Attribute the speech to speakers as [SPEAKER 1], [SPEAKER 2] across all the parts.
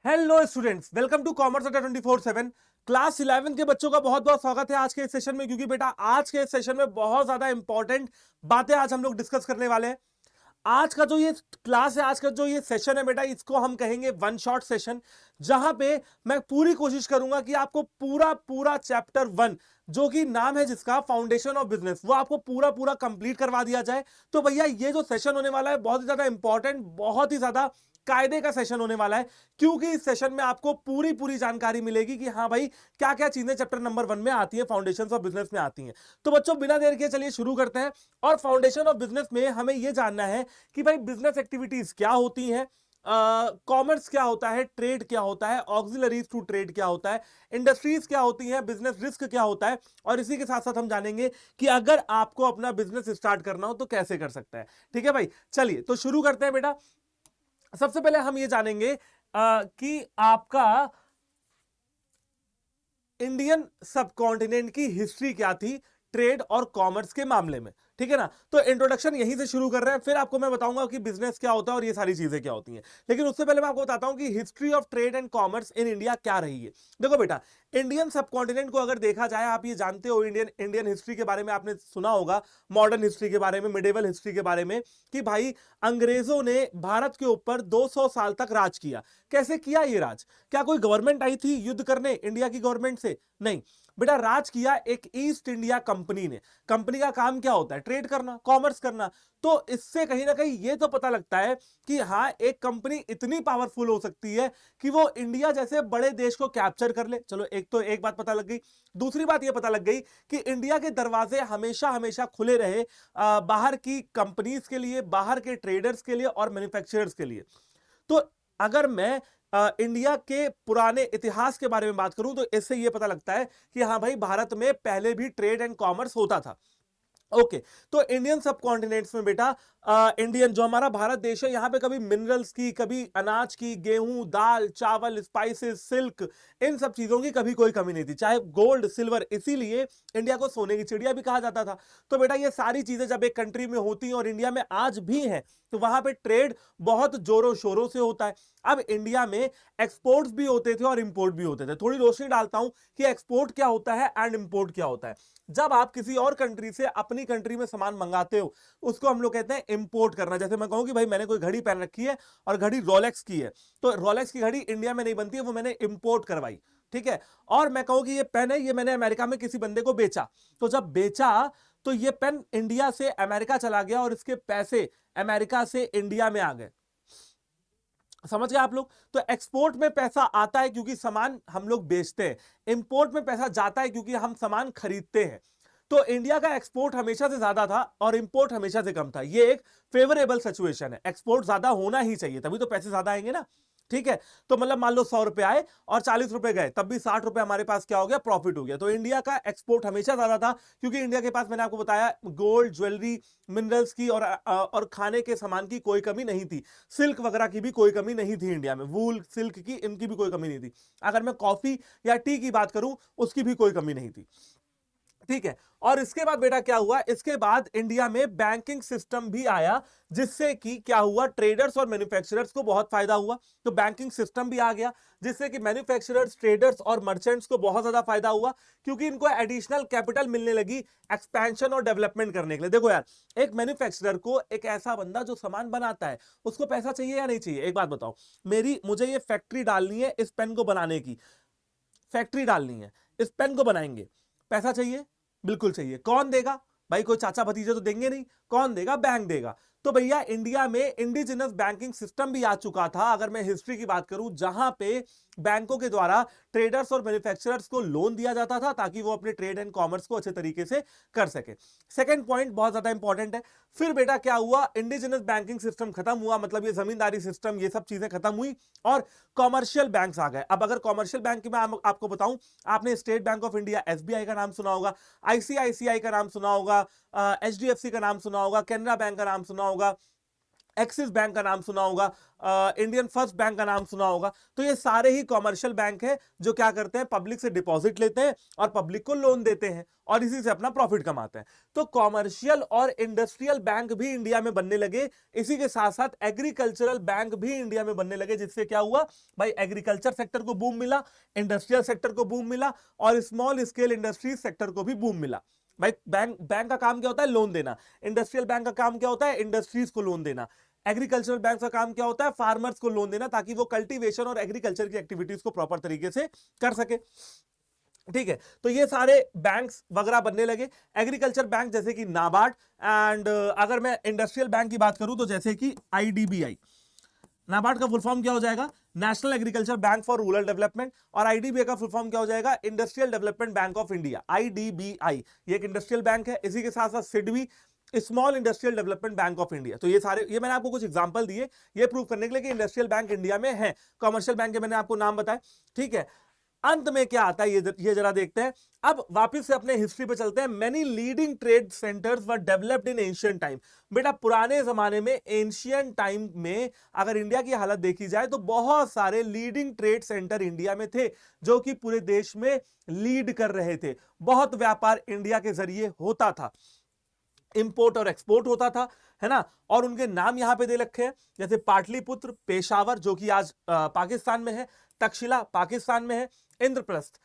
[SPEAKER 1] Hello students, welcome to commerce Adda 24/7। Class 11 के बच्चों का बहुत बहुत स्वागत है आज के इस सेशन में। क्योंकि बेटा आज के इस सेशन में बहुत ज्यादा इंपॉर्टेंट बातें आज हम लोग डिस्कस करने वाले हैं। आज का जो ये क्लास है, आज का जो ये सेशन है बेटा, इसको हम कहेंगे वन शॉट सेशन। जहां पे मैं पूरी कोशिश करूंगा कि आपको पूरा पूरा चैप्टर 1, जो कि नाम है जिसका फाउंडेशन ऑफ बिजनेस, वो आपको पूरा पूरा कंप्लीट करवा दिया जाए। तो भैया ये जो सेशन होने वाला है बहुत ही ज्यादा इंपॉर्टेंट, बहुत ही ज्यादा कायदे का सेशन होने वाला है। क्योंकि इस सेशन में आपको पूरी पूरी जानकारी मिलेगी कि हाँ भाई क्या क्या चीजें चैप्टर नंबर 1 में आती है, फाउंडेशन ऑफ बिजनेस में आती हैं। तो बच्चों बिना देर के चलिए शुरू करते हैं। और फाउंडेशन ऑफ बिजनेस में हमें यह जानना है कि भाई बिजनेस एक्टिविटीज क्या होती हैं, कॉमर्स क्या होता है, ट्रेड क्या होता है, ऑक्सिलरीज टू ट्रेड क्या होता है, इंडस्ट्रीज क्या होती हैं, बिजनेस रिस्क क्या होता है। और इसी के साथ साथ हम जानेंगे कि अगर आपको अपना बिजनेस स्टार्ट करना हो तो कैसे कर सकता है। ठीक है भाई, चलिए तो शुरू करते हैं बेटा। सबसे पहले हम ये जानेंगे कि आपका इंडियन सबकॉन्टिनेंट की हिस्ट्री क्या थी ट्रेड और कॉमर्स के मामले में। ठीक है ना, तो इंट्रोडक्शन यहीं से शुरू कर रहे हैं, फिर आपको मैं बताऊंगा कि बिजनेस क्या होता है और ये सारी चीजें क्या होती हैं। लेकिन उससे पहले मैं आपको बताता हूं कि history of trade and commerce in India क्या रही है। देखो बेटा, इंडियन सबकॉन्टिनेंट को अगर देखा जाए, आप ये जानते हो इंडियन इंडियन हिस्ट्री के बारे में आपने सुना होगा, मॉडर्न हिस्ट्री के बारे में, मिडिवल हिस्ट्री के बारे में, कि भाई अंग्रेजों ने भारत के ऊपर 200 साल तक राज किया। कैसे किया ये राज? क्या कोई गवर्नमेंट आई थी युद्ध करने इंडिया की गवर्नमेंट से? नहीं बेटा, राज किया एक ईस्ट इंडिया कंपनी ने। कंपनी का काम क्या होता है? ट्रेड करना, कॉमर्स करना। तो इससे कहीं ना कहीं यह तो पता लगता है कि हाँ, एक कंपनी इतनी पावरफुल हो सकती है कि वो इंडिया जैसे बड़े देश को कैप्चर कर ले। चलो एक बात पता लग गई। दूसरी बात यह पता लग गई कि इंडिया के दरवाजे हमेशा हमेशा खुले रहे बाहर की कंपनीज के लिए, बाहर के ट्रेडर्स के लिए और मैन्युफैक्चरर्स के लिए। तो अगर मैं इंडिया के पुराने इतिहास के बारे में बात करूं तो इससे यह पता लगता है कि हाँ भाई, भारत में पहले भी ट्रेड एंड कॉमर्स होता था। ओके, तो इंडियन सब कॉन्टिनेंट्स में बेटा, इंडियन जो हमारा भारत देश है, यहां पे कभी मिनरल्स की, कभी अनाज की, गेहूं, दाल, चावल, स्पाइसेस, सिल्क, इन सब चीजों की कभी कोई कमी नहीं थी, चाहे गोल्ड, सिल्वर। इसीलिए इंडिया को सोने की चिड़िया भी कहा जाता था। तो बेटा ये सारी चीजें जब एक कंट्री में होती हैं और इंडिया में आज भी हैं, तो वहां पे ट्रेड बहुत जोरों शोरों से होता है। अब इंडिया में एक्सपोर्ट्स भी होते थे और इंपोर्ट भी होते थे। थोड़ी रोशनी डालता हूं कि एक्सपोर्ट क्या होता है एंड इंपोर्ट क्या होता है। जब आप किसी और कंट्री से अपनी कंट्री में सामान मंगाते हो, उसको हम लोग कहते हैं इंपोर्ट करना। जैसे मैं कहूं कि भाई मैंने कोई घड़ी पहन रखी है और घड़ी रोलेक्स की है, तो रोलेक्स की घड़ी इंडिया में नहीं बनती है, वो मैंने इंपोर्ट करवाई। ठीक है, और मैं कहूं कि ये पेन है, ये मैंने अमेरिका में किसी बंदे को बेचा। तो जब बेचा तो ये पेन इंडिया से अमेरिका चला गया और इसके पैसे अमेरिका से इंडिया में आ गए। समझ गए आप लोग? तो एक्सपोर्ट में पैसा आता है क्योंकि सामान हम लोग बेचते हैं, इंपोर्ट में पैसा जाता है क्योंकि हम सामान खरीदते हैं। तो इंडिया का एक्सपोर्ट हमेशा से ज्यादा था और इंपोर्ट हमेशा से कम था। ये एक फेवरेबल सिचुएशन है, एक्सपोर्ट ज्यादा होना ही चाहिए, तभी तो पैसे ज्यादा आएंगे ना। ठीक है, तो मतलब मान लो 100 रुपए आए और 40 रुपए गए, तब भी 60 रुपए हमारे पास क्या हो गया? प्रॉफिट हो गया। तो इंडिया का एक्सपोर्ट हमेशा ज्यादा था क्योंकि इंडिया के पास, मैंने आपको बताया, गोल्ड, ज्वेलरी, मिनरल्स की और खाने के सामान की कोई कमी नहीं थी। सिल्क वगैरह की भी कोई कमी नहीं थी इंडिया में, वूल, सिल्क की, इनकी भी कोई कमी नहीं थी। अगर मैं कॉफी या टी की बात करूं, उसकी भी कोई कमी नहीं थी। ठीक है, और इसके बाद बेटा क्या हुआ? इसके बाद इंडिया में बैंकिंग सिस्टम भी आया, जिससे कि क्या हुआ? ट्रेडर्स और मैन्युफैक्चरर्स को बहुत फायदा हुआ। तो बैंकिंग सिस्टम भी आ गया जिससे कि मैन्युफैक्चरर्स, ट्रेडर्स और मर्चेंट्स को बहुत ज्यादा फायदा हुआ, क्योंकि इनको एडिशनल कैपिटल मिलने लगी एक्सपेंशन और डेवलपमेंट करने के लिए। देखो यार, एक मैन्युफैक्चरर को, एक ऐसा बंदा जो सामान बनाता है, उसको पैसा चाहिए या नहीं चाहिए? एक बात बताओ, मुझे ये फैक्ट्री डालनी है इस पेन को बनाने की, फैक्ट्री डालनी है, इस पेन को बनाएंगे, पैसा चाहिए? बिल्कुल चाहिए। कौन देगा? भाई कोई चाचा भतीजे तो देंगे नहीं। कौन देगा? बैंक देगा। तो भैया इंडिया में इंडिजिनस बैंकिंग सिस्टम भी आ चुका था, अगर मैं हिस्ट्री की बात करूं, जहां पे बैंकों के द्वारा ट्रेडर्स और मैन्युफैक्चरर्स को लोन दिया जाता था ताकि वो अपने ट्रेड एंड कॉमर्स को अच्छे तरीके से कर सके। सेकंड पॉइंट बहुत ज्यादा इंपॉर्टेंट है। फिर बेटा क्या हुआ? इंडिजिनस बैंकिंग सिस्टम खत्म हुआ, मतलब ये जमींदारी सिस्टम, ये सब चीजें खत्म हुई और कॉमर्शियल बैंक्स आ गए। अब अगर कॉमर्शियल बैंक की मैं आपको बताऊं, आपने state bank of India, SBI का नाम सुना होगा, आईसीआईसीआई का नाम सुना होगा, एचडीएफसी का नाम सुना होगा, कैनरा बैंक का नाम सुना होगा, एक्सिस बैंक का नाम सुना होगा, इंडियन फर्स्ट बैंक का नाम सुना होगा। तो ये सारे ही कॉमर्शियल बैंक है जो क्या करते हैं, पब्लिक से डिपॉजिट लेते हैं और पब्लिक को लोन देते हैं और इसी से अपना प्रॉफिट कमाते हैं। तो कॉमर्शियल और इंडस्ट्रियल बैंक भी इंडिया में बनने लगे। इसी के साथ साथ एग्रीकल्चरल बैंक भी इंडिया में बनने लगे, जिससे क्या हुआ भाई, एग्रीकल्चर सेक्टर को बूम मिला, इंडस्ट्रियल सेक्टर को बूम मिला और स्मॉल स्केल इंडस्ट्रीज सेक्टर को भी बूम मिला। भाई बैंक का काम क्या होता है, लोन देना। इंडस्ट्रियल बैंक का काम क्या होता है, इंडस्ट्रीज को लोन देना। एग्रीकल्चरल बैंक का काम क्या होता है, फार्मर्स को लोन देना, ताकि वो कल्टीवेशन और एग्रीकल्चर की एक्टिविटीज को प्रॉपर तरीके से कर सके। ठीक है, तो ये सारे बैंक्स वगैरह बनने लगे। एग्रीकल्चर बैंक जैसे कि नाबार्ड, एंड अगर मैं इंडस्ट्रियल बैंक की बात करूं तो जैसे कि आईडीबीआई। नाबार्ड का फुल फॉर्म क्या हो जाएगा, national agriculture bank for rural development, और आईडीबीआई का फुल फॉर्म क्या हो जाएगा, industrial development bank of India, IDBI. ये एक इंडस्ट्रियल बैंक है। इसी के साथ साथ SIDBI, small industrial development bank of India. तो ये सारे, ये मैंने आपको कुछ एग्जांपल दिए ये प्रूव करने के लिए कि इंडस्ट्रियल बैंक इंडिया में है। कॉमर्शियल बैंक के मैंने आपको नाम बताया। ठीक है, अंत में क्या आता है ये जरा देखते हैं। अब वापस से अपने हिस्ट्री पे चलते हैं। Many leading trade centres were developed in ancient time. बेटा पुराने जमाने में, एंशिएंट टाइम में अगर इंडिया की हालत देखी जाए तो बहुत सारे लीडिंग ट्रेड सेंटर इंडिया में थे जो कि पूरे देश में लीड कर रहे थे। बहुत व्यापार इंडिया के जरिए होता था, इंपोर्ट और एक्सपोर्ट होता था, है ना। और उनके नाम यहां पे दे रखे हैं, जैसे पाटलिपुत्र, पेशावर जो कि आज पाकिस्तान में है, तक्षशिला पाकिस्तान में है, इंद्रप्रस्थ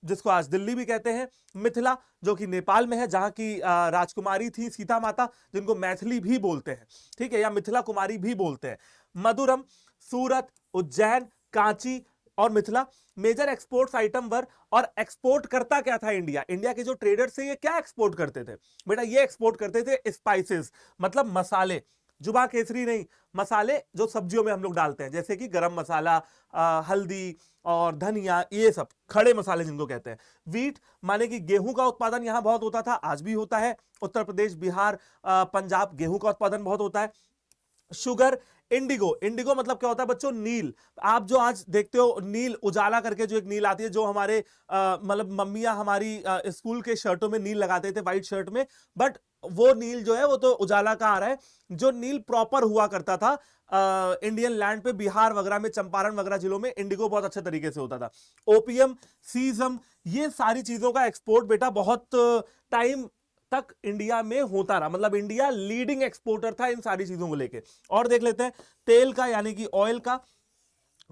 [SPEAKER 1] जिसको आज दिल्ली भी कहते हैं, मिथिला जो कि नेपाल में है, जहां की राजकुमारी थी सीता माता, जिनको मैथिली भी बोलते हैं, ठीक है, या मिथिला कुमारी भी बोलते हैं। मधुरम, सूरत, उज्जैन, कांची और मिथिला मेजर एक्सपोर्ट्स आइटम वर। और एक्सपोर्ट करता क्या था इंडिया, इंडिया के जो ट्रेडर्स थे ये क्या एक्सपोर्ट करते थे बेटा, ये एक्सपोर्ट करते थे स्पाइसेस, मतलब मसाले, जुबा केसरी नहीं, मसाले जो सब्जियों में हम लोग डालते हैं, जैसे कि गरम मसाला, हल्दी और धनिया, ये सब खड़े मसाले जिनको कहते हैं। वीट माने कि गेहूं का उत्पादन यहां बहुत होता था, आज भी होता है। उत्तर प्रदेश, बिहार, पंजाब गेहूं का उत्पादन बहुत होता है। शुगर, इंडिगो, इंडिगो मतलब क्या होता है बच्चों, नील। आप जो आज देखते हो नील उजाला करके जो एक नील आती है, जो हमारे मतलब मम्मियां हमारी स्कूल के शर्टों में नील लगाते थे, व्हाइट शर्ट में, बट वो नील जो है वो तो उजाला का आ रहा है। जो नील प्रॉपर हुआ करता था इंडियन लैंड पे, बिहार वगैरह में, चंपारण वगैरह जिलों में इंडिगो बहुत अच्छे तरीके से होता था। ओपियम, सीजम, ये सारी चीजों का एक्सपोर्ट बेटा बहुत टाइम तक इंडिया में होता रहा, मतलब इंडिया लीडिंग एक्सपोर्टर था इन सारी चीजों को लेके। और देख लेते हैं, तेल का यानी कि ऑयल का,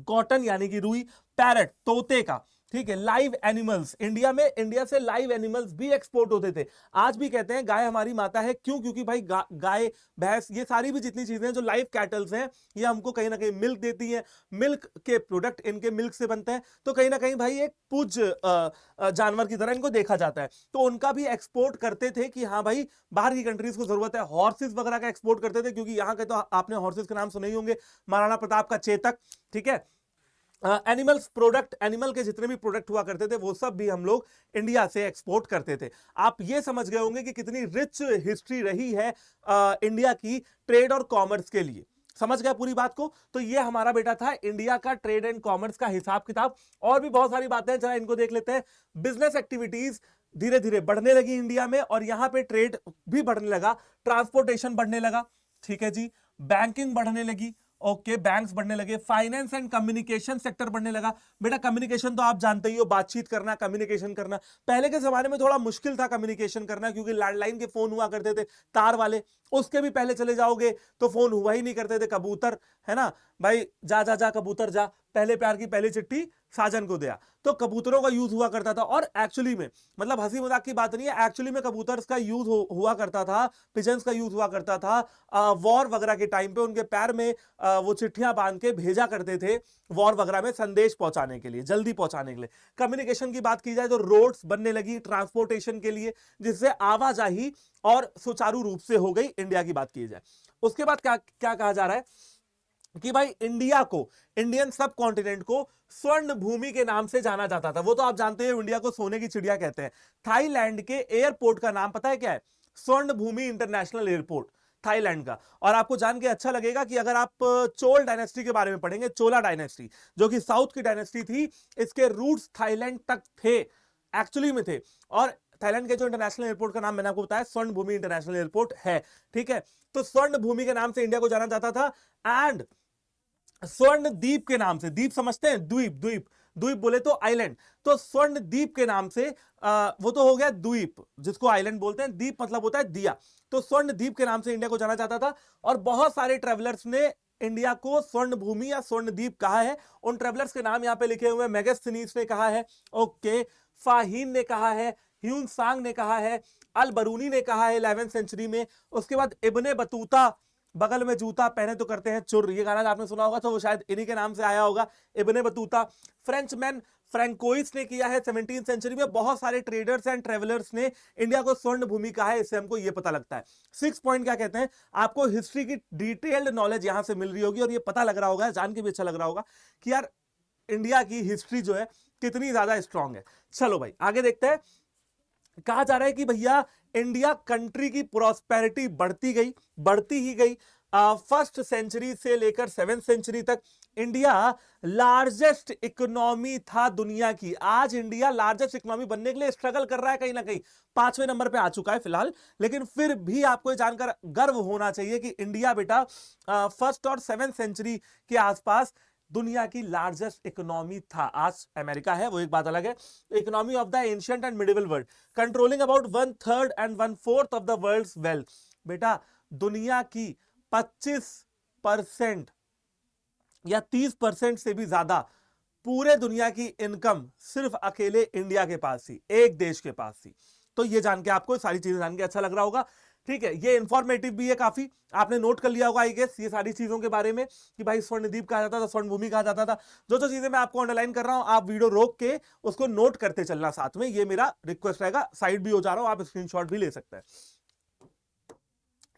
[SPEAKER 1] कॉटन यानी कि रुई, पैरट तोते का, ठीक है, लाइव एनिमल्स, इंडिया में, इंडिया से लाइव एनिमल्स भी एक्सपोर्ट होते थे। आज भी कहते हैं गाय हमारी माता है, क्यों, क्योंकि भाई गाय, भैंस, ये सारी भी जितनी चीजें हैं जो लाइव कैटल्स हैं, ये हमको कहीं ना कहीं मिल्क देती हैं, मिल्क के प्रोडक्ट इनके मिल्क से बनते हैं। तो कहीं ना कहीं भाई एक पूज्य जानवर की तरह इनको देखा जाता है। तो उनका भी एक्सपोर्ट करते थे कि हाँ भाई बाहर की कंट्रीज को जरूरत है। हॉर्सेस वगैरह का एक्सपोर्ट करते थे, क्योंकि यहाँ के तो आपने हॉर्सेस के नाम सुने ही होंगे, महाराणा प्रताप का चेतक, ठीक है। एनिमल्स प्रोडक्ट, एनिमल के जितने भी प्रोडक्ट हुआ करते थे वो सब भी हम लोग इंडिया से एक्सपोर्ट करते थे। आप ये समझ गए होंगे कि कितनी रिच हिस्ट्री रही है इंडिया की ट्रेड और कॉमर्स के लिए। समझ गए पूरी बात को। तो ये हमारा बेटा था इंडिया का ट्रेड एंड कॉमर्स का हिसाब किताब। और भी बहुत सारी बातें हैं, जरा इनको देख लेते हैं। बिजनेस एक्टिविटीज धीरे धीरे बढ़ने लगी इंडिया में, और यहां पे ट्रेड भी बढ़ने लगा, ट्रांसपोर्टेशन बढ़ने लगा, ठीक है जी, बैंकिंग बढ़ने लगी, ओके, बैंक्स बढ़ने लगे, फाइनेंस एंड कम्युनिकेशन सेक्टर बढ़ने लगा। बेटा कम्युनिकेशन तो आप जानते ही हो, बातचीत करना, कम्युनिकेशन करना। पहले के जमाने में थोड़ा मुश्किल था कम्युनिकेशन करना, क्योंकि लैंडलाइन के फोन हुआ करते थे, तार वाले। उसके भी पहले चले जाओगे तो फोन हुआ ही नहीं करते थे, कबूतर, है ना भाई, जा जा जा कबूतर जा, पहले प्यार की पहली चिट्ठी साजन को दिया। तो कबूतरों का यूज हुआ करता था। और एक्चुअली में, मतलब हंसी मजाक की बात नहीं है, एक्चुअली में कबूतर्स का यूज हुआ करता था, पिजन्स का यूज हुआ करता था वॉर वगैरह के टाइम पे। उनके पैर में वो चिट्ठियां बांध के भेजा करते थे वॉर वगैरह में, संदेश पहुंचाने के लिए, जल्दी पहुंचाने के लिए। कम्युनिकेशन की बात की जाए तो रोड्स बनने लगी ट्रांसपोर्टेशन के लिए, जिससे आवाजाही और सुचारू रूप से हो गई, इंडिया की बात की जाए। उसके बाद क्या क्या कहा जा रहा है कि भाई इंडिया को, इंडियन सब कॉन्टिनेंट को स्वर्ण भूमि के नाम से जाना जाता था। वो तो आप जानते हैं, इंडिया को सोने की चिड़िया कहते हैं। थाईलैंड के एयरपोर्ट का नाम पता है क्या है? स्वर्ण भूमि इंटरनेशनल एयरपोर्ट, थाईलैंड का। और आपको जान के अच्छा लगेगा कि अगर आप चोल डायनेस्टी के बारे में पढ़ेंगे, चोला डायनेस्टी जो कि साउथ की डायनेस्टी थी, इसके रूट्स थाईलैंड तक थे, एक्चुअली में थे। और थाईलैंड के जो इंटरनेशनल एयरपोर्ट का नाम मैंने आपको बताया स्वर्ण भूमि इंटरनेशनल एयरपोर्ट है, ठीक है। तो स्वर्ण भूमि के नाम से इंडिया को जाना जाता था, एंड स्वर्ण द्वीप के नाम से, द्वीप समझते हैं, द्वीप द्वीप द्वीप बोले तो आइलैंड, तो स्वर्ण द्वीप के नाम से वो तो हो गया द्वीप जिसको आइलैंड बोलते हैं, द्वीप मतलब होता है दिया, तो स्वर्ण द्वीप के नाम से इंडिया को जाना जाता था। और बहुत सारे ट्रेवलर्स ने इंडिया को स्वर्ण भूमि या स्वर्ण द्वीप कहा है। उन ट्रेवलर्स के नाम यहां पे लिखे हुए, मेगास्थनीज ने कहा है, ओके, फाहीन ने कहा है, ह्यून सांग ने कहा है, अल बरूनी ने कहा है 11वीं सेंचुरी में। उसके बाद इब्ने बतूता, बगल में जूता पहने तो करते हैं चुर, ये गाना आपने सुना होगा, तो वो शायद इन्हीं के नाम से आया होगा, इब्ने बतूता। फ्रेंचमैन फ्रैंकोइस ने किया है 17वीं सेंचुरी में। बहुत सारे ट्रेडर्स एंड ट्रेवलर्स ने इंडिया को स्वर्ण भूमि कहा है, इससे हमको ये पता लगता है। 6 पॉइंट क्या कहते हैं, आपको हिस्ट्री की डिटेल्ड नॉलेज यहां से मिल रही होगी, और ये पता लग रहा होगा, जान के भी अच्छा लग रहा होगा कि यार इंडिया की हिस्ट्री जो है कितनी ज्यादा स्ट्रांग है। चलो भाई आगे देखते हैं। कहा जा रहा है कि भैया इंडिया कंट्री की प्रोस्पेरिटी बढ़ती ही गई। फर्स्ट सेंचुरी से लेकर 7वीं सेंचुरी तक इंडिया लार्जेस्ट इकोनॉमी था दुनिया की। आज इंडिया लार्जेस्ट इकोनॉमी बनने के लिए स्ट्रगल कर रहा है, कहीं ना कहीं 5वें नंबर पे आ चुका है फिलहाल, लेकिन फिर भी आपको ये जानकर गर्व होना चाहिए कि इंडिया बेटा फर्स्ट और 7वीं सेंचुरी के आसपास दुनिया की लार्जेस्ट इकोनॉमी था। आज अमेरिका है, वो एक बात अलग है। Economy of the ancient and medieval world, controlling about 1/3 and 1/4 of the world's wealth. बेटा दुनिया की 25% या 30% से भी ज्यादा पूरे दुनिया की इनकम सिर्फ अकेले इंडिया के पास थी, एक देश के पास थी। तो ये जान के आपको सारी चीजें जान के अच्छा लग रहा होगा, ठीक है। ये इंफॉर्मेटिव भी है काफी, आपने नोट कर लिया होगा आई गेस ये सारी चीजों के बारे में कि भाई स्वर्णद्वीप कहा जाता था, स्वर्ण भूमि कहा जाता था। जो जो चीजें मैं आपको अंडरलाइन कर रहा हूं, आप वीडियो रोक के उसको नोट करते चलना साथ में, ये मेरा रिक्वेस्ट रहेगा। साइड भी हो जा रहा हूं, आप स्क्रीनशॉट भी ले सकते हैं,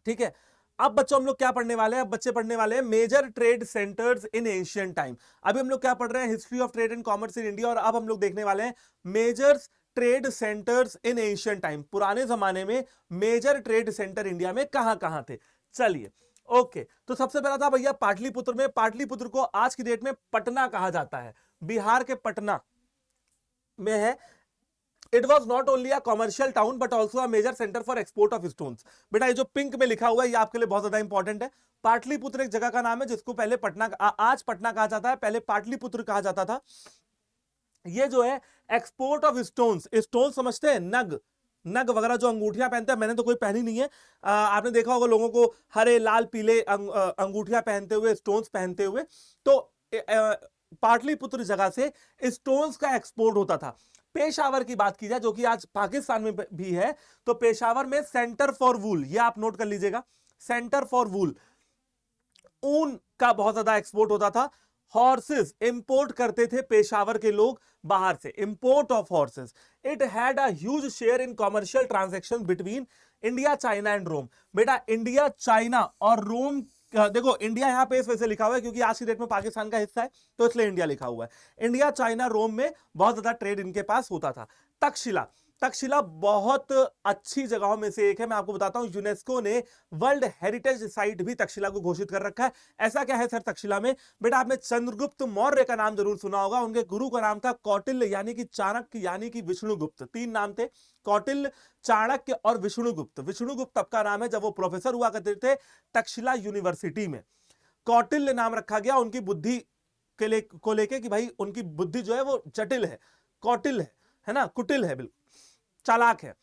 [SPEAKER 1] ठीक है। अब बच्चों हम लोग क्या पढ़ने वाले हैं, अब बच्चे पढ़ने वाले हैं major trade centres in Asian time. अभी हम लोग क्या पढ़ रहे हैं, history of trade and commerce in India, और अब हम लोग देखने वाले हैं major trade centres in Asian time. पुराने जमाने में मेजर ट्रेड सेंटर इंडिया में कहां कहां थे। चलिए ओके, तो सबसे पहला था भैया पाटलिपुत्र में। पाटलिपुत्र को आज की डेट में पटना कहा जाता है, बिहार के पटना में है। It was not only a commercial town but also a major centre for export of stones. बेटा ये जो पिंक में लिखा हुआ है ये आपके लिए बहुत ज्यादा इंपॉर्टेंट है। पाटलिपुत्र एक जगह का नाम है जिसको पहले पटना, आज पटना कहा जाता है, पहले पाटलिपुत्र कहा जाता था। ये जो है एक्सपोर्ट ऑफ स्टोन्स, स्टोन समझते हैं, नग नग वगैरह जो अंगूठियां पहनते हैं, मैंने तो कोई पहनी नहीं है, आपने देखा होगा लोगों को हरे लाल पीले अंगूठियां पहनते हुए, स्टोन्स पहनते हुए। तो पाटलिपुत्र जगह से स्टोन्स का एक्सपोर्ट होता था। पेशावर की बात की जाए जो कि आज पाकिस्तान में भी है, तो पेशावर में सेंटर फॉर वूल, ये आप नोट कर लीजिएगा, सेंटर फॉर वूल, ऊन का बहुत ज्यादा एक्सपोर्ट होता था। हॉर्सेस इंपोर्ट करते थे पेशावर के लोग बाहर से, import of horses. It had a huge share in commercial transaction between India, China and Rome. बेटा इंडिया, चाइना और रोम, देखो इंडिया यहां पे इस वजह से लिखा हुआ है क्योंकि आज की डेट में पाकिस्तान का हिस्सा है, तो इसलिए इंडिया लिखा हुआ है। इंडिया, चाइना, रोम में बहुत ज्यादा ट्रेड इनके पास होता था। तक्षशिला, तक्षशिला बहुत अच्छी जगहों में से एक है, मैं आपको बताता हूं, यूनेस्को ने वर्ल्ड हेरिटेज साइट भी तक्षशिला को घोषित कर रखा है। ऐसा क्या है सर तक्षशिला में? बेटा आपने चंद्रगुप्त मौर्य का नाम जरूर सुना होगा, उनके गुरु का नाम था कौटिल्य यानी कि चाणक्य यानी कि विष्णुगुप्त। 3 नाम थे, कौटिल्य, चाणक्य और विष्णुगुप्त। विष्णुगुप्त तब का नाम है जब वो प्रोफेसर हुआ करते थे तक्षशिला यूनिवर्सिटी में। कौटिल्य नाम रखा गया उनकी बुद्धि को लेके कि भाई उनकी बुद्धि जो है वो जटिल है, कौटिल है ना, कुटिल है, बिल्कुल चालाक है।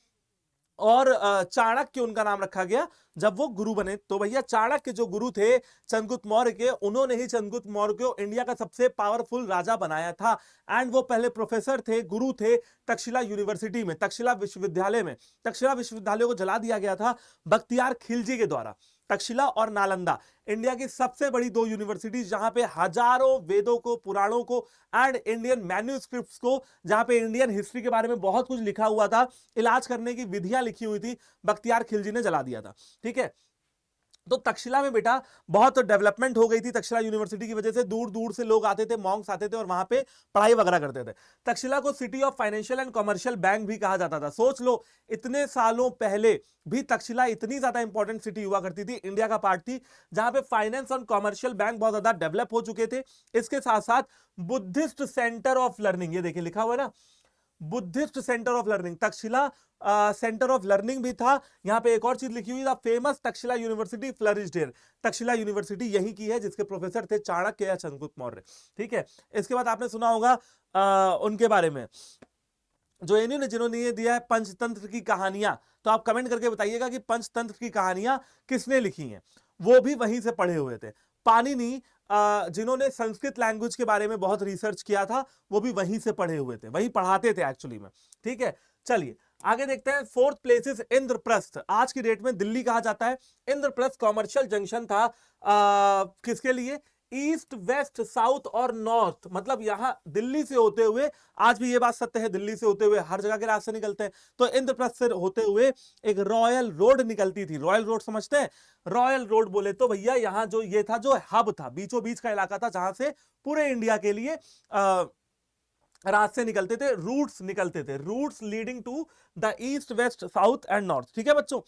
[SPEAKER 1] और चाणक्य उनका नाम रखा गया जब वो गुरु बने। तो भैया चाणक्य जो गुरु थे चंद्रगुप्त मौर्य के, उन्होंने ही चंद्रगुप्त मौर्य को इंडिया का सबसे पावरफुल राजा बनाया था। एंड वो पहले प्रोफेसर थे, गुरु थे तक्षशिला यूनिवर्सिटी में, तक्षशिला विश्वविद्यालय में। तक्षशिला विश्वविद्यालय को जला दिया गया था बख्तियार खिलजी के द्वारा। तक्षशिला और नालंदा इंडिया की सबसे बड़ी 2 यूनिवर्सिटीज जहां पे हजारों वेदों को, पुराणों को एंड इंडियन मैन्यूस्क्रिप्ट्स को, जहां पे इंडियन हिस्ट्री के बारे में बहुत कुछ लिखा हुआ था, इलाज करने की विधियां लिखी हुई थी, बख्तियार खिलजी ने जला दिया था। ठीक है, तो तक्षशिला में बेटा बहुत डेवलपमेंट हो गई थी। तक्षशिला यूनिवर्सिटी की वजह से दूर दूर से लोग आते थे, मॉन्क्स आते थे और वहां पे पढ़ाई वगैरह करते थे। तक्षशिला को city of financial and commercial bank भी कहा जाता था। सोच लो इतने सालों पहले भी तक्षशिला इतनी ज्यादा इंपॉर्टेंट सिटी हुआ करती थी, इंडिया का पार्ट थी, जहां पे फाइनेंस और कमर्शियल बैंक बहुत ज्यादा डेवलप हो चुके थे। इसके साथ साथ बुद्धिस्ट सेंटर ऑफ लर्निंग, ये देखिए लिखा हुआ है ना, Buddhist centre of learning, Takshashila centre of learning भी था। यहाँ पे एक और चीज लिखी हुई, the famous Takshashila university flourished here. Takshashila university यही की है जिसके प्रोफेसर थे चाणक्य या चंद्रगुप्त मौर्य। ठीक है, इसके बाद आपने सुना होगा उनके बारे में जो इन्होंने जिन्होंने ये दिया है पंचतंत्र की कहानियां। तो आप कमेंट करके बताइएगा कि पंचतंत्र की कहानियां किसने लिखी हैं, वो भी वहीं से पढ़े हुए थे। पाणिनि जिन्होंने संस्कृत लैंग्वेज के बारे में बहुत रिसर्च किया था, वो भी वहीं से पढ़े हुए थे, वहीं पढ़ाते थे एक्चुअली में। ठीक है, चलिए आगे देखते हैं। Fourth place is Indraprastha. आज की डेट में दिल्ली कहा जाता है। इंद्रप्रस्थ कॉमर्शियल जंक्शन था किसके लिए? ईस्ट, वेस्ट, साउथ और नॉर्थ, मतलब यहां दिल्ली से होते हुए, आज भी ये बात सत्य है, दिल्ली से होते हुए हर जगह के रास्ते निकलते हैं, तो इंद्रप्रस्थ से होते हुए एक रॉयल रोड निकलती थी। रॉयल रोड समझते हैं? रॉयल रोड बोले तो भैया यहां जो ये था, जो हब था, बीचों बीच का इलाका था, जहां से पूरे इंडिया के लिए रास्ते निकलते थे, रूट्स निकलते थे, routes leading to the east, west, south and north. ठीक है बच्चों,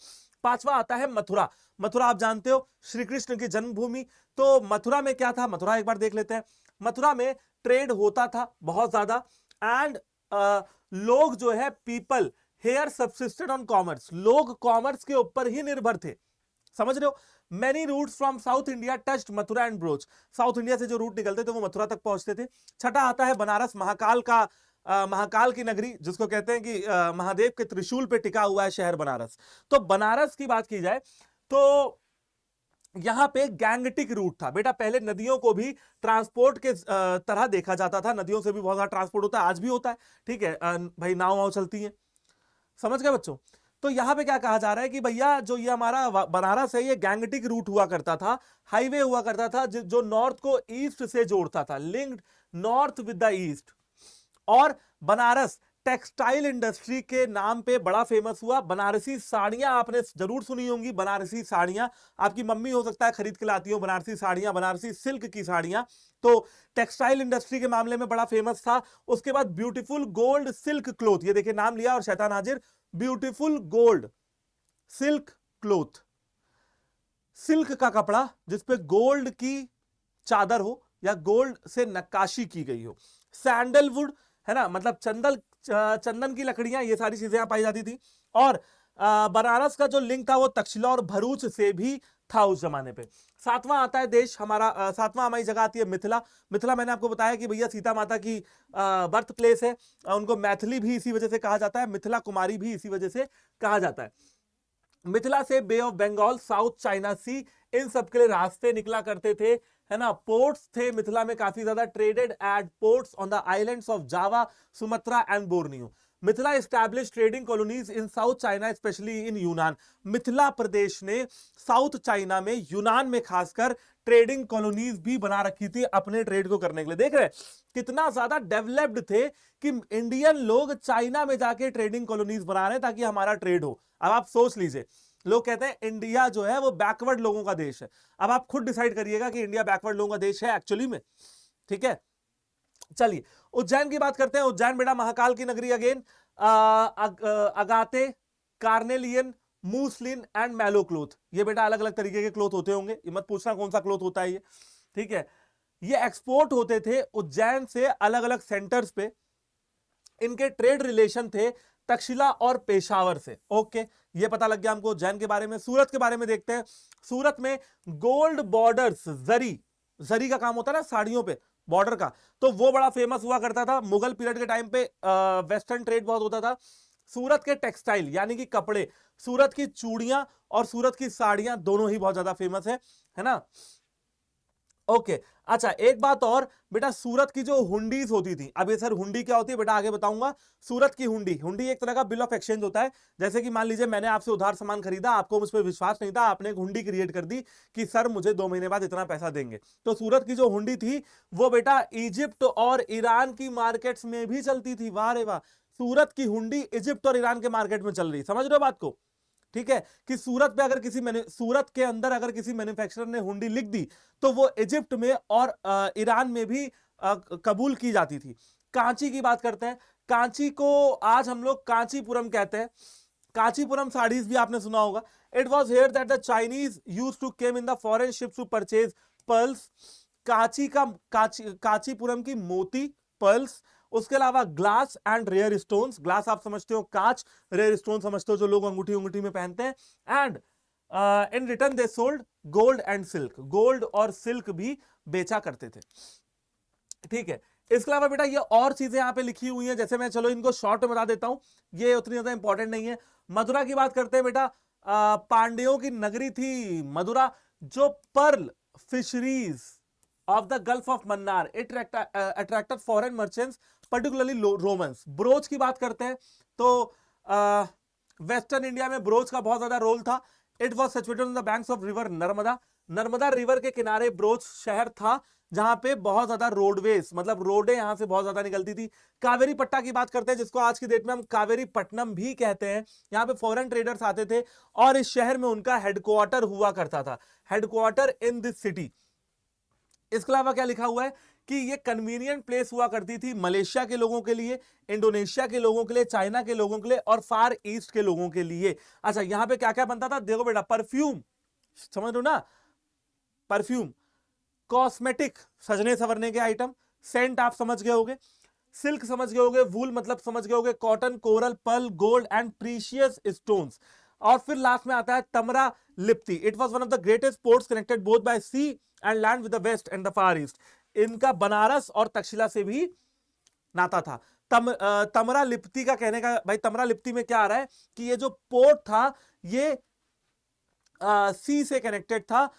[SPEAKER 1] पांचवा आता है मथुरा। मथुरा आप जानते हो श्री कृष्ण की जन्मभूमि। तो मथुरा में क्या था, मथुरा एक बार देख लेते हैं। मथुरा में ट्रेड होता था बहुत ज्यादा, एंड लोग जो है people here subsisted on commerce, लोग कॉमर्स के ऊपर ही निर्भर थे। समझ रहे हो? Many routes from south India touched Mathura and Broach. South India से जो रूट निकलते थे वो मथुरा तक पहुंचते थे। छठा आता है बनारस, महाकाल का महाकाल की नगरी, जिसको कहते हैं कि महादेव के त्रिशूल पे टिका हुआ है शहर बनारस। तो बनारस की बात की जाए तो यहां पे गैंगटिक रूट था बेटा। पहले नदियों को भी ट्रांसपोर्ट के तरह देखा जाता था, नदियों से भी बहुत सारा ट्रांसपोर्ट होता है, आज भी होता है। ठीक है भाई, नाव वाव चलती है, समझ गए बच्चों? तो यहां पे क्या कहा जा रहा है कि भैया जो ये हमारा बनारस है, ये गैंगटिक रूट हुआ करता था, हाईवे हुआ करता था जो नॉर्थ को ईस्ट से जोड़ता था, linked north with the east. और बनारस टेक्सटाइल इंडस्ट्री के नाम पे बड़ा फेमस हुआ। बनारसी साड़ियां आपने जरूर सुनी होंगी, बनारसी साड़ियां आपकी मम्मी हो सकता है खरीद के लाती हो बनारसी साड़ियां, बनारसी सिल्क की साड़ियां। तो टेक्सटाइल इंडस्ट्री के मामले में बड़ा फेमस था। उसके बाद ब्यूटीफुल गोल्ड सिल्क क्लोथ, ये देखिए नाम लिया और शैतान हाजिर, beautiful gold silk cloth, silk का कपड़ा जिसपे गोल्ड की चादर हो या गोल्ड से नक्काशी की गई हो। सैंडलवुड है ना, मतलब चंदन की लकड़ियां, ये सारी चीजें यहां पाई जाती थी। और बनारस का जो लिंक था वो तक्षशिला और भरूच से भी था उस जमाने पे। सातवां आता है देश हमारा, सातवां हमारी जगह आती है मिथिला। मिथिला मैंने आपको बताया कि भैया सीता माता की बर्थ प्लेस है, उनको मैथिली भी इसी वजह से कहा जाता है, मिथिला कुमारी भी इसी वजह से कहा जाता है। मिथिला से बे ऑफ बंगाल, साउथ चाइना सी, इन सब के लिए रास्ते निकला करते थे, है ना। पोर्ट्स थे मिथिला में काफी ज्यादा, traded at ports on the islands of Java, Sumatra and Borneo. Mithila establish trading colonies in south China, especially in Yunnan. Mithila प्रदेश ने साउथ चाइना में, यूनान में खासकर ट्रेडिंग कॉलोनीज भी बना रखी थी अपने ट्रेड को करने के लिए। देख रहे कितना ज्यादा डेवलप्ड थे कि इंडियन लोग चाइना में जाके ट्रेडिंग कॉलोनीज बना रहे हैं ताकि हमारा ट्रेड हो। अब आप सोच लीजिए, लोग कहते हैं इंडिया जो है वो बैकवर्ड लोगों का देश है। अब आप खुद डिसाइड करिएगा कि इंडिया बैकवर्ड लोगों का देश है एक्चुअली में। ठीक है, चलिए उज्जैन की बात करते हैं। उज्जैन बेटा महाकाल की नगरी अगेन। अगाते, कार्नेलियन, मूसलिन एंड मैलो क्लोथ, ये बेटा अलग अलग तरीके के क्लोथ होते होंगे, ये मत पूछना कौन सा क्लोथ होता है ये। ठीक है, ये एक्सपोर्ट होते थे उज्जैन से अलग अलग सेंटर्स पे। इनके ट्रेड रिलेशन थे तक्षशिला और पेशावर से। ओके, ये पता लग गया हमको उज्जैन के बारे में। सूरत के बारे में देखते हैं। सूरत में गोल्ड बॉर्डर्स, जरी, जरी का काम होता है ना साड़ियों पे, बॉर्डर का, तो वो बड़ा फेमस हुआ करता था। मुगल पीरियड के टाइम पे वेस्टर्न ट्रेड बहुत होता था। सूरत के टेक्सटाइल यानी कि कपड़े, सूरत की चूड़ियां और सूरत की साड़ियां दोनों ही बहुत ज्यादा फेमस है ना। ओके, अच्छा एक बात और बेटा, सूरत की जो हुंडीज होती थी, अब ये सर हुंडी क्या होती है बेटा आगे बताऊंगा। सूरत की हुंडी, हुंडी एक तरह का बिल ऑफ एक्सचेंज होता है। जैसे कि मान लीजिए मैंने आपसे उधार सामान खरीदा, आपको मुझ पर विश्वास नहीं था, आपने एक हुंडी क्रिएट कर दी कि सर मुझे 2 महीने बाद इतना पैसा देंगे। तो सूरत की जो हुंडी थी वो बेटा इजिप्ट और ईरान की मार्केट्स में भी चलती थी। वाह रे वाह, सूरत की हुंडी इजिप्ट और ईरान के मार्केट में चल रही, समझ रहे हो बात को? ठीक है, कि सूरत पे अगर सूरत के अंदर अगर किसी मैन्युफैक्चरर ने हुंडी लिख दी तो वो इजिप्ट में और ईरान में भी कबूल की जाती थी। कांची की बात करते हैं। कांची को आज हम लोग कांचीपुरम कहते हैं। कांचीपुरम साड़ीज भी आपने सुना होगा। It was here that the Chinese used to came in the foreign ships to purchase pearls. Kanchipuram की मोती, पर्ल्स उसके अलावा glass and rare stones, glass आप समझते हो कांच, रेयर स्टोन समझते हो जो लोग अंगूठी अंगूठी में पहनते हैं, and in return they sold gold and silk, gold और सिल्क भी बेचा करते थे। ठीक है, इसके अलावा बेटा ये और चीजें यहाँ पे लिखी हुई हैं, जैसे मैं चलो इनको शॉर्ट में बता देता हूं, ये उतनी ज्यादा इंपॉर्टेंट नहीं है। मदुरा की बात करते हैं बेटा, पांड्यों की नगरी थी मदुरा, जो pearl fisheries of the gulf of Mannar it attracted foreign merchants particularly Romans. Broach की बात करते हैं तो वेस्टर्न इंडिया में ब्रोच का बहुत ज्यादा रोल था। It was situated on the banks of river Narmada, Narmada river के किनारे ब्रोच शहर था जहां पे बहुत ज्यादा रोडवेज मतलब रोडें यहां से बहुत ज्यादा निकलती थी। कावेरी पट्टा की बात करते हैं जिसको आज की डेट में हम कावेरी पट्टनम भी कहते हैं, यहाँ पे फॉरेन ट्रेडर्स आते थे और इस शहर में उनका हेडक्वार्टर हुआ करता था, हेडक्वार्टर इन दिस सिटी। इसके अलावा क्या लिखा हुआ है कि ये कन्वीनियंट प्लेस हुआ करती थी मलेशिया के लोगों के लिए, इंडोनेशिया के लोगों के लिए, चाइना के लोगों के लिए और फार ईस्ट के लोगों के लिए। अच्छा, यहां पे क्या क्या बनता था देखो बेटा, परफ्यूम समझ लो ना, परफ्यूम, कॉस्मेटिक सजने संवरने के आइटम, सेंट आप समझ गए होगे, सिल्क समझ गए होगे, वूल मतलब समझ गए होगे, cotton, coral, pearl, gold and precious stones, और फिर लास्ट में आता है Tamralipti. It was one of the greatest ports connected both by sea and land with the west and the far east. इनका बनारस और तक्षशिला से भी नाता था। तमरा लिप्ति का कहने का भाई, तमरा लिप्ति में क्या आ रहा है कि ये जो पोर्ट था ये सी से कनेक्टेड था,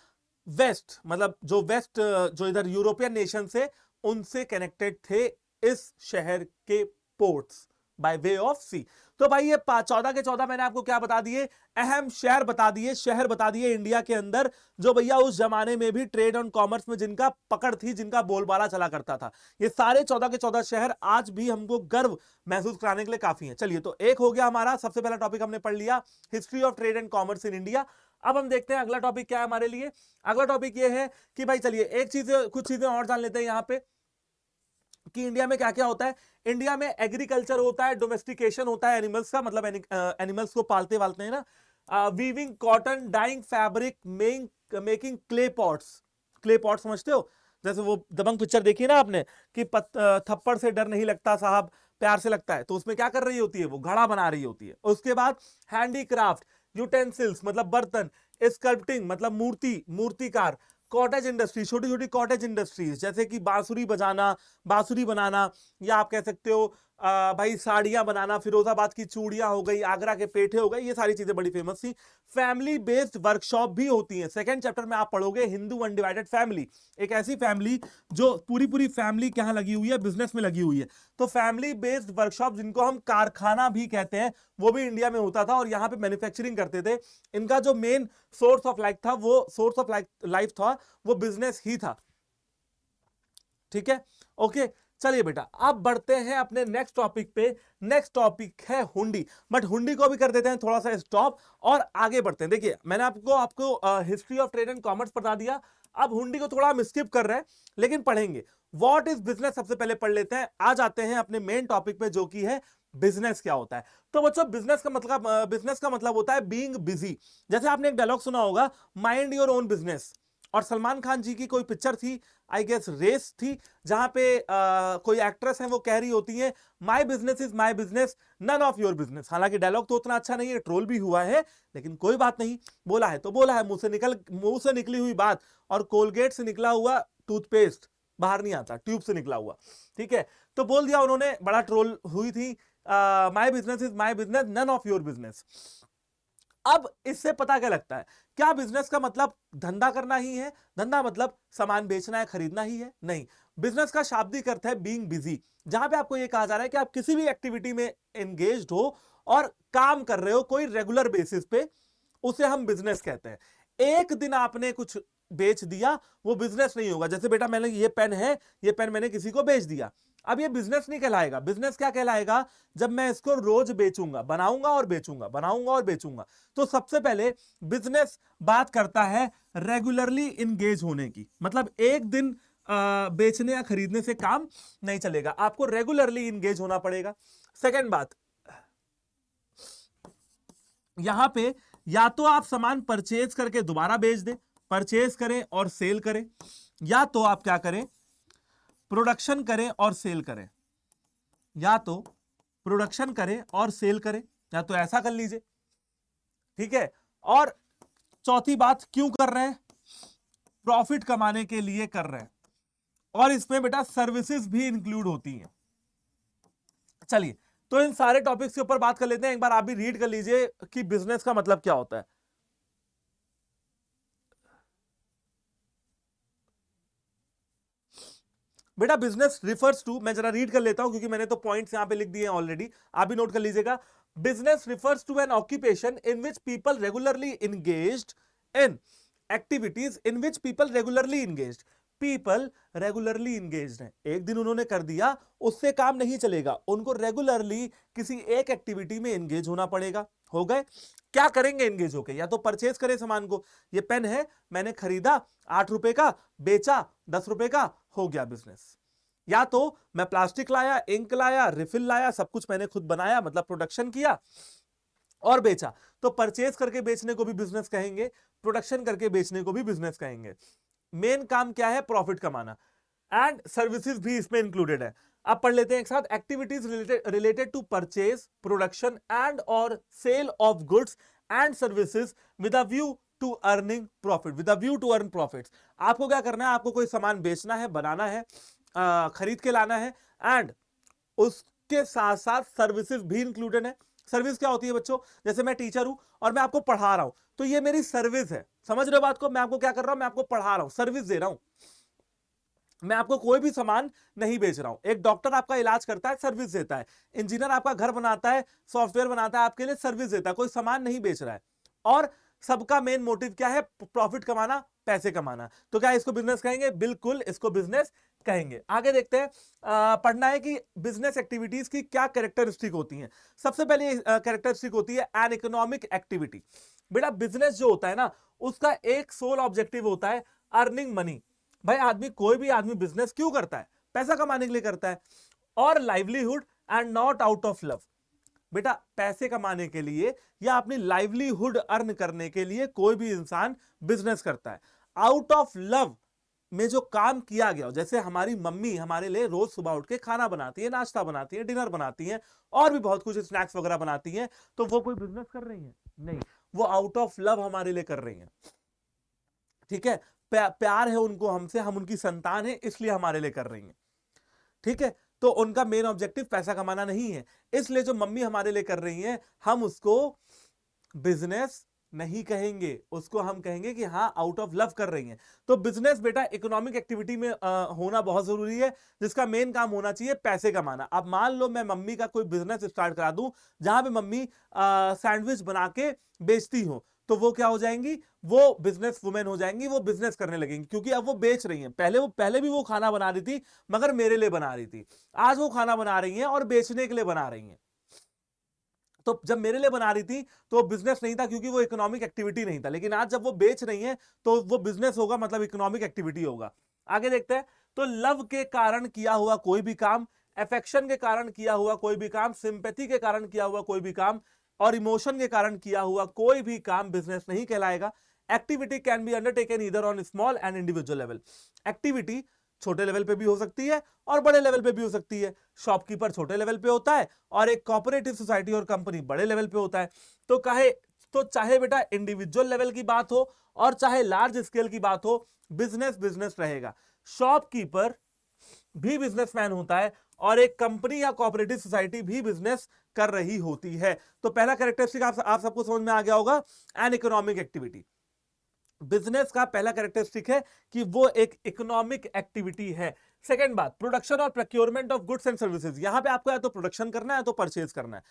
[SPEAKER 1] वेस्ट मतलब जो वेस्ट जो इधर यूरोपियन नेशन से उनसे कनेक्टेड थे इस शहर के पोर्ट्स बाय वे ऑफ सी। तो भाई ये 14 के 14 मैंने आपको क्या बता दिए, अहम शहर बता दिए, शहर बता दिए इंडिया के अंदर जो भैया उस जमाने में भी ट्रेड एंड कॉमर्स में जिनका पकड़ थी, जिनका बोलबाला चला करता था। ये सारे 14 के 14 शहर आज भी हमको गर्व महसूस कराने के लिए काफी है। चलिए, तो एक हो गया हमारा, सबसे पहला टॉपिक हमने पढ़ लिया history of trade and commerce in India. अब हम देखते हैं अगला टॉपिक क्या है हमारे लिए। अगला टॉपिक ये है कि भाई चलिए एक चीज, कुछ चीजें और जान लेते हैं यहां पे कि इंडिया में क्या क्या होता है। इंडिया में एग्रीकल्चर होता है, डोमेस्टिकेशन होता है एनिमल्स का, मतलब एनिमल्स को पालते वालते हैं ना, weaving cotton, dyeing fabric, making clay pots. Clay pot समझते हो, जैसे वो दबंग पिक्चर देखी ना आपने कि थप्पड़ से डर नहीं लगता साहब, प्यार से लगता है, तो उसमें क्या कर रही होती है, वो घड़ा बना रही होती है। उसके बाद हैंडीक्राफ्ट, यूटेंसिल्स मतलब बर्तन, स्कल्पटिंग मतलब मूर्ति, मूर्तिकार, कॉटेज इंडस्ट्री, छोटी छोटी कॉटेज इंडस्ट्रीज जैसे कि बांसुरी बजाना, बांसुरी बनाना, या आप कह सकते हो भाई साड़ियां बनाना, फिरोजाबाद की चूड़ियां हो गई, आगरा के पेठे हो गए, ये सारी चीजें बड़ी फेमस थी। फैमिली बेस्ड वर्कशॉप भी होती हैं। सेकंड चैप्टर में आप पढ़ोगे हिंदू अनडिवाइडेड फैमिली, एक ऐसी फैमिली जो पूरी पूरी फैमिली कहां लगी हुई है, बिजनेस में लगी हुई है। तो फैमिली बेस्ड वर्कशॉप जिनको हम कारखाना भी कहते हैं, वो भी इंडिया में होता था और यहाँ पे मैन्युफैक्चरिंग करते थे। इनका जो मेन सोर्स ऑफ लाइफ था, वो सोर्स ऑफ लाइफ था वो बिजनेस ही था। ठीक है, ओके। चलिए बेटा, अब बढ़ते हैं अपने नेक्स्ट टॉपिक पे। नेक्स्ट टॉपिक है हुंडी, बट हुंडी को भी कर देते हैं थोड़ा सा स्टॉप और आगे बढ़ते हैं। देखिए मैंने आपको history of trade and commerce बता दिया, अब हुंडी को थोड़ा हम स्किप कर रहे हैं लेकिन पढ़ेंगे। व्हाट इज बिजनेस सबसे पहले पढ़ लेते हैं, आ जाते हैं अपने मेन टॉपिक पे जो कि है बिजनेस क्या होता है। तो बच्चों बिजनेस का मतलब होता है बीइंग बिजी। जैसे आपने एक डायलॉग सुना होगा, माइंड योर ओन बिजनेस, और सलमान खान जी की कोई पिक्चर थी, आई गेस रेस थी, जहां पे कोई एक्ट्रेस है वो कह रही होती है my business is my business, none of your business. हालांकि डायलॉग तो उतना अच्छा नहीं है, ट्रोल भी हुआ है, लेकिन कोई बात नहीं, बोला है तो बोला है, मुंह से निकली हुई बात, और कोलगेट से निकला हुआ टूथपेस्ट बाहर नहीं आता, ट्यूब से निकला हुआ। ठीक है, तो बोल दिया उन्होंने, बड़ा ट्रोल हुई थी, my business is my business, none of your business. अब इससे पता क्या लगता है, क्या बिजनेस का मतलब धंधा करना ही है, धंधा मतलब सामान बेचना है, खरीदना ही है? नहीं, बिजनेस का शाब्दिक अर्थ है बीइंग बिजी, जहां पे आपको यह कहा जा रहा है कि आप किसी भी एक्टिविटी में एंगेज्ड हो और काम कर रहे हो कोई रेगुलर बेसिस पे, उसे हम बिजनेस कहते हैं। एक दिन आपने कुछ बेच दिया वो बिजनेस नहीं होगा। जैसे बेटा मैंने ये पेन है, ये पेन मैंने किसी को बेच दिया, अब ये बिजनेस नहीं कहलाएगा। बिजनेस क्या कहलाएगा, जब मैं इसको रोज बेचूंगा, बनाऊंगा और बेचूंगा, बनाऊंगा और बेचूंगा। तो सबसे पहले बिजनेस बात करता है रेगुलरली इंगेज होने की, मतलब एक दिन बेचने या खरीदने से काम नहीं चलेगा, आपको रेगुलरली इंगेज होना पड़ेगा। सेकेंड बात, यहां पे या तो आप सामान परचेज करके दोबारा बेच दें, परचेज करें और सेल करें, या तो आप क्या करें, प्रोडक्शन करें और सेल करें। या तो प्रोडक्शन करे और सेल करे, या तो ऐसा कर लीजिए, ठीक है। और चौथी बात, क्यों कर रहे हैं? प्रॉफिट कमाने के लिए कर रहे हैं, और इसमें बेटा सर्विसेज भी इंक्लूड होती हैं। चलिए, तो इन सारे टॉपिक्स के ऊपर बात कर लेते हैं। एक बार आप भी रीड कर लीजिए कि बिजनेस का मतलब क्या होता है। बेटा बिजनेस रिफर्स टू, मैं जरा रीड कर लेता हूं क्योंकि मैंने तो पॉइंट्स यहां पे लिख दिए हैं ऑलरेडी, आप भी नोट कर लीजिएगा। Business refers to an occupation in which people regularly engaged in activities in which people regularly engaged. People regularly engaged है, एक दिन उन्होंने कर दिया उससे काम नहीं चलेगा, उनको रेगुलरली किसी एक एक्टिविटी में एंगेज होना पड़ेगा। हो गए, क्या करेंगे एंगेज होके? या तो परचेज करें सामान को, ये पेन है मैंने खरीदा 8 रुपए का, बेचा 10 रुपए का, हो गया बिजनेस। या तो मैं प्लास्टिक लाया, इंक लाया, रिफिल लाया, सब कुछ मैंने खुद बनाया, मतलब प्रोडक्शन किया और बेचा, तो परचेज करके बेचने को भी बिजनेस कहेंगे, प्रोडक्शन करके बेचने को भी बिजनेस कहेंगे। मेन काम क्या है? प्रॉफिट कमाना, एंड सर्विसेज भी इसमें इंक्लूडेड है। अब पढ़ लेते हैं एक साथ। Activities related to purchase, production and और sale of goods and services with a view to earning profit, with a view to earn profits. आपको क्या करना है? आपको कोई सामान बेचना है, बनाना है, खरीद के लाना है, एंड उसके साथ साथ सर्विसेज भी इंक्लूडेड है। सर्विस क्या होती है बच्चों? जैसे मैं टीचर हूं और मैं आपको पढ़ा रहा हूं, तो ये मेरी सर्विस है। समझ रहे हो बात को? मैं आपको क्या कर रहा हूं? मैं आपको पढ़ा रहा हूं, सर्विस दे रहा हूं, मैं आपको कोई भी सामान नहीं बेच रहा हूं। एक डॉक्टर आपका इलाज करता है, सर्विस देता है। इंजीनियर आपका घर बनाता है, सॉफ्टवेयर बनाता है, आपके लिए सर्विस देता है, कोई सामान नहीं बेच रहा है। और सबका मेन मोटिव क्या है? प्रॉफिट कमाना, पैसे कमाना। तो क्या इसको बिजनेस कहेंगे? बिल्कुल इसको बिजनेस कहेंगे। आगे देखते हैं, पढ़ना है कि बिजनेस एक्टिविटीज की क्या कैरेक्टरिस्टिक होती हैं। सबसे पहले कैरेक्टरिस्टिक होती है एन इकोनॉमिक एक्टिविटी। बेटा बिजनेस जो होता है ना, उसका एक सोल ऑब्जेक्टिव होता है अर्निंग मनी। भाई आदमी, कोई भी आदमी बिजनेस क्यों करता है? पैसा कमाने के लिए करता है। और livelihood and not out of love. बेटा पैसे कमाने के लिए या अपनी लाइवलीहुड अर्न करने के लिए कोई भी इंसान बिजनेस करता है। आउट ऑफ लव में जो काम किया गया, जैसे हमारी मम्मी हमारे लिए रोज सुबह उठ के खाना बनाती है, नाश्ता बनाती है, डिनर बनाती है, और भी बहुत कुछ स्नैक्स वगैरह बनाती है, तो वो कोई बिजनेस कर रही है? नहीं, वो आउट ऑफ लव हमारे लिए कर रही है। ठीक है, प्यार है उनको हमसे, हम उनकी संतान है, इसलिए हमारे लिए कर रही हैं। ठीक है, तो उनका मेन ऑब्जेक्टिव पैसा कमाना नहीं है, इसलिए जो मम्मी हमारे लिए कर रही हैं हम उसको बिजनेस नहीं कहेंगे, उसको हम कहेंगे कि हाँ आउट ऑफ लव कर रही हैं। तो बिजनेस बेटा इकोनॉमिक एक्टिविटी में होना बहुत जरूरी है, जिसका मेन काम होना चाहिए पैसे कमाना। अब मान लो मैं मम्मी का कोई बिजनेस स्टार्ट करा दूं जहां पे मम्मी सैंडविच बना के बेचती हो, तो वो क्या हो जाएंगी? वो बिजनेस वुमेन हो जाएंगी, वो बिजनेस करने लगेंगी, क्योंकि अब वो बेच रही हैं। पहले भी वो खाना बना रही थी मगर मेरे लिए बना रही थी, आज वो खाना बना रही हैं और बेचने के लिए बना रही हैं। तो जब मेरे लिए बना रही थी तो वो बिजनेस नहीं था, क्योंकि वो इकोनॉमिक एक्टिविटी नहीं था, लेकिन आज जब वो बेच रही हैं तो वो बिजनेस होगा, मतलब इकोनॉमिक एक्टिविटी होगा। आगे देखते हैं, तो लव के कारण किया हुआ कोई भी काम, अफेक्शन के कारण किया हुआ कोई भी काम, सिंपैथी के कारण किया हुआ कोई भी काम, और इमोशन के कारण किया हुआ कोई भी काम बिजनेस नहीं कहलाएगा। Activity can be undertaken either on small and individual level. Activity छोटे लेवल पे भी हो सकती है और बड़े लेवल पे भी हो सकती है। शॉपकीपर छोटे लेवल पे होता है और एक कोऑपरेटिव सोसाइटी और कंपनी बड़े लेवल पे होता है। तो चाहे बेटा इंडिविजुअल लेवल की बात हो और चाहे लार्ज स्केल की बात हो, बिजनेस बिजनेस रहेगा। शॉपकीपर भी बिजनेसमैन होता है और एक कंपनी या कोऑपरेटिव सोसाइटी भी बिजनेस कर रही होती है। तो पहला कैरेक्टरिस्टिक आप सबको समझ में आ गया होगा, एन इकोनॉमिक एक्टिविटी। बिजनेस का पहला कैरेक्टरिस्टिक है कि वो एक इकोनॉमिक एक्टिविटी है। सेकंड बात, प्रोडक्शन और procurement of goods and services. यहां पे आपको या तो प्रोडक्शन करना है तो परचेज करना है।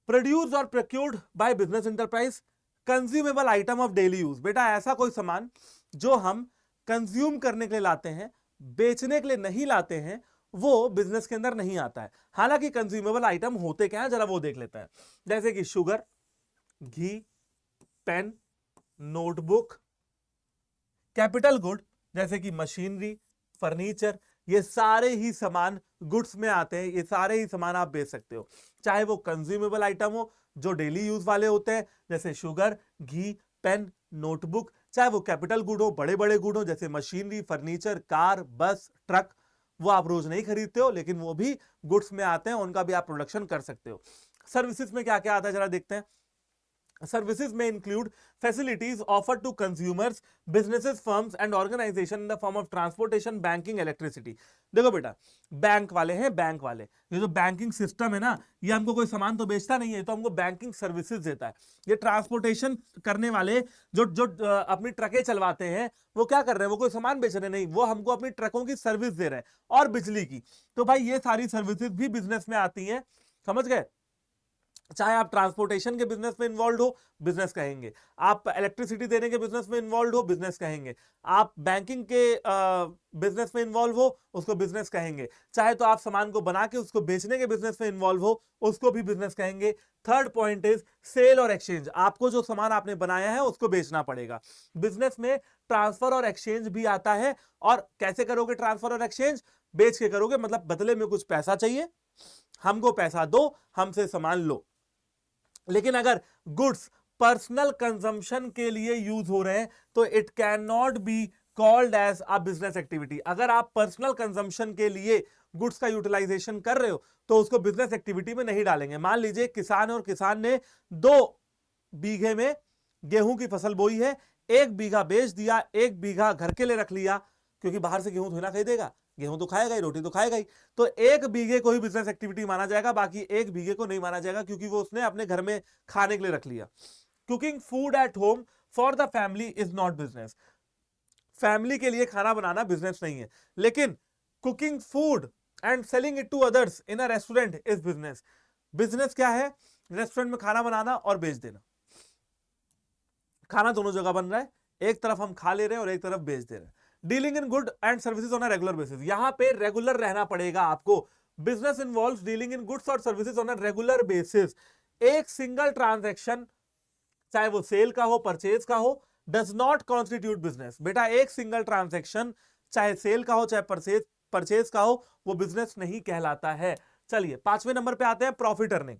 [SPEAKER 1] प्रोड्यूस और procured by business enterprise consumable item of daily use. बेटा ऐसा कोई सामान जो हम कंज्यूम करने के लिए लाते हैं, बेचने के लिए नहीं लाते हैं, वो बिजनेस के अंदर नहीं आता है। हालांकि कंज्यूमेबल आइटम होते क्या है जरा वो देख लेते हैं। जैसे कि शुगर, घी, पेन, नोटबुक। कैपिटल गुड जैसे कि मशीनरी, फर्नीचर, ये सारे ही सामान गुड्स में आते हैं, ये सारे ही सामान आप बेच सकते हो। चाहे वो कंज्यूमेबल आइटम हो जो डेली यूज वाले होते हैं जैसे शुगर, घी, पेन, नोटबुक, चाहे वो कैपिटल गुड हो, बड़े बड़े गुड हो जैसे मशीनरी, फर्नीचर, कार, बस, ट्रक, वो आप रोज नहीं खरीदते हो, लेकिन वो भी गुड्स में आते हैं, उनका भी आप प्रोडक्शन कर सकते हो। सर्विसेज में क्या क्या आता है जरा देखते हैं। Services may include facilities offered to consumers, businesses, firms and organizations in the form of transportation, banking, electricity। देखो बेटा, बैंक वाले हैं, बैंक वाले, ये जो बैंकिंग सिस्टम है ना, ये हमको कोई सामान तो बेचता नहीं है, तो हमको बैंकिंग सर्विसेज देता है। ये ट्रांसपोर्टेशन करने वाले जो जो अपनी ट्रकें चलवाते हैं, वो क्या कर रहे हैं, वो कोई सामान बेच रहे नहीं, वो हमको अपनी ट्रकों की सर्विस दे रहे हैं। और बिजली की, तो भाई ये सारी सर्विसेज भी बिजनेस में आती हैं, समझ गए। चाहे आप ट्रांसपोर्टेशन के बिजनेस में इन्वॉल्व हो, बिजनेस कहेंगे। आप इलेक्ट्रिसिटी देने के बिजनेस में इन्वॉल्व हो, बिजनेस कहेंगे। आप बैंकिंग के बिजनेस में इन्वॉल्व हो, उसको बिजनेस कहेंगे। चाहे तो आप सामान को बना के उसको बेचने के बिजनेस में इन्वॉल्व हो, उसको भी बिजनेस कहेंगे। थर्ड पॉइंट इज सेल और एक्सचेंज। आपको जो सामान आपने बनाया है उसको बेचना पड़ेगा। बिजनेस में ट्रांसफर और एक्सचेंज भी आता है। और कैसे करोगे ट्रांसफर और एक्सचेंज? बेच के करोगे, मतलब बदले में कुछ पैसा चाहिए, हमको पैसा दो, हमसे सामान लो। लेकिन अगर गुड्स पर्सनल कंजम्पशन के लिए यूज हो रहे हैं तो it can not be called as a business activity. अगर आप पर्सनल कंजम्पशन के लिए गुड्स का यूटिलाइजेशन कर रहे हो तो उसको बिजनेस एक्टिविटी में नहीं डालेंगे। मान लीजिए किसान और किसान ने 2 बीघे में गेहूं की फसल बोई है, 1 बीघा बेच दिया, 1 बीघा घर के लिए रख लिया, क्योंकि बाहर से गेहूं थोड़ी ना खरीदेगा, गेहूं तो खाएगा ही, रोटी तो खाएगा ही। तो 1 बीघे को ही बिजनेस एक्टिविटी माना जाएगा, बाकी 1 बीघे को नहीं माना जाएगा, क्योंकि वो उसने अपने घर में खाने के लिए रख लिया। Cooking food at home for the family is not business. Family के लिए खाना बनाना बिजनेस नहीं है, लेकिन cooking food and selling it to others in a restaurant is business. Business क्या है? रेस्टोरेंट में खाना बनाना और बेच देना। खाना दोनों जगह बन रहा है, एक तरफ हम खा ले रहे हैं और एक तरफ बेच दे रहे हैं। Dealing in good and services on a regular basis, यहां पे रेगुलर रहना पड़ेगा आपको। Business involves dealing in goods और services on a regular basis. एक सिंगल ट्रांजैक्शन, चाहे वो सेल का हो, परचेज का हो, डज नॉट कॉन्स्टिट्यूट बिजनेस। बेटा एक सिंगल ट्रांजैक्शन, चाहे सेल का हो चाहे परचेज का हो, वो बिजनेस नहीं कहलाता है। चलिए 5वें नंबर पे आते हैं, प्रॉफिट अर्निंग।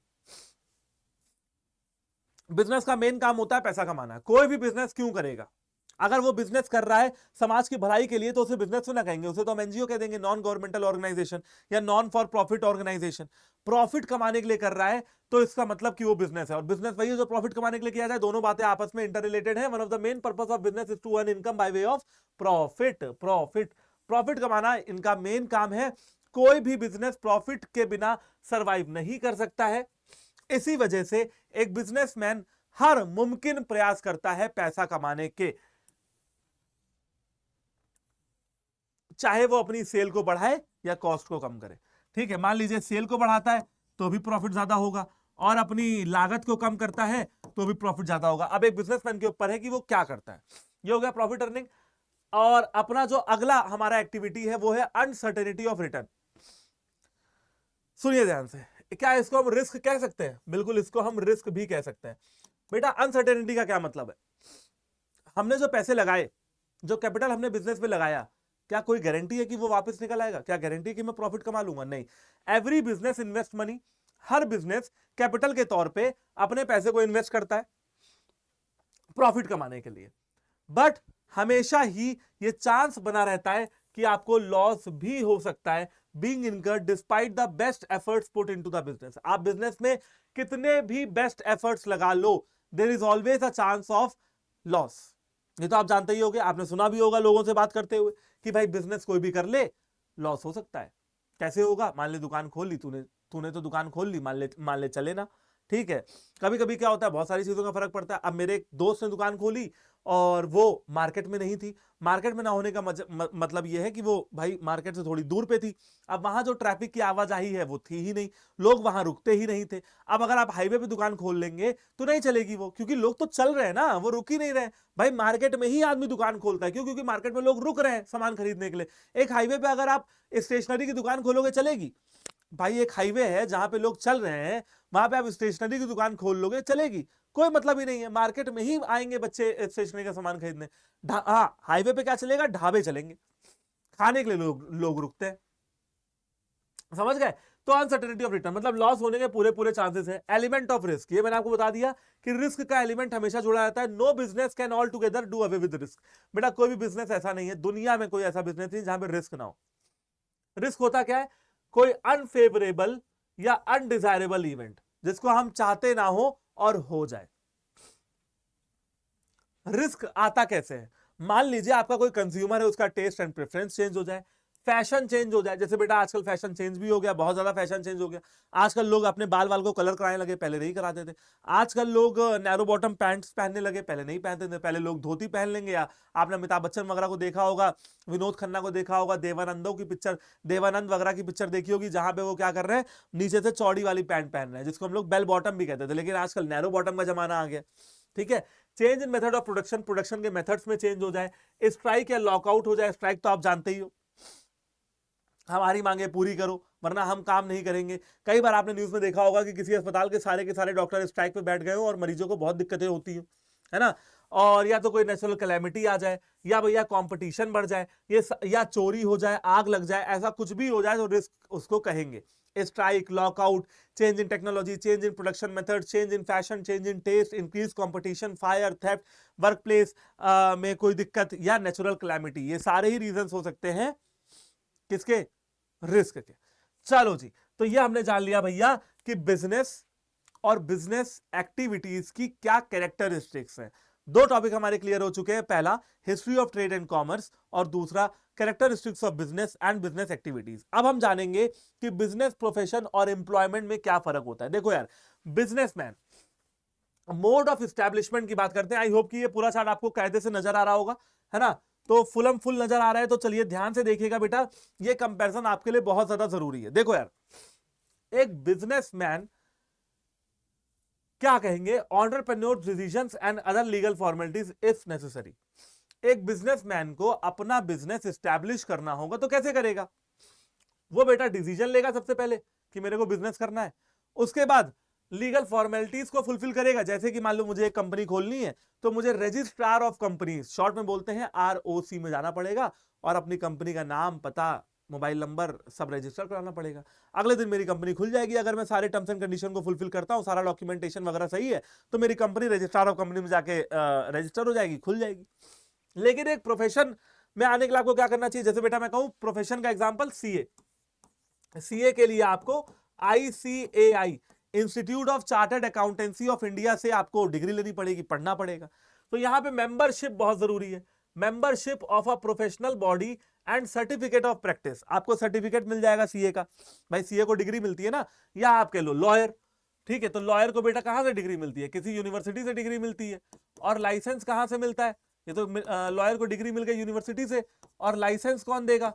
[SPEAKER 1] बिजनेस का मेन काम होता है पैसा कमाना। कोई भी बिजनेस क्यों करेगा? अगर वो बिजनेस कर रहा है समाज की भलाई के लिए तो उसे बिजनेस ना कहेंगे, उसे तो हम एनजीओ कह देंगे, नॉन गवर्नमेंटल ऑर्गेनाइजेशन या non for profit organisation. Profit कमाने के लिए कर रहा है तो इसका मतलब कि वो बिजनेस है, और बिजनेस वही है जो प्रॉफिट कमाने के लिए किया जाए। दोनों बातें आपस में इंटर रिलेटेड है। One of the main purpose of business is to earn income by way of profit. Profit कमाना इनका मेन काम है। कोई भी बिजनेस प्रॉफिट के बिना सर्वाइव नहीं कर सकता है। इसी वजह से एक बिजनेसमैन हर मुमकिन प्रयास करता है पैसा कमाने के, चाहे वो अपनी सेल को बढ़ाए या कॉस्ट को कम करे। ठीक है, मान लीजिए सेल को बढ़ाता है तो भी प्रॉफिट ज्यादा होगा, और अपनी लागत को कम करता है तो भी प्रॉफिट ज्यादा होगा। अब एक बिजनेसमैन के ऊपर है कि वो क्या करता है। ये हो गया प्रॉफिट अर्निंग। और अपना जो अगला हमारा एक्टिविटी है वो है अनसर्टेनिटी ऑफ रिटर्न। सुनिए ध्यान से, क्या इसको हम रिस्क कह सकते हैं? बिल्कुल, इसको हम रिस्क भी कह सकते हैं। बेटा अनसर्टेनिटी का क्या मतलब है? हमने जो पैसे लगाए, जो कैपिटल हमने बिजनेस में लगाया, क्या कोई गारंटी है कि वो वापस निकल आएगा? क्या गारंटी है कि मैं प्रॉफिट कमा लूंगा? नहीं। Every business invest money. हर बिजनेस कैपिटल के तौर पे अपने पैसे को इन्वेस्ट करता है प्रॉफिट कमाने के लिए, बट हमेशा ही ये चांस बना रहता है कि आपको लॉस भी हो सकता है, being incurred despite the best efforts put into the business. आप बिजनेस में कितने भी बेस्ट एफर्ट्स लगा लो, there is always a chance of loss. ये तो आप जानते ही होंगे, आपने सुना भी होगा लोगों से बात करते हुए कि भाई बिजनेस कोई भी कर ले, लॉस हो सकता है। कैसे होगा? मान ले दुकान खोल ली तूने, तूने तो दुकान खोल ली, मान ले चले ना, ठीक है। कभी कभी क्या होता है, बहुत सारी चीजों का फर्क पड़ता है। अब मेरे एक दोस्त ने दुकान खोली और वो मार्केट में नहीं थी। मार्केट में ना होने का मतलब ये है कि वो भाई मार्केट से थोड़ी दूर पे थी। अब वहां जो ट्रैफिक की आवाजाही है वो थी ही नहीं, लोग वहां रुकते ही नहीं थे। अब अगर आप हाईवे पे दुकान खोल लेंगे तो नहीं चलेगी वो, क्योंकि लोग तो चल रहे हैं ना, वो रुक ही नहीं रहे। भाई मार्केट में ही आदमी दुकान खोलता है, क्यों? क्योंकि मार्केट में लोग रुक रहे हैं सामान खरीदने के लिए। एक हाईवे पे अगर आप स्टेशनरी की दुकान खोलोगे, चलेगी? भाई एक हाईवे है जहां पे लोग चल रहे हैं, वहां पे आप स्टेशनरी की दुकान खोल लोगे, चलेगी? कोई मतलब ही नहीं है। मार्केट में ही आएंगे बच्चे स्टेशनरी का सामान खरीदने। हाँ, हाईवे पे क्या चलेगा? ढाबे चलेंगे, खाने के लिए लोग रुकते हैं। समझ गए? तो अनसर्टेनिटी ऑफ रिटर्न मतलब लॉस होने के पूरे पूरे चांसेस है। एलिमेंट ऑफ रिस्क, ये मैंने आपको बता दिया कि रिस्क का एलिमेंट हमेशा जुड़ा रहता है। No business can all together do away with risk. बेटा कोई भी बिजनेस ऐसा नहीं है, दुनिया में कोई ऐसा बिजनेस नहीं जहां पे रिस्क ना हो। रिस्क होता क्या है? कोई अनफेवरेबल या अनडिजायरेबल इवेंट जिसको हम चाहते ना हो और हो जाए। रिस्क आता कैसे है? मान लीजिए आपका कोई कंज्यूमर है, उसका टेस्ट एंड प्रेफरेंस चेंज हो जाए, फैशन चेंज हो जाए। जैसे बेटा आजकल फैशन चेंज भी हो गया, बहुत ज्यादा फैशन चेंज हो गया। आजकल लोग अपने बाल वाल को कलर कराने लगे, पहले नहीं कराते थे। आजकल लोग नैरो बॉटम पैंट्स पहनने लगे, पहले नहीं पहनते थे। पहले लोग धोती पहन लेंगे, या आपने अमिताभ बच्चन वगैरह को देखा होगा, विनोद खन्ना को देखा होगा, देवानंदों की पिक्चर, देवानंद वगैरह की पिक्चर देखी होगी, जहां पे वो क्या कर रहे हैं, नीचे से चौड़ी वाली पैंट पहन रहे हैं, जिसको हम लोग बेल बॉटम भी कहते थे। लेकिन आजकल नैरो बॉटम का जमाना आ गया। ठीक है, change in method of production, production के मेथड्स में चेंज हो जाए, स्ट्राइक या लॉकआउट हो जाए। स्ट्राइक तो आप जानते ही हो, हमारी मांगे पूरी करो वरना हम काम नहीं करेंगे। कई बार आपने न्यूज में देखा होगा कि किसी अस्पताल के सारे डॉक्टर स्ट्राइक पे बैठ गए हो और मरीजों को बहुत दिक्कतें होती है ना। और या तो कोई नेचुरल कैलेमिटी आ जाए, या भैया कंपटीशन बढ़ जाए, या चोरी हो जाए, आग लग जाए, ऐसा कुछ भी हो जाए तो रिस्क उसको कहेंगे। Strike, lockout, change in technology, change in production method, change in fashion, change in taste, increase competition, fire, theft, work place में कोई दिक्कत, या नेचुरल कैलेमिटी। ये सारे ही रीजंस हो सकते हैं किसके? रिस्क के। चलो जी, तो ये हमने जान लिया भैया कि बिजनेस और बिजनेस एक्टिविटीज की क्या कैरेक्टरिस्टिक्स हैं। दो टॉपिक हमारे क्लियर हो चुके हैं, पहला history of trade and commerce, और दूसरा characteristics of business and business activities. अब हम जानेंगे कि बिजनेस, प्रोफेशन और एम्प्लॉयमेंट में क्या फर्क होता है। देखो यार, बिजनेसमैन, मोड ऑफ एस्टैब्लिशमेंट की बात करते हैं। आई होप कि ये पूरा चार्ट आपको कायदे से नजर आ रहा होगा, है ना। तो फुल नजर आ रहा है तो चलिए ध्यान से देखिएगा बेटा, ये कंपैरिजन आपके लिए बहुत ज्यादा जरूरी है। देखो यार, एक बिजनेसमैन क्या कहेंगे, entrepreneur decisions and other legal formalities if necessary. एक बिजनेसमैन को अपना बिजनेस एस्टैब्लिश करना होगा तो कैसे करेगा? वो बेटा डिसीजन लेगा सबसे पहले कि मेरे को बिजनेस करना है, उसके बाद लीगल फॉर्मेलिटीज को फुलफिल करेगा। जैसे कि मान लो मुझे एक कंपनी खोलनी है तो मुझे रजिस्ट्रार ऑफ कंपनीज, शॉर्ट में बोलते हैं ROC, में जाना पड़ेगा और अपनी कंपनी का नाम, पता, मोबाइल नंबर सब रजिस्टर कराना पड़ेगा। अगले दिन मेरी कंपनी खुल जाएगी। अगर मैं सारे टर्म्स एंड कंडीशन को फुलफिल करता हूं, सारा डॉक्यूमेंटेशन वगैरह सही है, तो मेरी कंपनी रजिस्ट्रार ऑफ कंपनी में जाके रजिस्टर हो जाएगी, खुल जाएगी। लेकिन एक प्रोफेशन में आने के लिए आपको क्या करना चाहिए? जैसे बेटा मैं कहूं प्रोफेशन का एग्जाम्पल सीए के लिए आपको ICAI, institute of chartered accountancy of India से आपको डिग्री लेनी पड़ेगी, पढ़ना पड़ेगा। तो यहां पे मेंबरशिप बहुत जरूरी है, membership of a professional body and certificate of practice. आपको सर्टिफिकेट मिल जाएगा सीए का, भाई सीए को डिग्री मिलती है ना। या आप कह लो लॉयर, ठीक है, तो लॉयर को बेटा कहां से डिग्री मिलती है? किसी यूनिवर्सिटी से डिग्री मिलती है। और लाइसेंस कहां से मिलता है? ये तो लॉयर को डिग्री मिल गई यूनिवर्सिटी से, और लाइसेंस कौन देगा?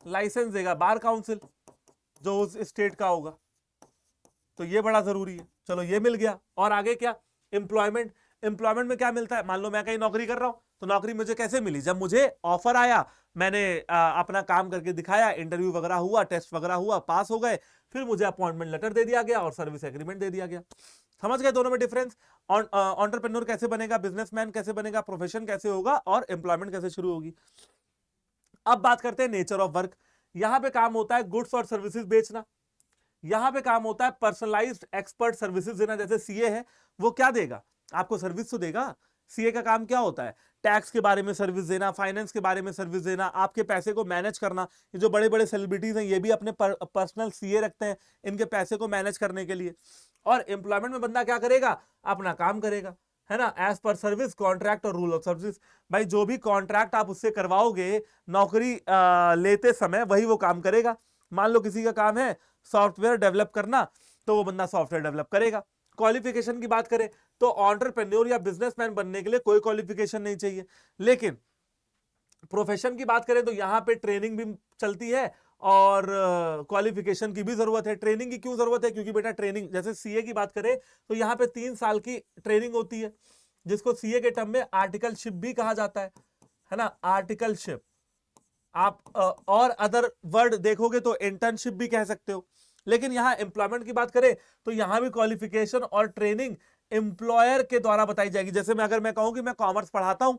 [SPEAKER 1] लाइसेंस देगा बार काउंसिल, जो उस स्टेट का होगा। तो ये बड़ा जरूरी है। चलो ये मिल गया, और आगे क्या? एम्प्लॉयमेंट। एम्प्लॉयमेंट में क्या मिलता है? मान लो मैं कहीं नौकरी कर रहा हूं, तो नौकरी मुझे कैसे मिली? जब मुझे ऑफर आया, मैंने अपना काम करके दिखाया, इंटरव्यू वगैरह हुआ, टेस्ट वगैरह हुआ, पास हो गए, फिर मुझे अपॉइंटमेंट लेटर दे दिया गया और सर्विस एग्रीमेंट दे दिया गया। समझ गए दोनों में डिफरेंस? एंटरप्रेन्योर कैसे बनेगा, बिजनेसमैन कैसे बनेगा, प्रोफेशन कैसे होगा, और एम्प्लॉयमेंट कैसे शुरू होगी। अब बात करते हैं नेचर ऑफ वर्क। यहां पे काम होता है गुड्स और सर्विसेज बेचना, यहां पे काम होता है पर्सनलाइज्ड एक्सपर्ट सर्विसेज देना। जैसे सीए है, वो क्या देगा? आपको सर्विस तो देगा। सीए का काम क्या होता है? टैक्स के बारे में सर्विस देना, फाइनेंस के बारे में सर्विस देना, आपके पैसे को मैनेज करना। ये जो बड़े बड़े सेलिब्रिटीज हैं, ये भी अपने पर्सनल सीए रखते हैं इनके पैसे को मैनेज करने के लिए। और एम्प्लॉयमेंट में बंदा क्या करेगा? अपना काम करेगा, है ना, एज पर सर्विस, कॉन्ट्रैक्ट और रूल ऑफ सर्विस। भाई जो भी कॉन्ट्रैक्ट आप उससे करवाओगे नौकरी लेते समय, वही वो काम करेगा। मान लो किसी का काम है सॉफ्टवेयर डेवलप करना, तो वो बंदा सॉफ्टवेयर डेवलप करेगा। क्वालिफिकेशन की बात करें तो एंटरप्रेन्योर या बिजनेसमैन बनने के लिए कोई क्वालिफिकेशन नहीं चाहिए। लेकिन प्रोफेशन की बात करें तो यहां पे ट्रेनिंग भी चलती है और क्वालिफिकेशन की भी जरूरत है। ट्रेनिंग की क्यों जरूरत है? क्योंकि बेटा ट्रेनिंग, जैसे सीए की बात करें तो यहां पे 3 साल की ट्रेनिंग होती है, जिसको सीए के टर्म में आर्टिकलशिप भी कहा जाता है ना, आर्टिकलशिप। आप और अदर वर्ड देखोगे तो इंटर्नशिप भी कह सकते हो। लेकिन यहां एम्प्लॉयमेंट की बात करें तो यहां भी क्वालिफिकेशन और ट्रेनिंग एम्प्लॉयर के द्वारा बताई जाएगी। जैसे मैं अगर मैं कहूं कि मैं कॉमर्स पढ़ाता हूं,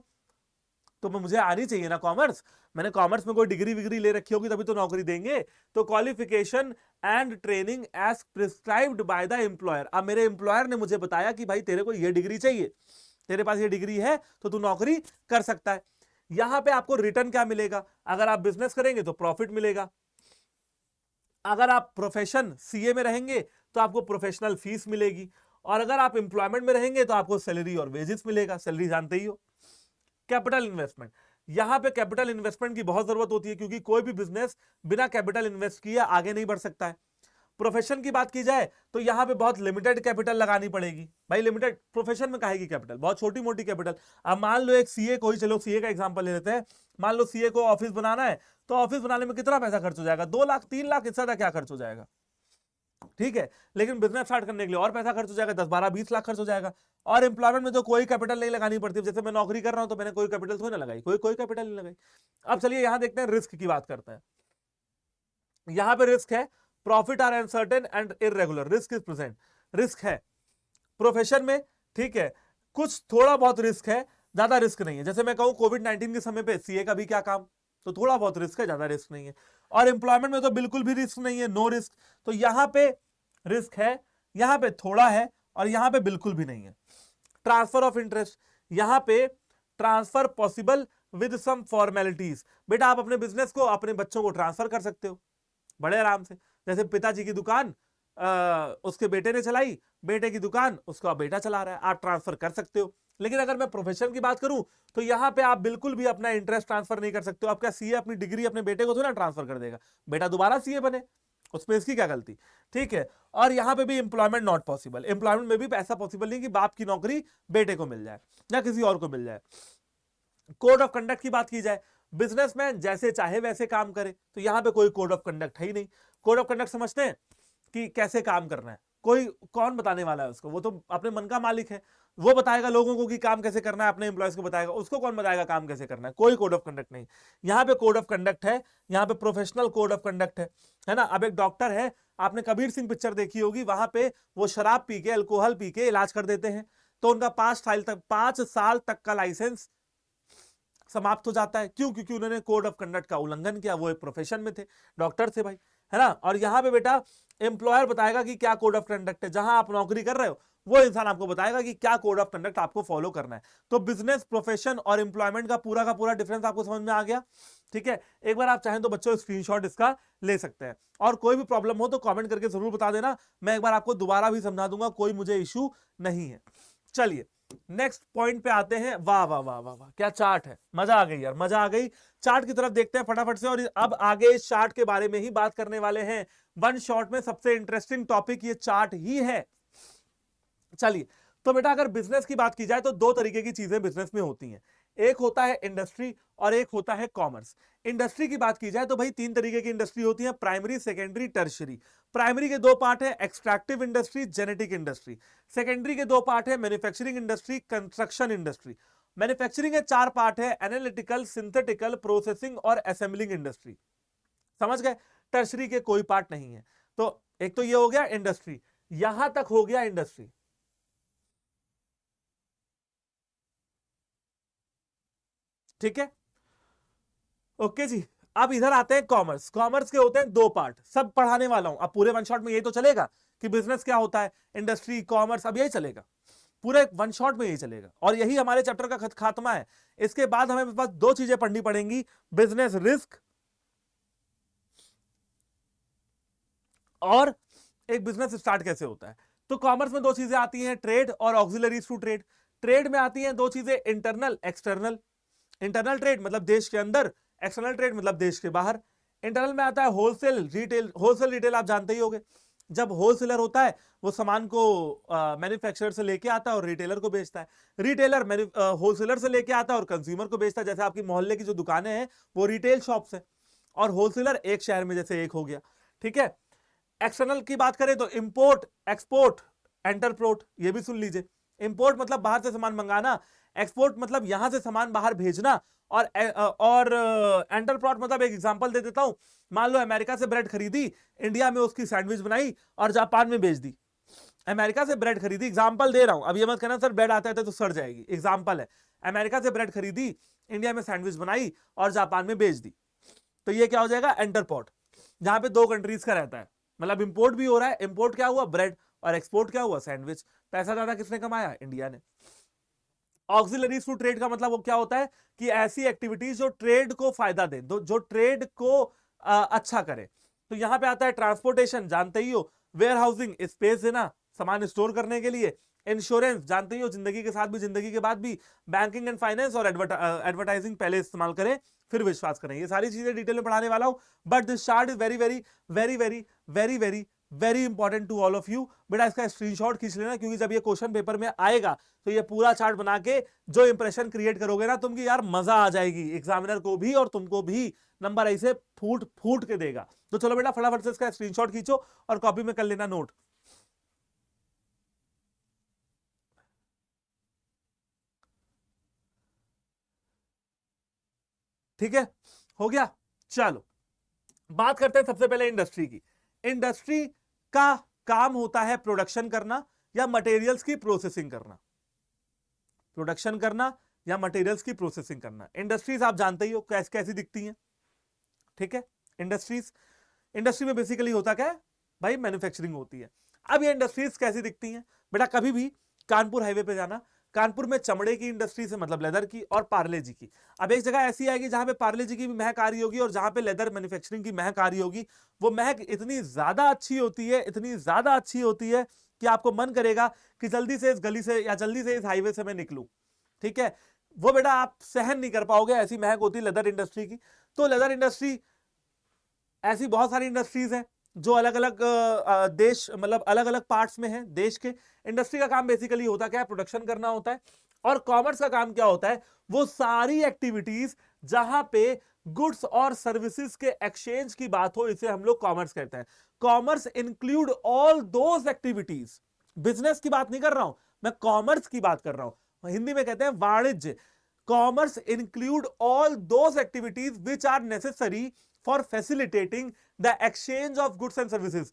[SPEAKER 1] तो मुझे आनी चाहिए ना कॉमर्स। मैंने कॉमर्स में कोई डिग्री विग्री ले रखी होगी तभी तो नौकरी देंगे। तो qualification and training as prescribed by the employer. अब मेरे एम्प्लॉयर ने मुझे बताया कि भाई तेरे को ये डिग्री चाहिए, तेरे पास ये डिग्री है तो तू नौकरी कर सकता है। यहां पे आपको रिटर्न क्या मिलेगा? अगर आप बिजनेस करेंगे तो प्रॉफिट मिलेगा, अगर आप प्रोफेशन सीए में रहेंगे तो आपको प्रोफेशनल फीस मिलेगी, और अगर आप एम्प्लॉयमेंट में रहेंगे तो आपको सैलरी और वेजेस मिलेगा। सैलरी जानते ही हो। कैपिटल इन्वेस्टमेंट, यहां पे कैपिटल इन्वेस्टमेंट की बहुत जरूरत होती है, क्योंकि कोई भी बिजनेस बिना कैपिटल इन्वेस्ट किए आगे नहीं बढ़ सकता है। प्रोफेशन की बात की जाए तो यहां पे बहुत लिमिटेड कैपिटल लगानी पड़ेगी। भाई लिमिटेड प्रोफेशन में काहे की कैपिटल, बहुत छोटी मोटी कैपिटल। अब मान लो एक सीए को ही, चलो सीए का एग्जांपल ले लेते हैं। मान लो सीए को ऑफिस बनाना है, तो ऑफिस बनाने में कितना पैसा खर्च हो जाएगा? 2 लाख 3 लाख, इससे ज्यादा क्या खर्च हो जाएगा? ठीक है। लेकिन बिजनेस स्टार्ट करने के लिए और पैसा खर्च हो जाएगा, 10 12 20 लाख खर्च हो जाएगा। और एम्प्लॉयमेंट में तो कोई कैपिटल नहीं लगानी पड़ती। जैसे मैं नौकरी कर रहा हूं तो मैंने कोई कैपिटल थोड़ी ना लगाई, कोई कैपिटल नहीं लगाई। अब चलिए यहां देखते हैं, रिस्क की बात करते हैं। यहां पे रिस्क है, profit are uncertain and irregular, risk is present. Risk है प्रोफेशन में, ठीक है, कुछ थोड़ा बहुत रिस्क है, ज्यादा रिस्क नहीं है। जैसे मैं कहूं कोविड-19 के समय पे सीए का भी क्या काम, तो थोड़ा बहुत रिस्क है, ज्यादा रिस्क नहीं है। और एम्प्लॉयमेंट में तो बिल्कुल भी रिस्क नहीं है, नो रिस्क। तो यहां पे रिस्क है, यहां पे थोड़ा है, और यहां पे बिल्कुल भी नहीं है। ट्रांसफर ऑफ इंटरेस्ट, यहां पे transfer possible with some formalities. बेटा आप अपने बिजनेस को अपने बच्चों को ट्रांसफर कर सकते हो बड़े आराम से। जैसे पिताजी की दुकान उसके बेटे ने चलाई, बेटे की दुकान उसका बेटा चला रहा है, आप ट्रांसफर कर सकते हो। लेकिन अगर मैं प्रोफेशन की बात करूं तो यहां पे आप बिल्कुल भी अपना इंटरेस्ट ट्रांसफर नहीं कर सकते हो। आपका सीए अपनी डिग्री अपने बेटे को थोड़ा ट्रांसफर कर देगा, बेटा दोबारा सीए बने, उसमें इसकी क्या गलती? ठीक है। और यहां पे भी एम्प्लॉयमेंट नॉट पॉसिबल, एम्प्लॉयमेंट में भी ऐसा पॉसिबल नहीं कि बाप की नौकरी बेटे को मिल जाए या किसी और को मिल जाए। कोड ऑफ कंडक्ट की बात की जाए, बिजनेसमैन जैसे चाहे वैसे काम करे, तो यहां पे कोई कोड ऑफ कंडक्ट है ही नहीं। कोड ऑफ कंडक्ट समझते हैं कि कैसे काम करना है, कोई कौन बताने वाला है उसको? वो तो अपने मन का मालिक है, वो बताएगा लोगों को कि काम कैसे करना है, अपने एम्प्लॉयज को बताएगा, उसको कौन बताएगा काम कैसे करना है? कोई कोड ऑफ कंडक्ट नहीं। यहाँ पे कोड ऑफ कंडक्ट है, यहाँ पे प्रोफेशनल कोड ऑफ कंडक्ट है ना। अब एक डॉक्टर है, आपने कबीर सिंह पिक्चर देखी होगी, वहां पे वो शराब पी के, अल्कोहल पी के इलाज कर देते हैं, तो उनका 5 साल तक का लाइसेंस समाप्त हो जाता है। क्यों? क्योंकि उन्होंने कोड ऑफ कंडक्ट का उल्लंघन किया। वो एक प्रोफेशन में थे, डॉक्टर थे भाई, है ना। और यहां पे बेटा एम्प्लॉयर बताएगा कि क्या कोड ऑफ कंडक्ट है। जहां आप नौकरी कर रहे हो वो इंसान आपको बताएगा कि क्या कोड ऑफ कंडक्ट आपको फॉलो करना है। तो बिजनेस, प्रोफेशन और एम्प्लॉयमेंट का पूरा डिफरेंस आपको समझ में आ गया? ठीक है। एक बार आप चाहें तो बच्चों स्क्रीनशॉट इसका ले सकते हैं, और कोई भी प्रॉब्लम हो तो कमेंट करके जरूर बता देना, मैं एक बार आपको दोबारा भी समझा दूंगा, कोई मुझे इशू नहीं है। चलिए नेक्स्ट पॉइंट पे आते हैं। वाह वाह वाह वाह वाह, क्या चार्ट है, मजा आ गई यार, मजा आ गई। चार्ट की तरफ देखते हैं फटाफट से, और अब आगे इस चार्ट के बारे में ही बात करने वाले हैं। वन शॉट में सबसे इंटरेस्टिंग टॉपिक ये चार्ट ही है। चलिए, तो बेटा अगर बिजनेस की बात की जाए तो दो तरीके की चीजें बिजनेस में होती हैं, एक होता है इंडस्ट्री और एक होता है कॉमर्स। इंडस्ट्री की बात की जाए तो भाई 3 तरीके की इंडस्ट्री होती है, प्राइमरी, सेकेंडरी, टर्शियरी। प्राइमरी के 2 पार्ट है, extractive industry, genetic industry. Secondary के 2 पार्ट है, manufacturing industry, construction industry. Manufacturing के 4 पार्ट है, एनालिटिकल, सिंथेटिकल, प्रोसेसिंग और असेंबलिंग इंडस्ट्री। समझ गए? टर्शरी के कोई पार्ट नहीं है। तो एक तो ये हो गया इंडस्ट्री, यहां तक हो गया इंडस्ट्री। ठीक है, ओके जी। अब इधर आते हैं कॉमर्स। कॉमर्स के होते हैं 2 पार्ट, सब पढ़ाने वाला हूं अब पूरे वन शॉट में। यही तो चलेगा कि बिजनेस क्या होता है, इंडस्ट्री, कॉमर्स, अब यही चलेगा पूरे वन शॉट में, यही चलेगा, और यही हमारे चैप्टर का खात्मा है। इसके बाद हमें बस 2 चीजें पढ़नी पड़ेंगी, बिजनेस रिस्क और एक बिजनेस स्टार्ट कैसे होता है। तो कॉमर्स में 2 चीजें आती हैं, ट्रेड और ऑक्सिलरीज टू ट्रेड। ट्रेड में आती हैं 2 चीजें, इंटरनल, एक्सटर्नल। इंटरनल ट्रेड मतलब देश के अंदर, एक्सटर्नल ट्रेड मतलब देश के बाहर। इंटरनल में आता है होलसेल, रिटेल। होलसेल रिटेल आप जानते ही होंगे, जब होलसेलर होता है वो सामान को मैन्युफैक्चरर से लेके आता है और रिटेलर को बेचता है। रिटेलर होलसेलर से लेके आता है और कंज्यूमर को बेचता है। जैसे आपकी मोहल्ले की जो दुकानें हैं वो रिटेल शॉप्स है, और होलसेलर एक शहर में जैसे एक हो गया। ठीक है। एक्सटर्नल की बात करें तो इंपोर्ट, एक्सपोर्ट, एंटरप्रोट, ये भी सुन लीजिए। इंपोर्ट मतलब बाहर से सामान मंगाना, एक्सपोर्ट मतलब यहां से सामान बाहर भेजना, और एंटरप्रोट मतलब एक एग्जांपल दे देता हूं। मान लो अमेरिका से ब्रेड खरीदी, इंडिया में उसकी सैंडविच बनाई और जापान में बेच दी। अमेरिका से ब्रेड खरीदी, एग्जांपल दे रहा हूं, अब ये मत कहना सर ब्रेड आता है तो सड़ जाएगी, एग्जांपल है। अमेरिका से ब्रेड खरीदी, इंडिया में सैंडविच बनाई और जापान में बेच दी, तो ये क्या हो जाएगा, एंटरपोर्ट। जहां पे 2 कंट्रीज का रहता है, मतलब इंपोर्ट भी हो रहा है, इंपोर्ट क्या हुआ, ब्रेड, और एक्सपोर्ट क्या हुआ, सैंडविच। पैसा ज्यादा किसने कमाया, इंडिया ने। ऑक्सिलरीज टू ट्रेड का मतलब वो क्या होता है कि ऐसी एक्टिविटीज जो ट्रेड को फायदा दे, जो ट्रेड को अच्छा करे। तो यहां पे आता है ट्रांसपोर्टेशन, जानते ही हो, वेयर हाउसिंग, स्पेस देना सामान स्टोर करने के लिए, इंश्योरेंस जानते ही हो, जिंदगी के साथ भी जिंदगी के बाद भी, बैंकिंग एंड फाइनेंस, और एडवर्टाइजिंग पहले इस्तेमाल करें फिर विश्वास करें। ये सारी चीजें डिटेल में पढ़ाने वाला हूं, but this chart is very very very very very very very important to all of you. बेटा इसका स्क्रीनशॉट खींच लेना, क्योंकि जब ये क्वेश्चन पेपर में आएगा तो ये पूरा चार्ट बना के जो इंप्रेशन क्रिएट करोगे ना तुम, की यार मजा आ जाएगी, एग्जामिनर को भी और तुमको भी नंबर ऐसे फूट फूट के देगा। तो चलो बेटा फटाफट से इसका स्क्रीनशॉट खींचो और कॉपी में कर लेना नोट। ठीक है, हो गया। चलो बात करते हैं सबसे पहले इंडस्ट्री की। इंडस्ट्री का काम होता है प्रोडक्शन करना या मटेरियल्स की प्रोसेसिंग करना, प्रोडक्शन करना या मटेरियल्स की प्रोसेसिंग करना। इंडस्ट्रीज आप जानते ही हो कैसी दिखती हैं, ठीक है। इंडस्ट्री में बेसिकली होता क्या है भाई, मैन्युफैक्चरिंग होती है। अब ये इंडस्ट्रीज कैसी दिखती हैं बेटा, कभी भी कानपुर हाईवे पे जाना, कानपुर में चमड़े की इंडस्ट्री से मतलब लेदर की और पार्ले जी की। अब एक जगह ऐसी आएगी जहां पे पार्ले जी की भी महक आ रही होगी और जहां पे लेदर मैन्युफैक्चरिंग की महक आ रही होगी। वो महक इतनी ज्यादा अच्छी होती है, इतनी ज्यादा अच्छी होती है कि आपको मन करेगा कि जल्दी से इस गली से या जल्दी से इस हाईवे से मैं निकलूं, ठीक है। वो बेटा आप सहन नहीं कर पाओगे, ऐसी महक होती है लेदर इंडस्ट्री की। तो लेदर इंडस्ट्री, ऐसी बहुत सारी इंडस्ट्रीज हैं जो अलग अलग देश मतलब अलग अलग पार्ट्स में है देश के। इंडस्ट्री का काम बेसिकली होता क्या है, प्रोडक्शन करना होता है। और कॉमर्स का काम क्या होता है, वो सारी एक्टिविटीज जहां पे गुड्स और सर्विसेज के एक्सचेंज की बात हो, इसे हम लोग कॉमर्स कहते हैं। Commerce include all those activities, business की बात नहीं कर रहा हूं मैं, कॉमर्स की बात कर रहा हूं, हिंदी में कहते हैं वाणिज्य। Commerce include all those activities which are necessary for facilitating the exchange of goods and services.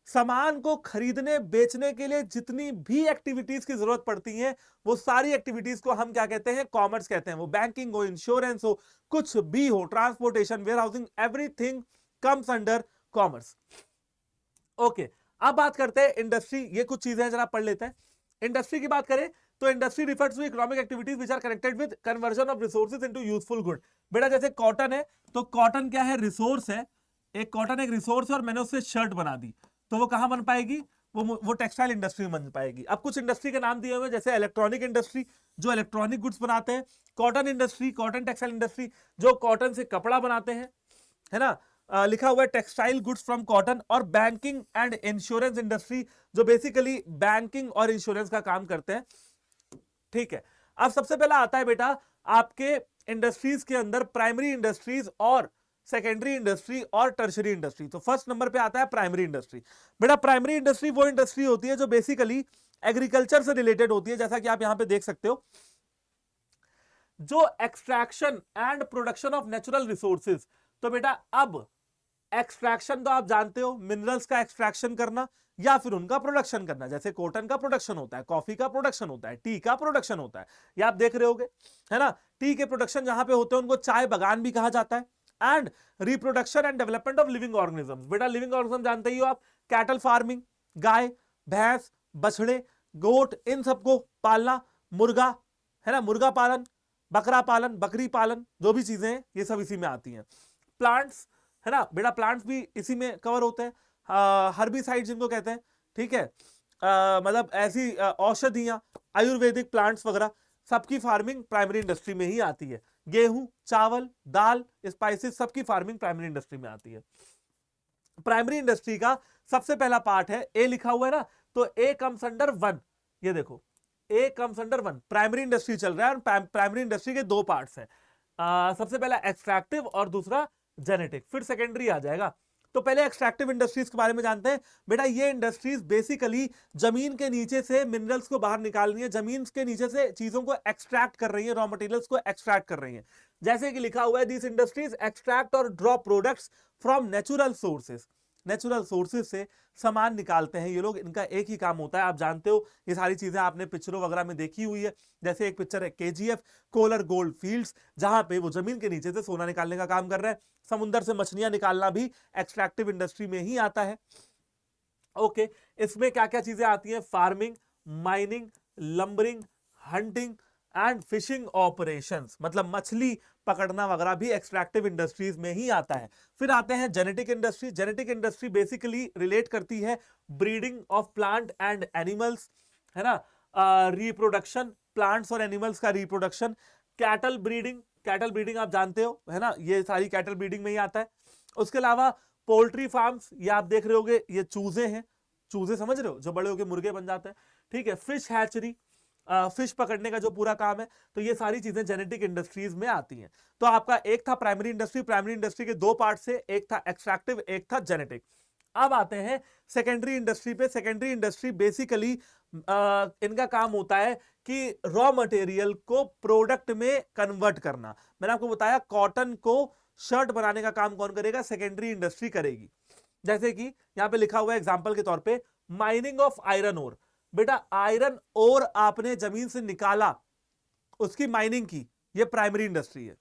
[SPEAKER 1] सामान को खरीदने बेचने के लिए जितनी भी एक्टिविटीज की जरूरत पड़ती है, वो सारी एक्टिविटीज को हम क्या कहते हैं, कॉमर्स कहते हैं। वो बैंकिंग हो, इंश्योरेंस हो, कुछ भी हो, transportation, warehousing, everything comes under commerce. Okay, अब बात करते हैं इंडस्ट्री। ये कुछ चीजें हैं जरा पढ़ लेते हैं। इंडस्ट्री की बात करें तो industry refers to economic activities which are connected with conversion of resources into useful good. बेटा जैसे कॉटन है, तो कॉटन क्या है, रिसोर्स है। एक कॉटन एक रिसोर्स है और मैंने उससे शर्ट बना दी, तो वो कहां बन पाएगी, वो टेक्सटाइल इंडस्ट्री में बन पाएगी। अब कुछ इंडस्ट्री के नाम दिए हुए, जैसे इलेक्ट्रॉनिक इंडस्ट्री जो इलेक्ट्रॉनिक गुड्स बनाते हैं, cotton industry, cotton textile industry जो कॉटन से कपड़ा बनाते हैं, है ना। लिखा हुआ है टेक्सटाइल गुड्स फ्रॉम कॉटन। और बैंकिंग एंड इंश्योरेंस इंडस्ट्री जो बेसिकली बैंकिंग और इंश्योरेंस का काम करते हैं, ठीक है। अब सबसे पहला आता है बेटा आपके इंडस्ट्रीज के अंदर प्राइमरी इंडस्ट्रीज और सेकेंडरी इंडस्ट्री और टर्शरी इंडस्ट्री। तो फर्स्ट नंबर पे आता है प्राइमरी इंडस्ट्री। बेटा प्राइमरी इंडस्ट्री वो इंडस्ट्री होती है जो बेसिकली एग्रीकल्चर से रिलेटेड होती है, जैसा कि आप यहां पे देख सकते हो, जो extraction and production of natural resources. तो बेटा अब एक्सट्रैक्शन तो आप जानते हो, मिनरल्स का एक्सट्रैक्शन करना या फिर उनका प्रोडक्शन करना। जैसे कॉटन का प्रोडक्शन होता है, कॉफी का प्रोडक्शन होता है, टी का प्रोडक्शन होता है, ये आप देख रहे होगे, है ना। टी के प्रोडक्शन जहां पे होते हैं उनको चाय बागान भी कहा जाता है। And reproduction and development of living organisms. बेटा लिविंग ऑर्गेनिज्म जानते ही हो आप, कैटल फार्मिंग, गाय भैंस बछड़े गोट, इन सबको पालना, मुर्गा, है ना, मुर्गा पालन, बकरा पालन, बकरी पालन, जो भी चीजें हैं ये सब इसी में आती हैं। प्लांट्स, है ना बेटा, प्लांट्स भी इसी में कवर होते हैं, हर्बिसाइड जिनको कहते हैं, ठीक है। मतलब ऐसी औषधियां, आयुर्वेदिक प्लांट्स वगैरह, सबकी फार्मिंग प्राइमरी इंडस्ट्री में ही आती है। गेहूं, चावल, दाल, स्पाइसेस, सबकी फार्मिंग प्राइमरी इंडस्ट्री में आती है। प्राइमरी इंडस्ट्री का सबसे पहला पार्ट है, ए लिखा हुआ है ना, तो ए कम्स अंडर वन। ये देखो, A comes under one, primary industry चल रहा है। और प्राइमरी इंडस्ट्री के दो पार्ट्स हैं, सबसे पहला एक्सट्रैक्टिव और दूसरा जेनेटिक, फिर सेकेंडरी आ जाएगा। तो पहले एक्सट्रैक्टिव इंडस्ट्रीज के बारे में जानते हैं। बेटा ये इंडस्ट्रीज बेसिकली जमीन के नीचे से मिनरल्स को बाहर निकाल रही है, जमीन के नीचे से चीजों को एक्सट्रैक्ट कर रही है, रॉ मटेरियल्स को एक्सट्रैक्ट कर रही है। जैसे कि लिखा हुआ है, दिस इंडस्ट्रीज एक्सट्रैक्ट और draw products from natural sources. Natural sources से सामान निकालते हैं ये लोग, इनका एक ही काम होता है। आप जानते हो ये सारी चीजें आपने पिक्चरों वगैरह में देखी हुई है। जैसे एक पिक्चर है केजीएफ, कोलर गोल्ड फील्ड्स, जहां पे वो जमीन के नीचे से सोना निकालने का काम कर रहे हैं। समुद्र से मछलियां निकालना भी एक्सट्रैक्टिव इंडस्ट्री में ही आता है। ओके, इसमें क्या क्या चीजें आती हैं, farming, mining, lumbering, hunting and fishing operations, मतलब मछली पकड़ना वगैरह भी एक्सट्रैक्टिव इंडस्ट्रीज में ही आता है। फिर आते हैं genetic industry. Genetic industry basically relate करती है breeding of plant and animals, है ना, रिप्रोडक्शन, प्लांट्स और एनिमल्स का reproduction. Cattle breeding, cattle breeding आप जानते हो, है ना, ये सारी कैटल ब्रीडिंग में ही आता है। उसके अलावा पोल्ट्री फार्म्स, ये आप देख रहे होगे, ये चूजे हैं, चूजे समझ रहे हो, जो बड़े होके मुर्गे बन जाते हैं, ठीक है। फिश हैचरी, फिश पकड़ने का जो पूरा काम है, तो ये सारी चीजें जेनेटिक इंडस्ट्रीज में आती हैं। तो आपका एक था प्राइमरी इंडस्ट्री, प्राइमरी इंडस्ट्री के दो पार्ट से, एक था एक्सट्रैक्टिव, एक था जेनेटिक। अब आते हैं सेकेंडरी इंडस्ट्री पे। सेकेंडरी इंडस्ट्री बेसिकली इनका काम होता है कि रॉ मटेरियल को प्रोडक्ट में कन्वर्ट करना। मैंने आपको बताया कॉटन को शर्ट बनाने का काम कौन करेगा, सेकेंडरी इंडस्ट्री करेगी। जैसे कि यहां पे लिखा हुआ है एग्जांपल के तौर पे माइनिंग ऑफ आयरन ओर। बेटा आयरन ओर आपने जमीन से निकाला, उसकी माइनिंग की, ये प्राइमरी इंडस्ट्री है,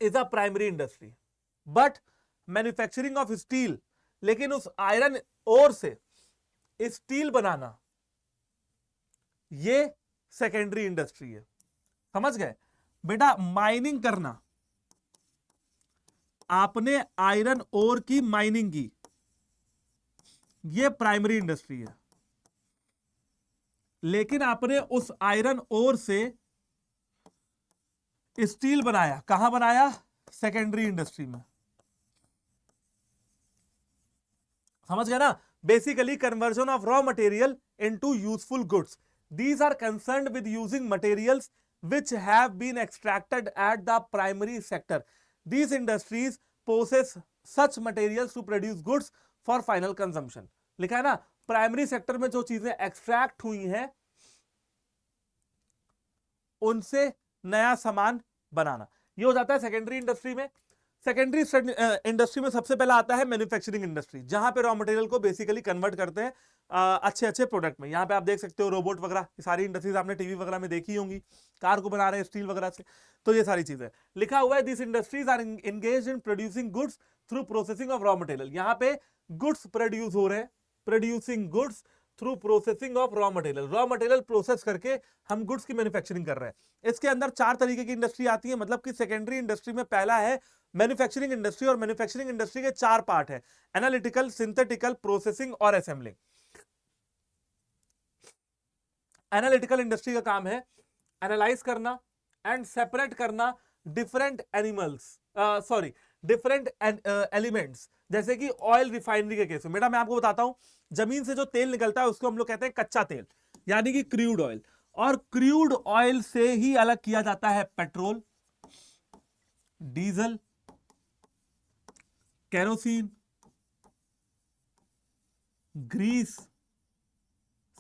[SPEAKER 1] is a primary industry. But manufacturing of steel, लेकिन उस आयरन ओर से स्टील बनाना, ये सेकेंडरी इंडस्ट्री है। समझ गए बेटा, माइनिंग करना, आपने आयरन ओर की माइनिंग की, ये प्राइमरी इंडस्ट्री है। लेकिन आपने उस आयरन ओर से स्टील बनाया, कहां बनाया, सेकेंडरी इंडस्ट्री में। समझ गए ना, basically conversion of raw material into useful goods. These are concerned with using materials which have been extracted at the primary sector. These industries possess such materials to produce goods for final consumption. लिखा है ना, primary sector में जो चीजें extract हुई हैं उनसे नया सामान बनाना, ये हो जाता है सेकेंडरी इंडस्ट्री में। सेकेंडरी इंडस्ट्री में सबसे पहला आता है मैन्युफैक्चरिंग इंडस्ट्री, जहां पे रॉ मटेरियल को बेसिकली कन्वर्ट करते हैं अच्छे अच्छे प्रोडक्ट में। यहाँ पे आप देख सकते हो रोबोट वगैरह, सारी इंडस्ट्रीज आपने टीवी वगैरह में देखी होंगी, कार को बना रहे हैं स्टील वगैरह से, तो ये सारी चीजें लिखा हुआ है। This industries are engaged in producing goods through processing of raw material. यहाँ पे गुड्स प्रोड्यूस हो रहे हैं, producing goods through processing of raw material. Raw material process करके हम गुड्स की मैन्युफैक्चरिंग कर रहे हैं। इसके अंदर चार तरीके की इंडस्ट्री आती है, मतलब कि सेकेंडरी इंडस्ट्री में पहला है मैन्युफैक्चरिंग इंडस्ट्री, और मैन्युफैक्चरिंग इंडस्ट्री के चार पार्ट है, एनालिटिकल, सिंथेटिकल, प्रोसेसिंग और असेंबलिंग। एनालिटिकल इंडस्ट्री का काम है एनालाइज करना एंड सेपरेट करना डिफरेंट डिफरेंट एलिमेंट्स, जैसे कि ऑयल रिफाइनरी के केस में। बेटा मैं आपको बताता हूं, जमीन से जो तेल निकलता है उसको हम लोग कहते हैं कच्चा तेल, यानी कि क्रूड ऑयल, और क्रूड ऑयल से ही अलग किया जाता है पेट्रोल, डीजल, केरोसिन, ग्रीस।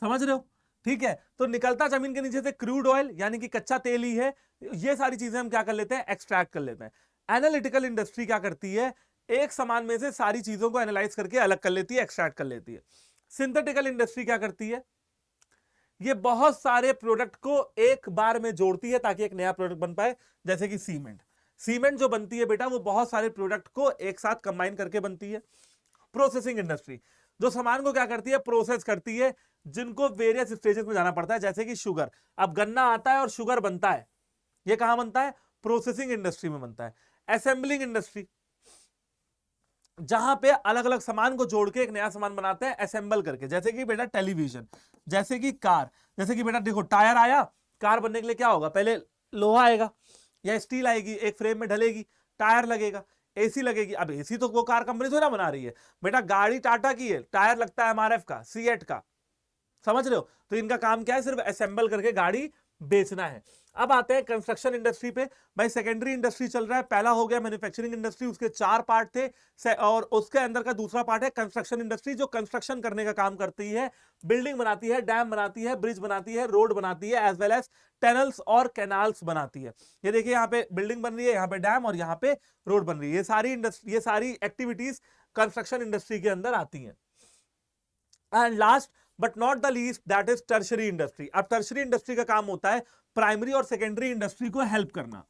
[SPEAKER 1] समझ रहे हो, ठीक है। तो निकलता जमीन के नीचे से क्रूड ऑयल यानी कि कच्चा तेल ही है, ये सारी चीजें हम क्या कर लेते हैं, एक्सट्रैक्ट कर लेते हैं। एनालिटिकल इंडस्ट्री क्या करती है, एक सामान में से सारी चीजों को एनालाइज करके अलग कर लेती है, एक्सट्रैक्ट कर लेती है। सिंथेटिकल इंडस्ट्री क्या करती है, ये बहुत सारे प्रोडक्ट को एक बार में जोड़ती है ताकि एक नया प्रोडक्ट बन पाए, जैसे कि सीमेंट। सीमेंट जो बनती है बेटा, वो बहुत सारे प्रोडक्ट को एक साथ कंबाइन करके बनती है। प्रोसेसिंग इंडस्ट्री जो सामान को क्या करती है, प्रोसेस करती है, जिनको वेरियस स्टेजेस में जाना पड़ता है, जैसे कि शुगर। अब गन्ना आता है और शुगर बनता है, ये कहां बनता है, प्रोसेसिंग इंडस्ट्री में बनता है। असेंबलिंग इंडस्ट्री, जहां पे अलग अलग सामान को जोड़ के एक नया सामान बनाते हैं, असेंबल करके, जैसे कि बेटा टेलीविजन, जैसे कि कार, जैसे कि बेटा देखो टायर आया, कार बनने के लिए क्या होगा, पहले लोहा आएगा या स्टील आएगी, एक फ्रेम में ढलेगी, टायर लगेगा, एसी लगेगी। अब एसी तो वो कार कंपनी थोड़ा बना रही है बेटा, गाड़ी टाटा की है, टायर लगता है एमआरएफ का, सीएट का, समझ रहे हो। तो इनका काम क्या है, सिर्फ असेंबल करके गाड़ी बेचना है। अब आते हैं कंस्ट्रक्शन इंडस्ट्री पे। भाई सेकेंडरी इंडस्ट्री चल रहा है, पहला हो गया मैन्युफैक्चरिंग इंडस्ट्री, उसके चार पार्ट थे, और उसके अंदर का दूसरा पार्ट है कंस्ट्रक्शन इंडस्ट्री, जो कंस्ट्रक्शन करने का काम करती है, बिल्डिंग बनाती है, डैम बनाती है, ब्रिज बनाती है, रोड बनाती है, एज वेल एज टनल्स और कैनाल्स बनाती है। ये देखिए यहाँ पे बिल्डिंग बन रही है, यहाँ पे डैम, और यहाँ पे रोड बन रही है। ये सारी एक्टिविटीज कंस्ट्रक्शन इंडस्ट्री के अंदर आती है। And last but not the least, that is tertiary industry. अब टर्शरी इंडस्ट्री का काम होता है प्राइमरी और सेकेंडरी इंडस्ट्री को हेल्प करना,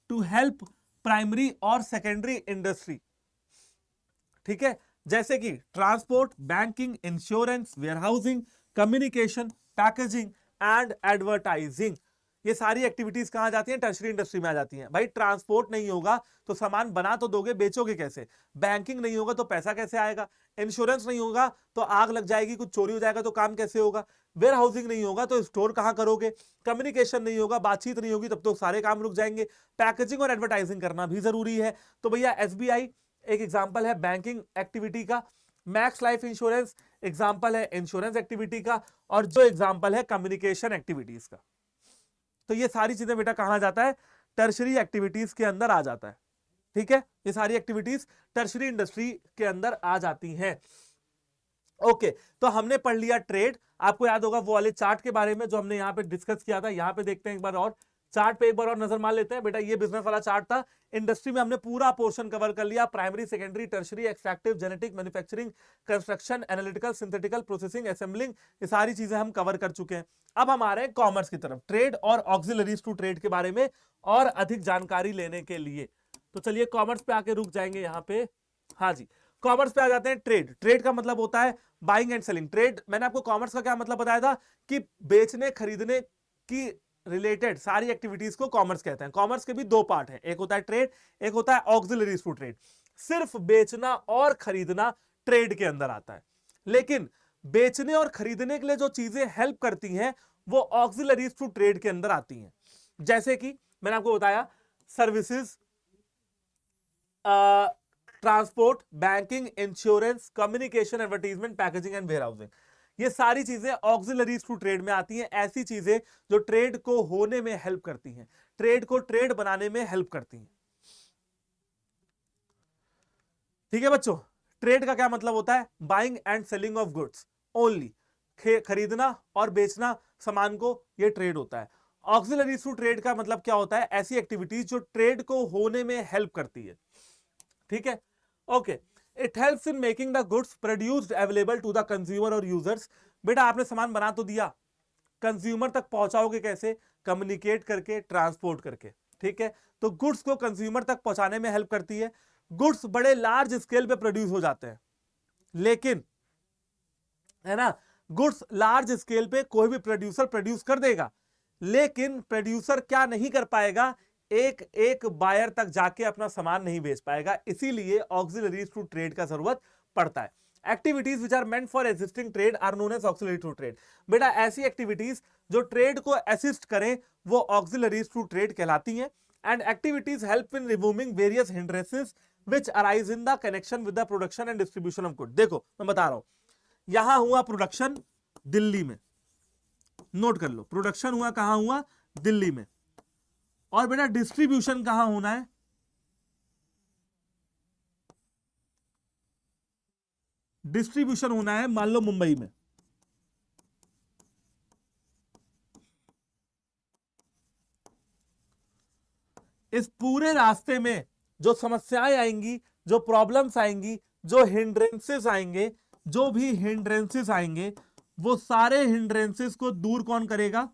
[SPEAKER 1] टू हेल्प प्राइमरी और सेकेंडरी इंडस्ट्री, ठीक है। जैसे कि transport, banking, insurance, warehousing, communication, packaging and advertising. ये सारी एक्टिविटीज कहां जाती हैं? टर्शरी इंडस्ट्री में आ जाती हैं। भाई ट्रांसपोर्ट नहीं होगा तो सामान बना तो दोगे, बेचोगे कैसे? बैंकिंग नहीं होगा तो पैसा कैसे आएगा? इंश्योरेंस नहीं होगा तो आग लग जाएगी, कुछ चोरी हो जाएगा तो काम कैसे होगा? वेयर हाउसिंग नहीं होगा तो स्टोर कहां करोगे? कम्युनिकेशन नहीं होगा, बातचीत नहीं होगी, तब तो सारे काम रुक जाएंगे। पैकेजिंग और एडवर्टाइजिंग करना भी जरूरी है। तो भैया एसबीआई एक एग्जाम्पल है बैंकिंग एक्टिविटी का, मैक्स लाइफ इंश्योरेंस एग्जाम्पल है इंश्योरेंस एक्टिविटी का, और जो एग्जाम्पल है कम्युनिकेशन एक्टिविटीज का। तो ये सारी चीजें बेटा कहां जाता है? टर्शरी एक्टिविटीज के अंदर आ जाता है। ठीक है, ये सारी एक्टिविटीज टर्शरी इंडस्ट्री के अंदर आ जाती हैं। ओके, तो हमने पढ़ लिया ट्रेड। आपको याद होगा वो वाले चार्ट के बारे में जो हमने यहां पे डिस्कस किया था। यहां पे देखते हैं एक बार और, चार्ट पे एक बार और नजर मार लेते हैं। बेटा ये बिजनेस वाला चार्ट था। इंडस्ट्री में हमने पूरा पोर्शन कवर कर लिया, primary, secondary, tertiary, extractive, genetic, manufacturing, construction, analytical, synthetical, processing, assembling, ये सारी चीजें हम कवर कर चुके हैं। अब हम आ रहे हैं कॉमर्स की तरफ, ट्रेड और ऑक्सिलरीज टू ट्रेड के बारे में और अधिक जानकारी लेने के लिए। तो चलिए कॉमर्स पे आके रुक जाएंगे यहाँ पे। हाँ जी, कॉमर्स पे आ जाते हैं। ट्रेड, ट्रेड का मतलब होता है बाइंग एंड सेलिंग। ट्रेड, मैंने आपको कॉमर्स का क्या मतलब बताया था कि बेचने खरीदने की रिलेटेड सारी एक्टिविटीज को कॉमर्स कहते हैं। कॉमर्स के भी दो पार्ट हैं, एक होता है ट्रेड, एक होता है ऑक्सिलरीज टू ट्रेड। सिर्फ बेचना और खरीदना ट्रेड के अंदर आता है, लेकिन बेचने और खरीदने के लिए जो चीजें हेल्प करती हैं वो ऑक्सिलरीज टू ट्रेड के अंदर आती हैं। जैसे कि मैंने आपको बताया services, transport, banking, insurance, communication, advertisement, packaging and warehousing, ये सारी चीजें ऑक्सिलरीज टू ट्रेड में आती हैं। ऐसी चीजें जो ट्रेड को होने में हेल्प करती हैं, ट्रेड को ट्रेड बनाने में हेल्प करती हैं। ठीक है बच्चों, ट्रेड का क्या मतलब होता है? Buying and selling of goods only, खरीदना और बेचना सामान को, ये ट्रेड होता है। ऑक्सिलरीज टू ट्रेड का मतलब क्या होता है? ऐसी एक्टिविटीज जो ट्रेड को होने में हेल्प करती है। ठीक है, okay. It helps in making the goods produced available to the consumer और यूजर्स। बेटा आपने सामान बना तो दिया, कंज्यूमर तक पहुंचाओगे कैसे? कम्युनिकेट करके, ट्रांसपोर्ट करके। ठीक है, तो गुड्स को कंज्यूमर तक पहुंचाने में हेल्प करती है। गुड्स बड़े लार्ज स्केल पे प्रोड्यूस हो जाते हैं, लेकिन है ना, गुड्स लार्ज स्केल पे कोई भी प्रोड्यूसर प्रोड्यूस कर देगा, लेकिन प्रोड्यूसर क्या नहीं कर पाएगा? एक एक बायर तक जाके अपना सामान नहीं बेच पाएगा। इसीलिए ऑक्सिलरीज टू ट्रेड का जरूरत पड़ता है। Activities which are meant for existing trade are known as auxiliary to trade. बेटा ऐसी एक्टिविटीज जो ट्रेड को असिस्ट करें वो ऑक्सिलरीज टू ट्रेड कहलाती हैं। And activities help in removing various hindrances which arise in the connection with the production and distribution of good. देखो मैं बता रहा हूं, यहां हुआ प्रोडक्शन दिल्ली में, नोट कर लो, प्रोडक्शन हुआ कहां हुआ? दिल्ली में। और बेटा डिस्ट्रीब्यूशन कहां होना है? डिस्ट्रीब्यूशन होना है मान लो मुंबई में। इस पूरे रास्ते में जो समस्याएं आएंगी, जो प्रॉब्लम्स आएंगी, जो हिंड्रेंसेस आएंगे, जो भी हिंड्रेंसेस आएंगे, वो सारे हिंड्रेंसेस को दूर कौन करेगा?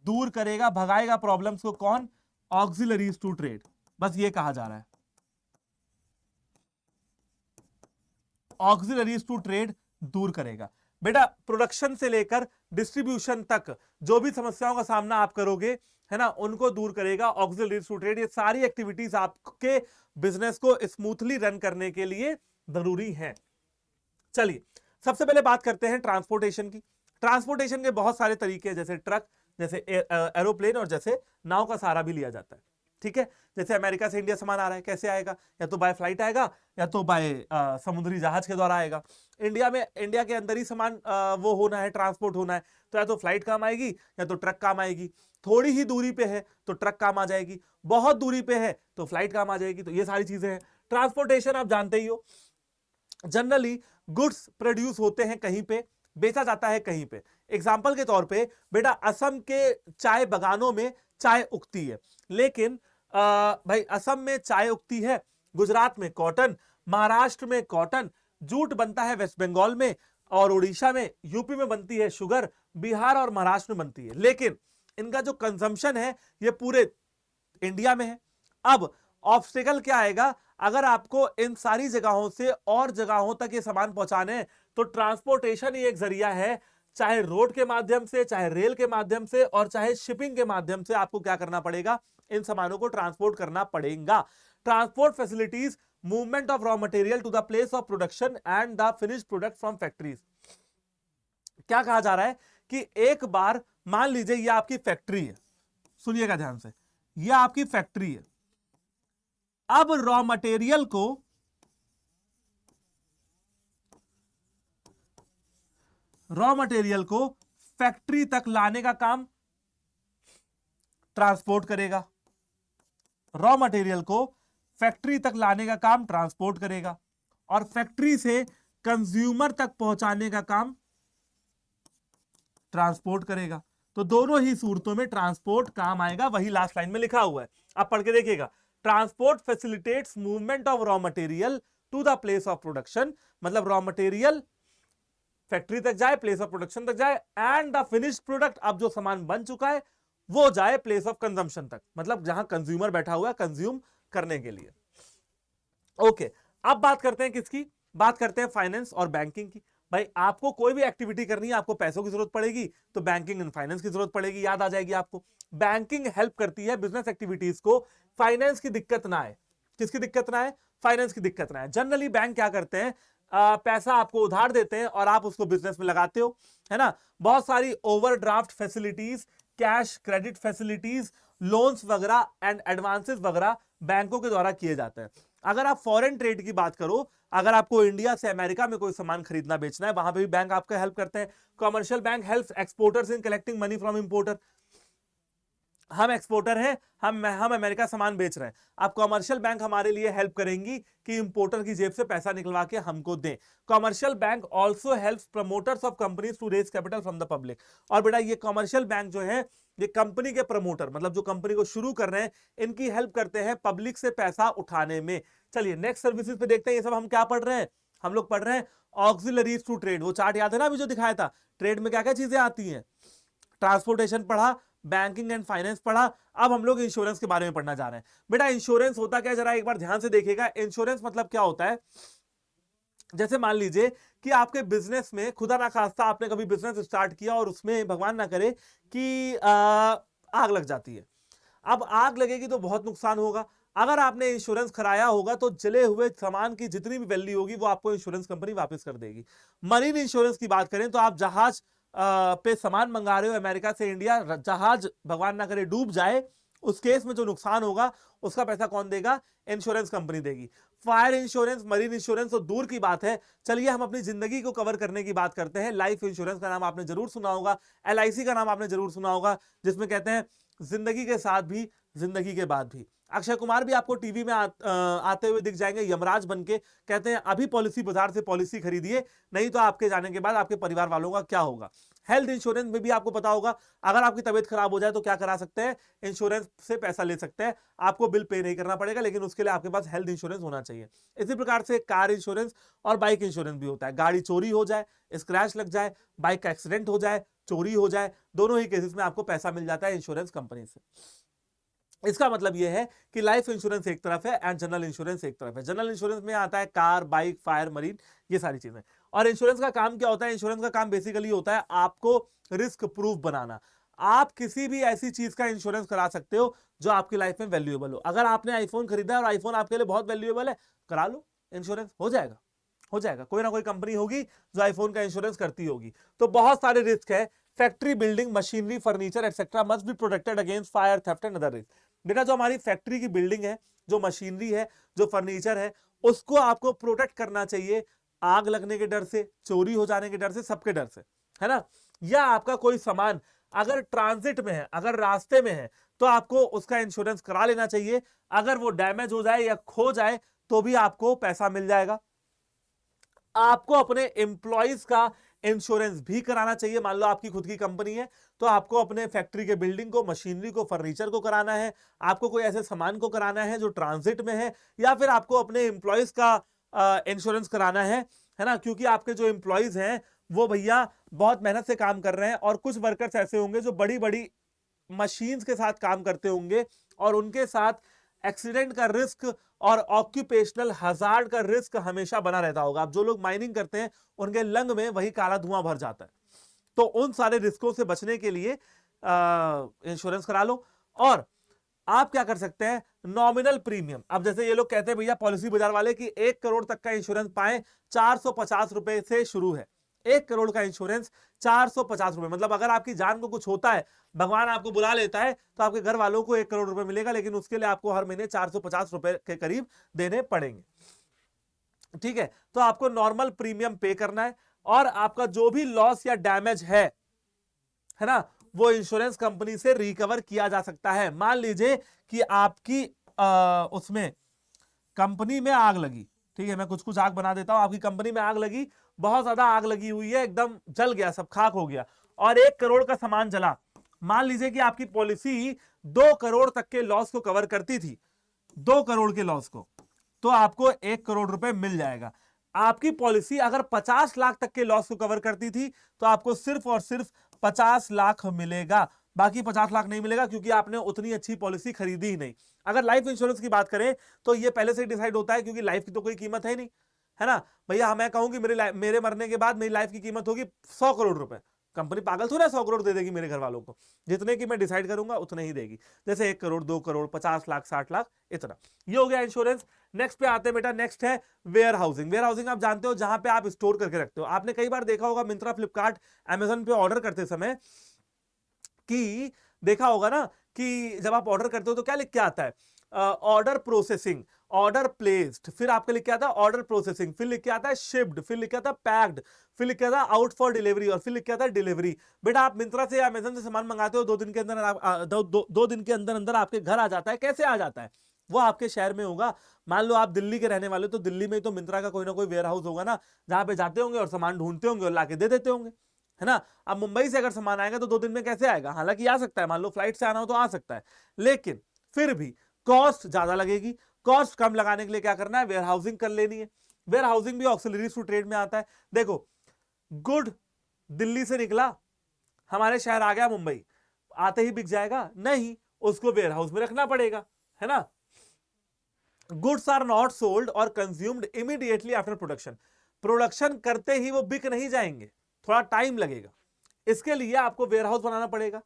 [SPEAKER 1] दूर करेगा, भगाएगा प्रॉब्लम्स को कौन? Auxiliaries to trade. बस ये कहा जा रहा है, ऑक्सिलरीज टू ट्रेड दूर करेगा। बेटा प्रोडक्शन से लेकर डिस्ट्रीब्यूशन तक जो भी समस्याओं का सामना आप करोगे, है ना, उनको दूर करेगा ऑक्सिलरीज टू ट्रेड। ये सारी एक्टिविटीज आपके बिजनेस को स्मूथली रन करने के लिए जरूरी है। चलिए सबसे पहले बात करते हैं ट्रांसपोर्टेशन की। ट्रांसपोर्टेशन के बहुत सारे तरीके हैं, जैसे ट्रक, जैसे एरोप्लेन, और जैसे नाव का सहारा भी लिया जाता है। ठीक है, जैसे अमेरिका से इंडिया सामान आ रहा है, कैसे आएगा? या तो बाय फ्लाइट आएगा या तो बाय समुद्री जहाज के द्वारा आएगा। इंडिया के अंदर ही सामान वो होना है, ट्रांसपोर्ट होना है, तो या तो फ्लाइट काम आएगी या तो ट्रक काम आएगी। थोड़ी ही दूरी पे है तो ट्रक काम आ जाएगी, बहुत दूरी पे है तो फ्लाइट काम आ जाएगी। तो ये सारी चीजें हैं। ट्रांसपोर्टेशन आप जानते ही हो, जनरली गुड्स प्रोड्यूस होते हैं कहीं पे, बेचा जाता है कहीं पे। एग्जाम्पल के तौर पे बेटा असम के चाय बागानों में चाय उगती है, लेकिन भाई असम में चाय उगती है, गुजरात में कॉटन, महाराष्ट्र में कॉटन, जूट बनता है वेस्ट बंगाल में, और उड़ीसा में, यूपी में बनती है शुगर, बिहार और महाराष्ट्र में बनती है। लेकिन इनका जो कंजम्पशन है ये पूरे इंडिया में है। अब ऑब्स्टेकल क्या आएगा? अगर आपको इन सारी जगहों से और जगहों तक ये सामान पहुंचाने हैं तो ट्रांसपोर्टेशन ही एक जरिया है चाहे रोड के माध्यम से, चाहे रेल के माध्यम से, और चाहे शिपिंग के माध्यम से आपको क्या करना पड़ेगा, इन सामानों को ट्रांसपोर्ट करना पड़ेगा। Transport facilities movement of raw material to the place of production and the finished product from factories. क्या कहा जा रहा है कि एक बार मान लीजिए ये आपकी फैक्ट्री है, सुनिएगा ध्यान से, ये आपकी फैक्ट्री है। अब रॉ मटेरियल को फैक्ट्री तक लाने का काम ट्रांसपोर्ट करेगा, रॉ मटेरियल को फैक्ट्री तक लाने का काम ट्रांसपोर्ट करेगा, और फैक्ट्री से कंज्यूमर तक पहुंचाने का काम ट्रांसपोर्ट करेगा। तो दोनों ही सूरतों में ट्रांसपोर्ट काम आएगा, वही लास्ट लाइन में लिखा हुआ है, आप पढ़ के देखिएगा। Transport facilitates movement of raw material to the place of production, मतलब रॉ मटेरियल फैक्ट्री तक जाए, प्लेस ऑफ प्रोडक्शन तक जाए, एंड द फिनिश्ड प्रोडक्ट, अब जो सामान बन चुका है वो जाए प्लेस ऑफ कंजम्पशन तक, मतलब जहां कंज्यूमर बैठा हुआ है कंज्यूम करने के लिए। ओके, अब बात करते हैं किसकी, बात करते हैं फाइनेंस और बैंकिंग की। भाई आपको कोई भी एक्टिविटी करनी है, आपको पैसों की जरूरत पड़ेगी, तो बैंकिंग एंड फाइनेंस की जरूरत पड़ेगी, याद आ जाएगी आपको। बैंकिंग हेल्प करती है बिजनेस एक्टिविटीज को, फाइनेंस की दिक्कत ना आए। किसकी दिक्कत ना आए, फाइनेंस की दिक्कत ना आए। जनरली बैंक क्या करते हैं, पैसा आपको उधार देते हैं और आप उसको बिजनेस में लगाते हो, है ना। बहुत सारी overdraft facilities, cash credit facilities, loans वगैरह एंड एडवांसेस वगैरह बैंकों के द्वारा किए जाते हैं। अगर आप फॉरेन ट्रेड की बात करो, अगर आपको इंडिया से अमेरिका में कोई सामान खरीदना बेचना है, वहां पे भी बैंक आपका हेल्प करते हैं। Commercial bank helps exporters in collecting money from importer. हम एक्सपोर्टर हैं, हम अमेरिका सामान बेच रहे हैं, अब कमर्शियल बैंक हमारे लिए हेल्प करेंगी कि इंपोर्टर की जेब से पैसा निकलवा के हमको दें। Commercial bank also helps promoters of companies to raise capital from the public. और बेटा ये कमर्शियल बैंक जो है, ये कंपनी के प्रमोटर, मतलब जो कंपनी को शुरू कर रहे हैं, इनकी हेल्प करते हैं पब्लिक से पैसा उठाने में। चलिए नेक्स्ट सर्विसेज पे देखते हैं, ये सब हम क्या पढ़ रहे हैं, हम लोग पढ़ रहे हैं ऑक्सिलरीज टू ट्रेड। वो चार्ट याद है ना अभी जो दिखाया था, ट्रेड में क्या क्या चीजें आती हैं, ट्रांसपोर्टेशन पढ़ा, बैंकिंग एंड फाइनेंस पढ़ा, अब हम लोग इंश्योरेंस के बारे में पढ़ना जा रहे हैं। बेटा इंश्योरेंस होता क्या, जरा एक बार ध्यान से देखिएगा। इंश्योरेंस मतलब क्या होता है, जैसे मान लीजिए कि आपके बिजनेस में खुदा ना खास्ता आपने कभी बिजनेस स्टार्ट किया और उसमें भगवान ना करे कि आग लग जाती है। अब आग लगेगी तो बहुत नुकसान होगा। अगर आपने इंश्योरेंस कराया होगा तो जले हुए सामान की जितनी भी वैल्यू होगी वो आपको इंश्योरेंस कंपनी वापस कर देगी। मरीन इंश्योरेंस की बात करें तो आप जहाज पे सामान मंगा रहे हो अमेरिका से इंडिया, जहाज भगवान ना करे डूब जाए, उस केस में जो नुकसान होगा उसका पैसा कौन देगा, इंश्योरेंस कंपनी देगी। फायर इंश्योरेंस, मरीन इंश्योरेंस तो दूर की बात है। चलिए हम अपनी जिंदगी को कवर करने की बात करते हैं। लाइफ इंश्योरेंस का नाम आपने जरूर सुना होगा, LIC का नाम आपने जरूर सुना होगा, जिसमें कहते हैं जिंदगी के साथ भी जिंदगी के बाद भी। अक्षय कुमार भी आपको टीवी में आते हुए दिख जाएंगे यमराज बनके, कहते हैं अभी पॉलिसी बाजार से पॉलिसी खरीदिए, नहीं तो आपके जाने के बाद आपके परिवार वालों का क्या होगा। हेल्थ इंश्योरेंस में भी आपको पता होगा, अगर आपकी तबीयत खराब हो जाए तो क्या करा सकते हैं, इंश्योरेंस से पैसा ले सकते हैं, आपको बिल पे नहीं करना पड़ेगा, लेकिन उसके लिए आपके पास हेल्थ इंश्योरेंस होना चाहिए। इसी प्रकार से कार इंश्योरेंस और बाइक इंश्योरेंस भी होता है। गाड़ी चोरी हो जाए, स्क्रैच लग जाए, बाइक का एक्सीडेंट हो जाए, चोरी हो जाए, दोनों ही केसेस में आपको पैसा मिल जाता है इंश्योरेंस कंपनी से। इसका मतलब यह है कि लाइफ इंश्योरेंस एक तरफ है एंड जनरल इंश्योरेंस एक तरफ है। जनरल इंश्योरेंस में आता है कार, बाइक, फायर, मरीन, ये सारी चीजें। और इंश्योरेंस का काम क्या होता है, इंश्योरेंस का काम बेसिकली होता है आपको रिस्क प्रूफ बनाना। आप किसी भी ऐसी चीज का इंश्योरेंस करा सकते हो जो आपकी लाइफ में वैल्यूएबल हो। अगर आपने आईफोन खरीदा है और आईफोन आपके लिए बहुत वैल्यूएबल है, करा लो इंश्योरेंस, हो जाएगा, हो जाएगा। कोई ना कोई कंपनी होगी जो आईफोन का इंश्योरेंस करती होगी। तो बहुत सारे रिस्क है, factory, building, machinery, furniture etcetera must be protected against fire, theft and other risk. बेटा जो हमारी फैक्ट्री की बिल्डिंग है, जो मशीनरी है, जो फर्नीचर है, उसको आपको प्रोटेक्ट करना चाहिए आग लगने के डर से, चोरी हो जाने के डर से, सबके डर से, है ना। या आपका कोई सामान अगर ट्रांजिट में है, अगर रास्ते में है, तो आपको उसका इंश्योरेंस करा लेना चाहिए। अगर वो डैमेज हो जाए या खो जाए तो भी आपको पैसा मिल जाएगा। आपको अपने एम्प्लॉइज का इंश्योरेंस भी कराना चाहिए। मान लो आपकी खुद की कंपनी है तो आपको अपने फैक्ट्री के बिल्डिंग को, मशीनरी को, फर्नीचर को कराना है, आपको कोई ऐसे सामान को कराना है जो ट्रांजिट में है, या फिर आपको अपने एम्प्लॉइज का इंश्योरेंस कराना है ना, क्योंकि आपके जो एम्प्लॉइज हैं वो भैया बहुत मेहनत से काम कर रहे हैं, और कुछ वर्कर्स ऐसे होंगे जो बड़ी बड़ी मशीन्स के साथ काम करते होंगे और उनके साथ एक्सीडेंट का रिस्क और ऑक्यूपेशनल हजार्ड का रिस्क हमेशा बना रहता होगा। अब जो लोग माइनिंग करते हैं उनके लंग में वही काला धुआं भर जाता है। तो उन सारे रिस्कों से बचने के लिए इंश्योरेंस करा लो। और आप क्या कर सकते हैं, नॉमिनल प्रीमियम, अब जैसे ये लोग कहते हैं भैया पॉलिसी बाजार वाले कि 1 करोड़ तक का इंश्योरेंस पाए, 450 रुपए से शुरू है। 1 करोड़ का इंश्योरेंस 450 रुपए, मतलब अगर आपकी जान को कुछ होता है, भगवान आपको बुला लेता है, तो आपके घर वालों को 1 करोड़ रुपए मिलेगा, लेकिन उसके लिए आपको हर महीने 450 रुपए के करीब देने पड़ेंगे। ठीक है, तो आपको नॉर्मल प्रीमियम पे करना है, और आपका जो भी लॉस या डैमेज है ना, वो इंश्योरेंस कंपनी से रिकवर किया जा सकता है। मान लीजिए कि आपकी उसमें कंपनी में आग लगी, ठीक है, मैं कुछ कुछ आग बना देता हूं, आपकी कंपनी में आग लगी, बहुत ज्यादा आग लगी हुई है, एकदम जल गया, सब खाक हो गया, और 1 करोड़ का सामान जला। मान लीजिए कि आपकी पॉलिसी 2 करोड़ तक के लॉस को कवर करती थी, 2 करोड़ के लॉस को, तो आपको 1 करोड़ रुपए मिल जाएगा। आपकी पॉलिसी अगर 50 लाख तक के लॉस को कवर करती थी, तो आपको सिर्फ और सिर्फ 50 लाख मिलेगा, बाकी 50 लाख नहीं मिलेगा, क्योंकि आपने उतनी अच्छी पॉलिसी खरीदी ही नहीं। अगर लाइफ इंश्योरेंस की बात करें तो ये पहले से डिसाइड होता है, क्योंकि लाइफ की तो कोई कीमत है नहीं, है ना भैया। मैं कहूं कि मेरे मरने के बाद मेरी लाइफ की कीमत होगी 100 करोड़ रुपए, कंपनी पागल थोड़ा 100 करोड़ दे देगी मेरे घर वालों को, जितने की मैं डिसाइड करूंगा उतने ही देगी, जैसे 1 करोड़, 2 करोड़, 50 लाख, 60 लाख, इतना। ये हो गया इंश्योरेंस। नेक्स्ट पे आते हैं बेटा, नेक्स्ट है वेयर हाउसिंग। वेयर हाउसिंग आप जानते हो, जहां पे आप स्टोर करके रखते हो। आपने कई बार देखा होगा मिंत्रा, फ्लिपकार्ट, अमेजन पे ऑर्डर करते समय कि देखा होगा ना कि जब आप ऑर्डर करते हो तो क्या लिख के आता है, ऑर्डर प्रोसेसिंग, ऑर्डर प्लेस्ड, फिर आपके लिख के आता है ऑर्डर प्रोसेसिंग, फिर लिख के आता है शिप्ड, फिर लिख के आता है पैक्ड, फिर लिख के आता है आउट फॉर डिलीवरी, और फिर लिख के आता है डिलीवरी। बेटा आप मिंत्रा से या अमेजन से सामान मंगाते हो, 2 दिन के अंदर दो दिन के अंदर अंदर आपके घर आ जाता है। कैसे आ जाता है, वो आपके शहर में होगा। मान लो आप दिल्ली के रहने वाले हो, तो दिल्ली में तो मिंत्रा का कोई ना कोई वेयर हाउस होगा ना, जहां पे जाते होंगे और सामान ढूंढते होंगे और लाके दे देते होंगे, है ना। अब मुंबई से अगर सामान आएगा तो 2 दिन में कैसे आएगा, हालांकि आ सकता है, मान लो फ्लाइट से आना हो तो आ सकता है, लेकिन फिर भी कॉस्ट ज्यादा लगेगी। कॉस्ट कम लगाने के लिए क्या करना है, वेयर हाउसिंग कर लेनी है। वेयर हाउसिंग भी ऑक्सिलरीज टू ट्रेड में आता है। देखो, गुड दिल्ली से निकला, हमारे शहर आ गया मुंबई, आते ही बिक जाएगा नहीं, उसको वेयर हाउस में रखना पड़ेगा, है ना। गुड्स आर नॉट सोल्ड और consumed immediately after production. Production करते ही वो बिक नहीं जाएंगे, थोड़ा टाइम लगेगा। इसके लिए आपको वेयरहाउस बनाना पड़ेगा,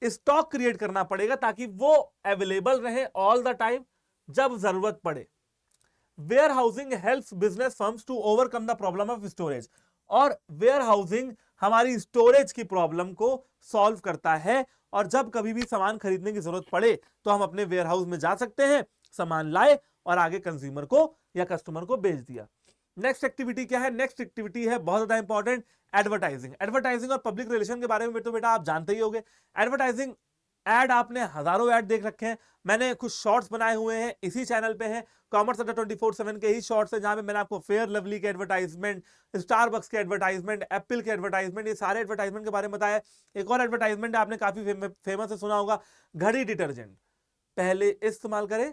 [SPEAKER 1] स्टॉक क्रिएट करना पड़ेगा, ताकि वो अवेलेबल रहे ऑल द टाइम जब जरूरत पड़े। Warehousing helps business firms to overcome the problem of storage, और वेयर हाउसिंग हमारी स्टोरेज की प्रॉब्लम को सॉल्व करता है। और जब कभी भी सामान खरीदने की जरूरत पड़े तो हम अपने वेयर हाउस में जा सकते हैं, सामान लाए और आगे कंज्यूमर को या कस्टमर को बेच दिया। नेक्स्ट एक्टिविटी क्या है, नेक्स्ट एक्टिविटी है बहुत ज्यादा इंपॉर्टेंट, एडवर्टाइजिंग। एडवर्टाइजिंग और पब्लिक रिलेशन के बारे में तो बेटा आप जानते ही होंगे। एडवर्टाइजिंग, ऐड आपने हजारों ऐड देख रखे हैं, मैंने कुछ शॉर्ट्स बनाए हुए हैं, इसी चैनल पे हैं, कॉमर्स अड्डा 24/7 के ही शॉर्ट्स हैं, जहां पे मैंने आपको फेयर लवली के एडवर्टाइजमेंट, स्टारबक्स के एडवर्टाइजमेंट, एप्पल के एडवर्टाइजमेंट, ये सारे एडवर्टाइजमेंट के बारे में बताया। एक और एडवर्टाइजमेंट आपने काफी फेमस है, सुना होगा, घड़ी डिटर्जेंट, पहले इस्तेमाल करें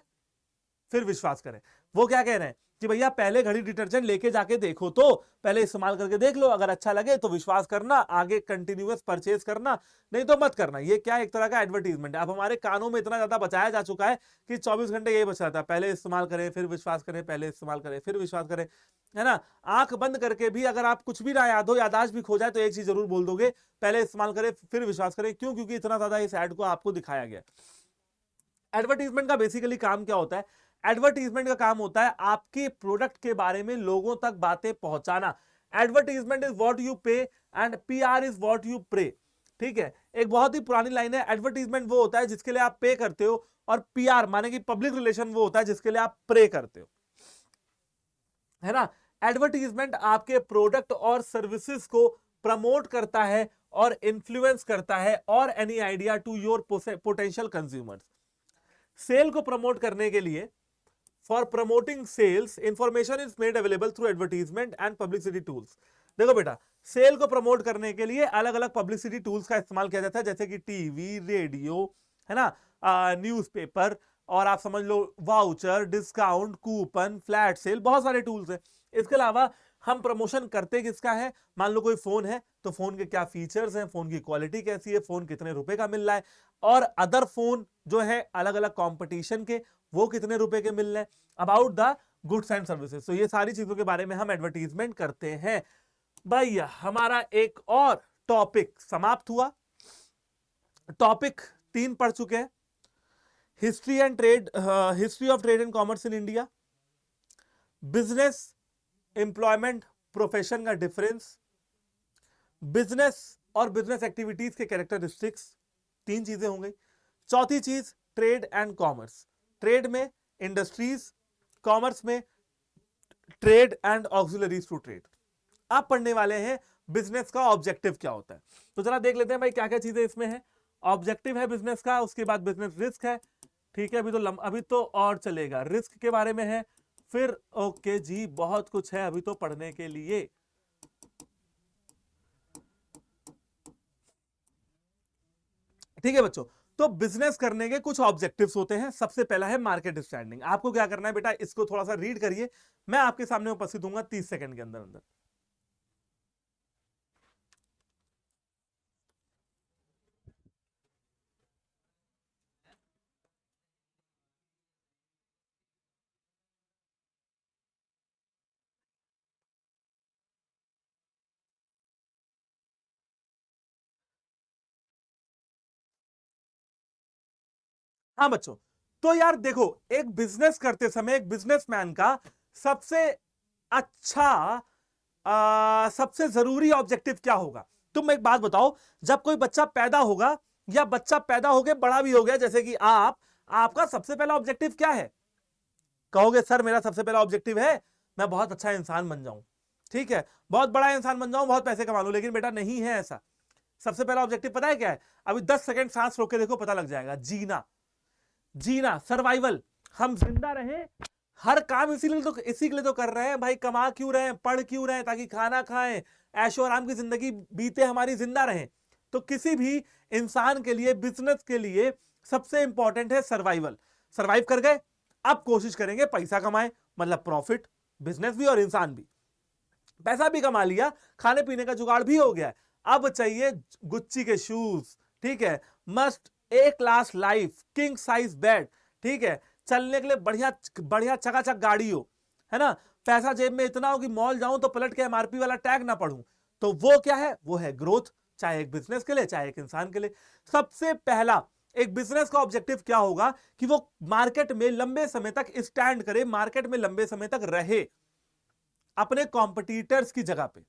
[SPEAKER 1] फिर विश्वास करें। वो क्या कह रहे हैं कि भैया पहले घड़ी डिटर्जेंट लेके जाके देखो, तो पहले इस्तेमाल करके देख लो, अगर अच्छा लगे तो विश्वास करना, आगे कंटिन्यूअस परचेज करना, नहीं तो मत करना। ये क्या एक तरह का एडवर्टीजमेंट है। अब हमारे कानों में इतना ज्यादा बचाया जा चुका है कि 24 घंटे यही बच रहा था, पहले इस्तेमाल करें फिर विश्वास करें, पहले इस्तेमाल करें फिर विश्वास करें, है ना। आंख बंद करके भी अगर आप कुछ भी ना याद हो, यादाश्त भी खो जाए, तो एक चीज जरूर बोल दोगे, पहले इस्तेमाल करें फिर विश्वास करें। क्यों, क्योंकि इतना ज्यादा इस एड को आपको दिखाया गया। एडवर्टीजमेंट का बेसिकली काम क्या होता है, एडवर्टीजमेंट का काम होता है आपके प्रोडक्ट के बारे में लोगों तक बातें पहुंचाना। Advertisement is what you pay and PR is what you pray. ठीक है, एक बहुत ही पुरानी लाइन है, एडवर्टीजमेंट वो होता है जिसके लिए आप पे करते हो, और पीआर माने कि पब्लिक रिलेशन वो होता है जिसके लिए आप प्रे करते हो, है ना। एडवर्टीजमेंट आपके प्रोडक्ट और सर्विसेज को प्रमोट करता है और इन्फ्लुएंस करता है, और any idea to your potential consumers. Sale को प्रमोट करने के लिए, for promoting sales, information is made available through advertisement and publicity tools. देखो बेटा, सेल को प्रमोट करने के लिए अलग अलग पब्लिसिटी टूल्स का इस्तेमाल किया जाता है, जैसे कि टीवी, रेडियो, है ना, न्यूज़पेपर, और आप समझ लो voucher, discount, coupon, flat sale, बहुत सारे टूल्स हैं। इसके अलावा हम प्रमोशन करते किसका है, मान लो कोई फोन है तो फोन के क्या फीचर्स हैं, फोन की क्वालिटी कैसी है, फोन कितने रुपए का मिल रहा है, और अदर फोन जो है अलग अलग कंपटीशन के, वो कितने रुपए के मिल रहे हैं, about the goods and services. तो ये सारी चीजों के बारे में हम एडवर्टीजमेंट करते हैं। भैया हमारा एक और टॉपिक समाप्त हुआ। टॉपिक 3 पढ़ चुके हैं, history and trade, history of trade and commerce in India, business employment profession का डिफरेंस, बिजनेस और बिजनेस एक्टिविटीज के कैरेक्टरिस्टिक्स, 3 चीजें हो गई। चौथी चीज ट्रेड एंड कॉमर्स, ट्रेड में इंडस्ट्रीज, कॉमर्स में trade and auxiliaries to trade. आप पढ़ने वाले हैं बिजनेस का ऑब्जेक्टिव क्या होता है। तो जरा देख लेते हैं भाई क्या क्या चीजें इसमें है। ऑब्जेक्टिव है बिजनेस का, उसके बाद बिजनेस रिस्क है, ठीक है, अभी तो और चलेगा, रिस्क के बारे में है, फिर ओके जी बहुत कुछ है अभी तो पढ़ने के लिए। ठीक है बच्चों, तो बिजनेस करने के कुछ ऑब्जेक्टिव्स होते हैं। सबसे पहला है मार्केट स्टैंडिंग। आपको क्या करना है बेटा, इसको थोड़ा सा रीड करिए, मैं आपके सामने उपस्थित दूंगा 30 सेकंड के अंदर अंदर। हाँ बच्चों, तो यार देखो, एक बिजनेस करते समय एक बिजनेसमैन का सबसे अच्छा सबसे जरूरी ऑब्जेक्टिव क्या होगा। तुम एक बात बताओ, जब कोई बच्चा पैदा होगा या बच्चा पैदा होके बड़ा भी हो गया, जैसे कि आपका सबसे पहला ऑब्जेक्टिव क्या है। कहोगे सर मेरा सबसे पहला ऑब्जेक्टिव है मैं बहुत अच्छा इंसान बन जाऊं, ठीक है, बहुत बड़ा इंसान बन जाऊं, बहुत पैसे कमा लूं। लेकिन बेटा नहीं है ऐसा। सबसे पहला ऑब्जेक्टिव पता है क्या है? अभी 10 सेकंड सांस रोक के देखो, पता लग जाएगा। जीना, जीना, सर्वाइवल, हम जिंदा रहें। हर काम इसी के लिए तो कर रहे हैं भाई। कमा क्यों रहे हैं, पढ़ क्यों रहे हैं, ताकि खाना खाएं, ऐशो आराम की जिंदगी बीते, हमारी, जिंदा रहें। तो किसी भी इंसान के लिए, बिजनेस के लिए सबसे इंपॉर्टेंट है सर्वाइवल। सर्वाइव कर गए, अब कोशिश करेंगे पैसा कमाएं, मतलब प्रॉफिट, बिजनेस भी और इंसान भी। पैसा भी कमा लिया, खाने पीने का जुगाड़ भी हो गया, अब चाहिए गुच्ची के शूज, ठीक है, मस्त A class life, king size bed, ठीक है, चलने के लिए बढ़िया बढ़िया चकाचक गाड़ी हो, है ना, पैसा जेब में इतना हो कि मॉल जाऊं तो पलट के एमआरपी वाला टैग ना पढ़ूं। तो वो क्या है? वो है ग्रोथ, चाहे एक बिजनेस के लिए चाहे एक इंसान के लिए। सबसे पहला एक बिजनेस का ऑब्जेक्टिव क्या होगा कि वो मार्केट में लंबे समय तक स्टैंड करे, मार्केट में लंबे समय तक रहे, अपने कॉम्पिटिटर्स की जगह पे।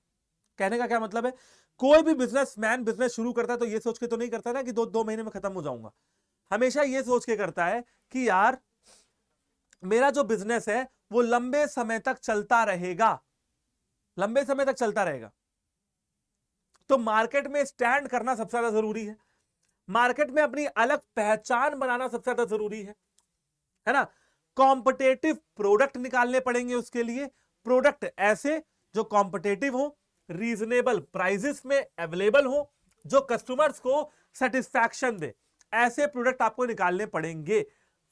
[SPEAKER 1] कहने का क्या मतलब है, कोई भी बिजनेसमैन बिजनेस शुरू करता है तो ये सोच के तो नहीं करता ना कि दो महीने में खत्म हो जाऊंगा। हमेशा ये सोच के करता है कि यार मेरा जो बिजनेस है वो लंबे समय तक चलता रहेगा, लंबे समय तक चलता रहेगा। तो मार्केट में स्टैंड करना सबसे ज्यादा जरूरी है, मार्केट में अपनी अलग पहचान बनाना सबसे ज्यादा जरूरी है ना। कॉम्पिटेटिव प्रोडक्ट निकालने पड़ेंगे उसके लिए, प्रोडक्ट ऐसे जो कॉम्पिटेटिव हो, रीजनेबल प्राइसेस में अवेलेबल हो, जो कस्टमर्स को सेटिस्फैक्शन दे, ऐसे प्रोडक्ट आपको निकालने पड़ेंगे।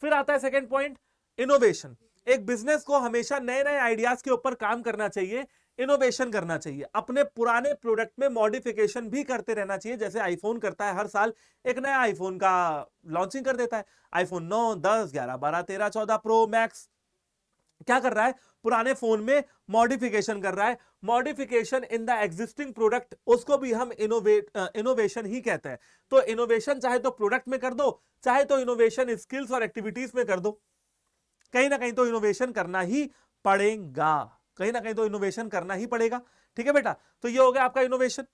[SPEAKER 1] फिर आता है सेकंड पॉइंट, इनोवेशन। एक बिजनेस को हमेशा नए नए आइडियाज के ऊपर काम करना चाहिए, इनोवेशन करना चाहिए, अपने पुराने प्रोडक्ट में मॉडिफिकेशन भी करते रहना चाहिए। जैसे आईफोन करता है, हर साल एक नया आईफोन का लॉन्चिंग कर देता है, आईफोन 9, 10, 11, 12, 13, 14 प्रो मैक्स। क्या कर रहा है? पुराने फोन में मॉडिफिकेशन कर रहा है। Modification in the existing product, उसको भी हम इनोवेशन ही कहते हैं। तो इनोवेशन चाहे तो प्रोडक्ट में कर दो, चाहे तो इनोवेशन स्किल्स और एक्टिविटीज में कर दो, कहीं ना कहीं तो इनोवेशन करना ही पड़ेगा, कहीं ना कहीं तो इनोवेशन करना ही पड़ेगा। ठीक है बेटा, तो ये हो गया आपका इनोवेशन।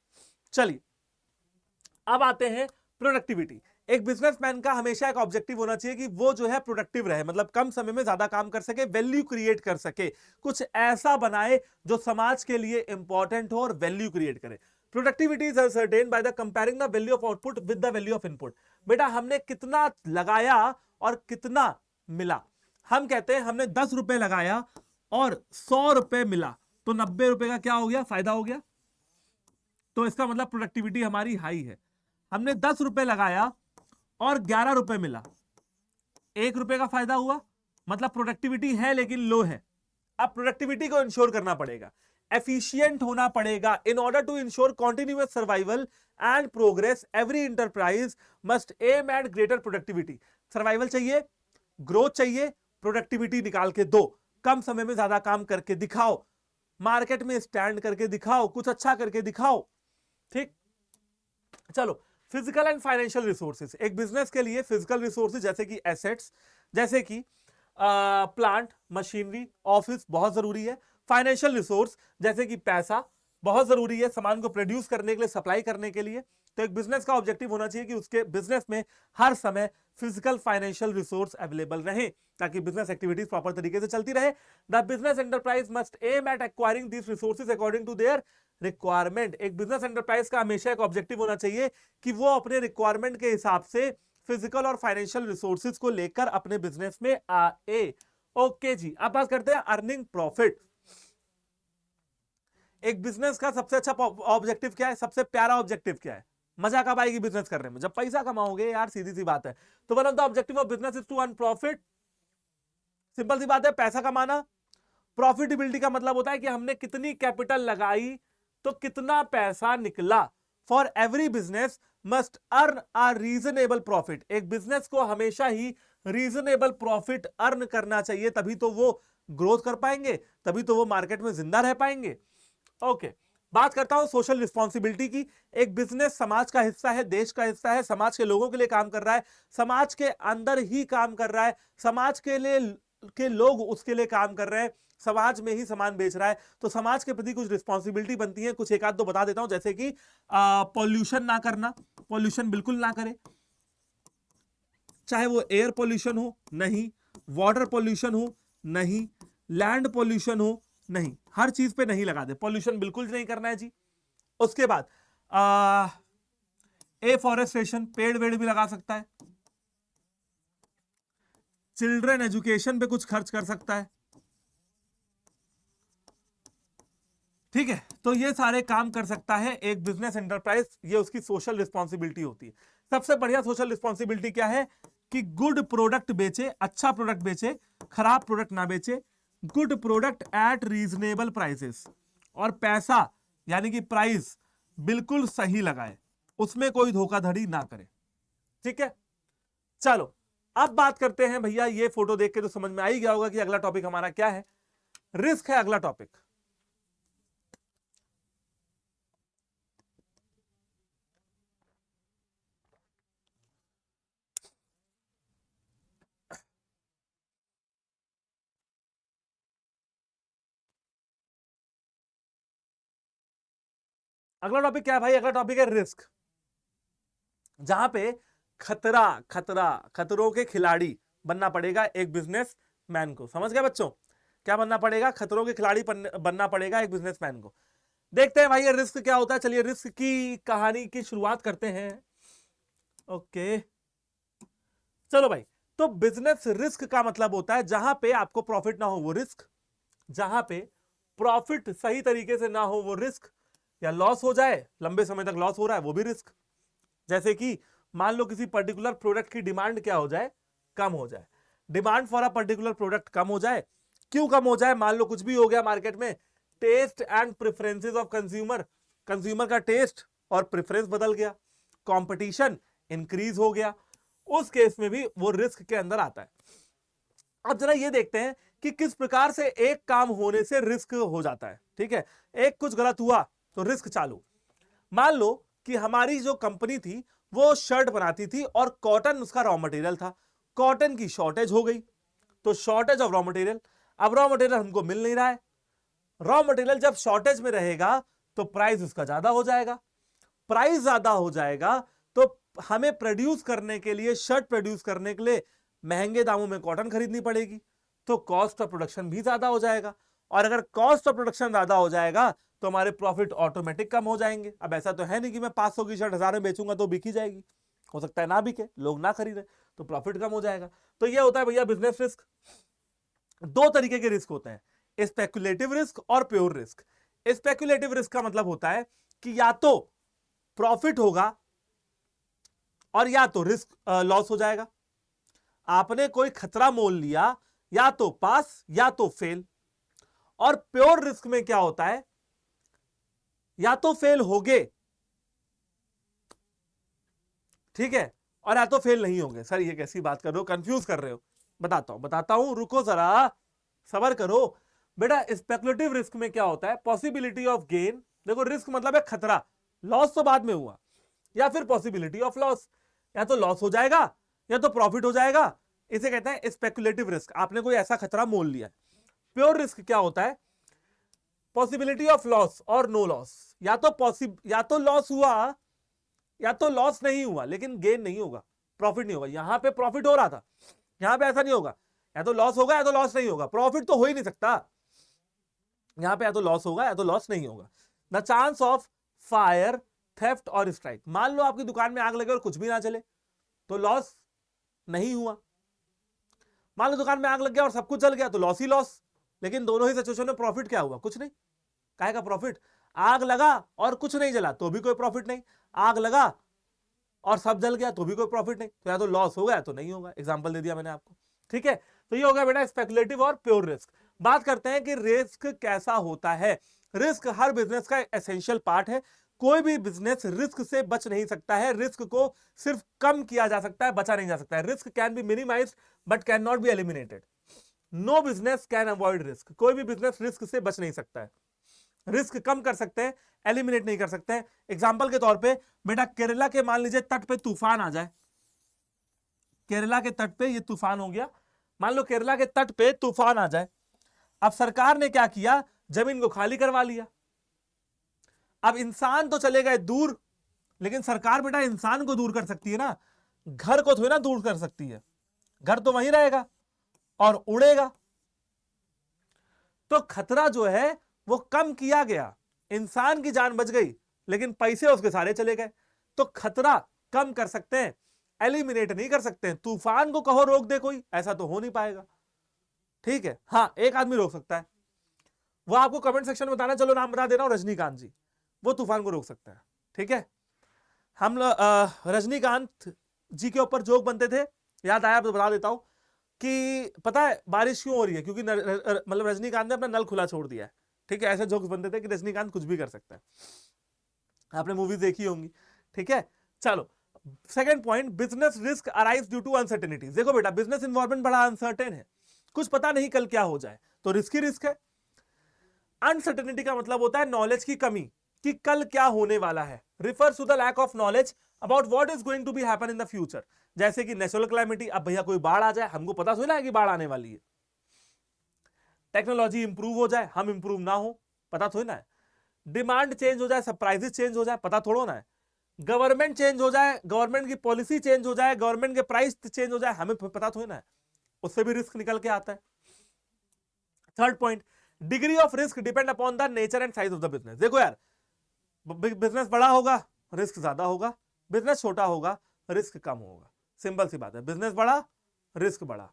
[SPEAKER 1] चलिए अब आते हैं प्रोडक्टिविटी। एक बिजनेसमैन का हमेशा एक ऑब्जेक्टिव होना चाहिए कि वो जो है प्रोडक्टिव रहे, मतलब कम समय में ज्यादा काम कर सके, वैल्यू क्रिएट कर सके, कुछ ऐसा बनाए जो समाज के लिए इंपॉर्टेंट हो और वैल्यू क्रिएट करे। Productivity is ascertain by the comparing the value of output with the value of input. बेटा हमने कितना लगाया और कितना मिला। हम कहते हैं हमने 10 रुपए लगाया और 100 रुपए मिला, तो 90 रुपए का क्या हो गया? फायदा हो गया। तो इसका मतलब प्रोडक्टिविटी हमारी हाई है। हमने 10 रुपए लगाया और 11 रुपए मिला, 1 रुपए का फायदा हुआ, मतलब प्रोडक्टिविटी है लेकिन लो है। अब प्रोडक्टिविटी को इंश्योर करना पड़ेगा, एफिशिएंट होना पड़ेगा। In order to ensure continuous survival and progress, every enterprise must aim at greater productivity. Survival चाहिए, ग्रोथ चाहिए, प्रोडक्टिविटी निकाल के दो, कम समय में ज्यादा काम करके दिखाओ, मार्केट में स्टैंड करके दिखाओ, कुछ अच्छा करके दिखाओ। ठीक, चलो, फिजिकल एंड फाइनेंशियल रिसोर्सेज। एक बिजनेस के लिए फिजिकल रिसोर्सेज जैसे कि एसेट्स, जैसे कि प्लांट, मशीनरी, ऑफिस बहुत जरूरी है। फाइनेंशियल रिसोर्स जैसे कि पैसा बहुत जरूरी है सामान को प्रोड्यूस करने के लिए, सप्लाई करने के लिए। तो एक बिजनेस का ऑब्जेक्टिव होना चाहिए कि उसके बिजनेस में हर समय फिजिकल फाइनेंशियल रिसोर्स अवेलेबल रहे ताकि बिजनेस एक्टिविटीज प्रॉपर तरीके से चलती रहे। The business enterprise must aim at acquiring these resources according to their requirement. एक बिजनेस एंटरप्राइज का हमेशा एक ऑब्जेक्टिव होना चाहिए कि वो अपने रिक्वायरमेंट के हिसाब से फिजिकल और फाइनेंशियल रिसोर्सेज को लेकर अपने बिजनेस में आए। ओके जी, अब बात करते हैं अर्निंग प्रॉफिट। एक बिजनेस का सबसे अच्छा ऑब्जेक्टिव क्या है, सबसे प्यारा ऑब्जेक्टिव क्या है? मजा कब आएगी बिजनेस करने में? जब पैसा कमाओगे यार, सीधी सी बात है। तो one of the objective of business is to earn profit. Simple सी बात है, पैसा कमाना। प्रॉफिटेबिलिटी का मतलब होता है कि हमने कितनी कैपिटल लगाई तो कितना पैसा निकला। For every business must earn a reasonable profit. एक बिजनेस को हमेशा ही रीजनेबल प्रॉफिट अर्न करना चाहिए, तभी तो वो ग्रोथ कर पाएंगे, तभी तो वो मार्केट में जिंदा रह पाएंगे। ओके, बात करता हूं सोशल रिस्पॉन्सिबिलिटी की। एक बिजनेस समाज का हिस्सा है, देश का हिस्सा है, समाज के लोगों के लिए काम कर रहा है, समाज के अंदर ही काम कर रहा है, समाज के लिए के लोग उसके लिए काम कर रहे हैं, समाज में ही सामान बेच रहा है, तो समाज के प्रति कुछ रिस्पॉन्सिबिलिटी बनती है। कुछ एक आध दो बता देता हूं, जैसे कि पॉल्यूशन ना करना, पॉल्यूशन बिल्कुल ना करे, चाहे वो एयर पॉल्यूशन हो नहीं, वाटर पॉल्यूशन हो नहीं, लैंड पॉल्यूशन हो नहीं, हर चीज पे नहीं लगा दे, पॉल्यूशन बिल्कुल नहीं करना है जी। उसके बाद एफॉरेस्टेशन, पेड़ वेड़ भी लगा सकता है, चिल्ड्रन एजुकेशन पे कुछ खर्च कर सकता है, ठीक है। तो ये सारे काम कर सकता है एक बिजनेस एंटरप्राइज, ये उसकी सोशल रिस्पॉन्सिबिलिटी होती है। सबसे बढ़िया सोशल रिस्पॉन्सिबिलिटी क्या है कि गुड प्रोडक्ट बेचे, अच्छा प्रोडक्ट बेचे, खराब प्रोडक्ट ना बेचे, good product at reasonable prices, और पैसा यानी कि प्राइस बिल्कुल सही लगाए, उसमें कोई धोखाधड़ी ना करे, ठीक है। चलो, अब बात करते हैं भैया, ये फोटो देख के तो समझ में आ ही गया होगा कि अगला टॉपिक हमारा क्या है। रिस्क है अगला टॉपिक। अगला टॉपिक क्या है भाई? अगला टॉपिक है रिस्क, जहां पे खतरा खतरा खतरों के खिलाड़ी बनना पड़ेगा एक बिजनेस मैन को। समझ गए बच्चों? क्या बनना पड़ेगा? खतरों के खिलाड़ी बनना पड़ेगा एक बिजनेसमैन को। देखते हैं भाई ये रिस्क क्या होता है। चलिए रिस्क की कहानी की शुरुआत करते हैं। ओके, चलो भाई। तो बिजनेस रिस्क का मतलब होता है जहां पे आपको प्रॉफिट ना हो वो रिस्क, जहां पे प्रॉफिट सही तरीके से ना हो वो रिस्क, या लॉस हो जाए, लंबे समय तक लॉस हो रहा है वो भी रिस्क। जैसे कि मान लो किसी पर्टिकुलर प्रोडक्ट की डिमांड क्या हो जाए, कम हो जाए। Demand for a particular product कम हो जाए, क्यों कम हो जाए? मान लो कुछ भी हो गया मार्केट में, taste and preferences of consumer, consumer का टेस्ट और प्रेफरेंस बदल गया, कंपटीशन इंक्रीज हो गया, उस केस में भी वो रिस्क के अंदर आता है। अब जरा ये देखते हैं कि किस प्रकार से एक काम होने से रिस्क हो जाता है, ठीक है। एक कुछ गलत हुआ तो रिस्क चालू। मान लो कि हमारी जो कंपनी थी वो शर्ट बनाती थी और कॉटन उसका रॉ मटेरियल था, कॉटन की शॉर्टेज हो गई, तो शॉर्टेज ऑफ रॉ मटेरियल। अब रॉ मटेरियल हमको मिल नहीं रहा है, रॉ मटेरियल जब शॉर्टेज में रहेगा तो प्राइस उसका ज्यादा हो जाएगा, प्राइस ज्यादा हो जाएगा तो हमें प्रोड्यूस करने के लिए, शर्ट प्रोड्यूस करने के लिए महंगे दामों में कॉटन खरीदनी पड़ेगी, तो कॉस्ट ऑफ प्रोडक्शन भी ज्यादा हो जाएगा। और अगर कॉस्ट ऑफ प्रोडक्शन ज्यादा हो जाएगा तो हमारे प्रॉफिट ऑटोमेटिक कम हो जाएंगे। अब ऐसा तो है नहीं कि मैं 500 की शर्ट 1000 में बेचूंगा तो बिकी जाएगी, हो सकता है ना बिके, लोग ना खरीदे, तो प्रॉफिट कम हो जाएगा। तो ये होता है भैया बिजनेस रिस्क। दो तरीके के रिस्क होते हैं, स्पेकुलेटिव रिस्क और प्योर रिस्क। स्पेकुलेटिव रिस्क का मतलब होता है कि या तो प्रॉफिट होगा और या तो रिस्क लॉस हो जाएगा। आपने कोई खतरा मोल लिया, या तो पास या तो फेल। और प्योर रिस्क में क्या होता है, या तो फेल होगे, ठीक है, और या तो फेल नहीं होंगे। सर ये कैसी बात कर रहे हो, कंफ्यूज कर रहे हो? बताता हूं, रुको जरा, सबर करो बेटा। स्पेकुलेटिव रिस्क में क्या होता है, पॉसिबिलिटी ऑफ गेन। देखो रिस्क मतलब है खतरा, लॉस तो बाद में हुआ, या फिर पॉसिबिलिटी ऑफ लॉस, या तो लॉस हो जाएगा या तो प्रॉफिट हो जाएगा। इसे कहते हैं स्पेकुलेटिव रिस्क। आपने कोई ऐसा खतरा मोल लिया है। प्योर रिस्क क्या होता है? पॉसिबिलिटी ऑफ लॉस और नो लॉस। या तो लॉस हुआ या तो लॉस नहीं हुआ, लेकिन गेन नहीं होगा, प्रॉफिट नहीं होगा। यहां पे प्रॉफिट हो रहा था, यहां पे ऐसा नहीं होगा, या तो लॉस होगा या तो लॉस नहीं होगा, प्रॉफिट तो हो ही नहीं सकता। यहां पे या तो लॉस होगा या तो लॉस नहीं होगा। The chance of fire, theft और स्ट्राइक। मान लो आपकी दुकान में आग लगे और कुछ भी ना चले, तो लॉस नहीं हुआ। मान लो दुकान में आग लग गया और सब कुछ जल गया, तो लॉस ही लॉस। लेकिन दोनों ही सिचुएशन में प्रॉफिट क्या हुआ? कुछ नहीं। काहे का प्रॉफिट? आग लगा और कुछ नहीं जला तो भी कोई प्रॉफिट नहीं, आग लगा और सब जल गया तो भी कोई प्रॉफिट नहीं। तो या तो लॉस होगा या तो नहीं होगा। एग्जांपल दे दिया मैंने आपको, ठीक है। तो ये हो गया बेटा स्पेकुलेटिव और प्योर रिस्क। बात करते हैं कि रिस्क कैसा होता है। रिस्क हर बिजनेस का एसेंशियल पार्ट है। कोई भी बिजनेस रिस्क से बच नहीं सकता है। रिस्क को सिर्फ कम किया जा सकता है, बचा नहीं जा सकता है। Risk can be minimised but can not be eliminated. No business can avoid risk. कोई भी बिजनेस रिस्क से बच नहीं सकता है। रिस्क कम कर सकते हैं, एलिमिनेट नहीं कर सकते हैं। एग्जांपल के तौर पे बेटा केरला के मान लीजिए तट पे तूफान आ जाए। केरला के तट पे ये तूफान हो गया, मान लो केरला के तट पे तूफान आ जाए। अब सरकार ने क्या किया? जमीन को खाली करवा लिया। अब इंसान तो चले गए दूर, लेकिन सरकार बेटा इंसान को दूर कर सकती है ना, घर को थोड़ी ना दूर कर सकती है। घर तो वहीं रहेगा और उड़ेगा। तो खतरा जो है वो कम किया गया, इंसान की जान बच गई, लेकिन पैसे उसके सारे चले गए। तो खतरा कम कर सकते हैं, एलिमिनेट नहीं कर सकते हैं। तूफान को कहो रोक दे कोई, ऐसा तो हो नहीं पाएगा, ठीक है। हाँ, एक आदमी रोक सकता है, वो आपको कमेंट सेक्शन में बताना, चलो नाम बता दे रहा हूं, रजनीकांत जी, वो तूफान को रोक सकता है, ठीक है। हम रजनीकांत जी के ऊपर जोक बनते थे, याद आया तो बता देता हूं कि पता है बारिश क्यों हो रही है? क्योंकि मतलब रजनीकांत ने अपना नल खुला छोड़ दिया है, ठीक है। ऐसे जोक्स बनते थे कि रजनीकांत कुछ भी कर सकता है। आपने मूवीज देखी होंगी, ठीक है। चलो second point, business risk arise due to uncertainty. देखो बेटा बिजनेस इन्वायरमेंट बड़ा अनसर्टेन है, कुछ पता नहीं कल क्या हो जाए, तो रिस्क ही रिस्क है। अनसर्टेनिटी का मतलब होता है नॉलेज की कमी, कि कल क्या होने वाला है। Refers to the lack of knowledge about what is going to be happen in the future. जैसे कि नेचुरल क्लैमिटी, अब भैया कोई बाढ़ आ जाए, हमको पता थोड़ी ना है कि बाढ़ आने वाली है। टेक्नोलॉजी इंप्रूव हो जाए, हम इंप्रूव ना हो, पता थोड़ी ना है। डिमांड चेंज हो जाए, सरप्राइजेस चेंज हो जाए, पता थोड़ा ना है। गवर्नमेंट चेंज हो जाए, गवर्नमेंट की पॉलिसी चेंज हो जाए, गवर्नमेंट के प्राइस चेंज हो जाए, हमें पता थोड़ी ना है। उससे भी रिस्क निकल के आता है। Third point, degree of risk depend upon the nature and size of the business. देखो यार, बिजनेस बड़ा होगा रिस्क ज्यादा होगा, बिजनेस छोटा होगा रिस्क कम होगा। सिंपल सी बात है, बिजनेस बड़ा रिस्क बड़ा,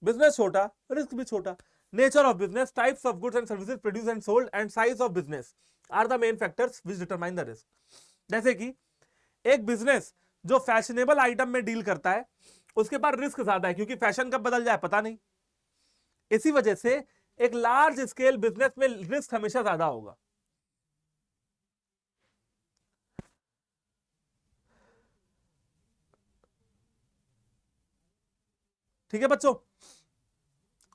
[SPEAKER 1] बिजनेस छोटा रिस्क भी छोटा। Nature of business, types of goods and services produce and sold and size of business are the main factors which determine the risk. जैसे कि एक बिजनेस जो फैशनेबल आइटम में डील करता है, उसके पास रिस्क ज्यादा है, क्योंकि फैशन कब बदल जाए पता नहीं। इसी वजह से एक लार्ज स्केल बिजनेस में रिस्क हमेशा ज्यादा होगा। ठीक है बच्चों,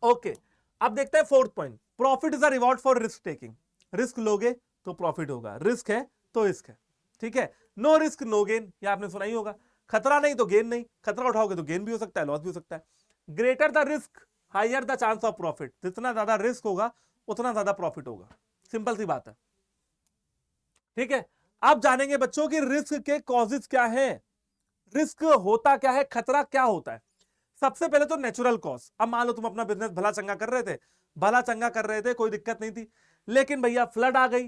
[SPEAKER 1] ओके। अब देखते हैं fourth point, profit is a reward for risk taking. Risk लोगे तो प्रॉफिट होगा, रिस्क है तो रिस्क है, ठीक है। नो रिस्क नो गेन, ये आपने सुना ही होगा। खतरा नहीं तो गेन नहीं, खतरा उठाओगे तो गेन भी हो सकता है, लॉस भी हो सकता है। Greater the risk higher the chance of profit. जितना ज्यादा रिस्क होगा उतना ज्यादा प्रॉफिट होगा, सिंपल सी बात है, ठीक है। अब जानेंगे बच्चों की रिस्क के कॉजेज क्या है, रिस्क होता क्या है, खतरा क्या होता है। सबसे पहले तो नेचुरल कॉज। अब मान लो तुम अपना बिजनेस भला चंगा कर रहे थे, भला चंगा कर रहे थे, कोई दिक्कत नहीं थी, लेकिन भैया फ्लड आ गई,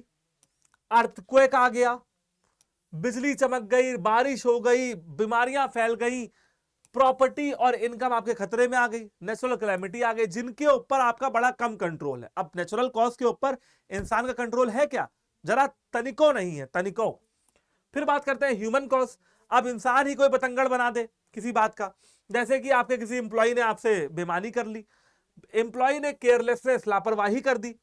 [SPEAKER 1] अर्थक्वेक आ गया, बिजली चमक गई, बारिश हो गई, बीमारियां फैल गई, प्रॉपर्टी और इनकम आपके खतरे में आ गई, नेचुरल कैलेमिटी आ गई, जिनके ऊपर आपका बड़ा कम कंट्रोल है। अब नेचुरल कॉज के ऊपर इंसान का कंट्रोल है क्या? जरा तनिको नहीं है, तनिको। फिर बात करते हैं ह्यूमन कॉज। अब इंसान ही कोई बतंगड़ बना दे किसी बात का, जैसे कि आपके किसी इंप्लॉय ने आपसे बेईमानी कर ली, इंप्लॉय ने केयरलेसनेस लापरवाही कर दी,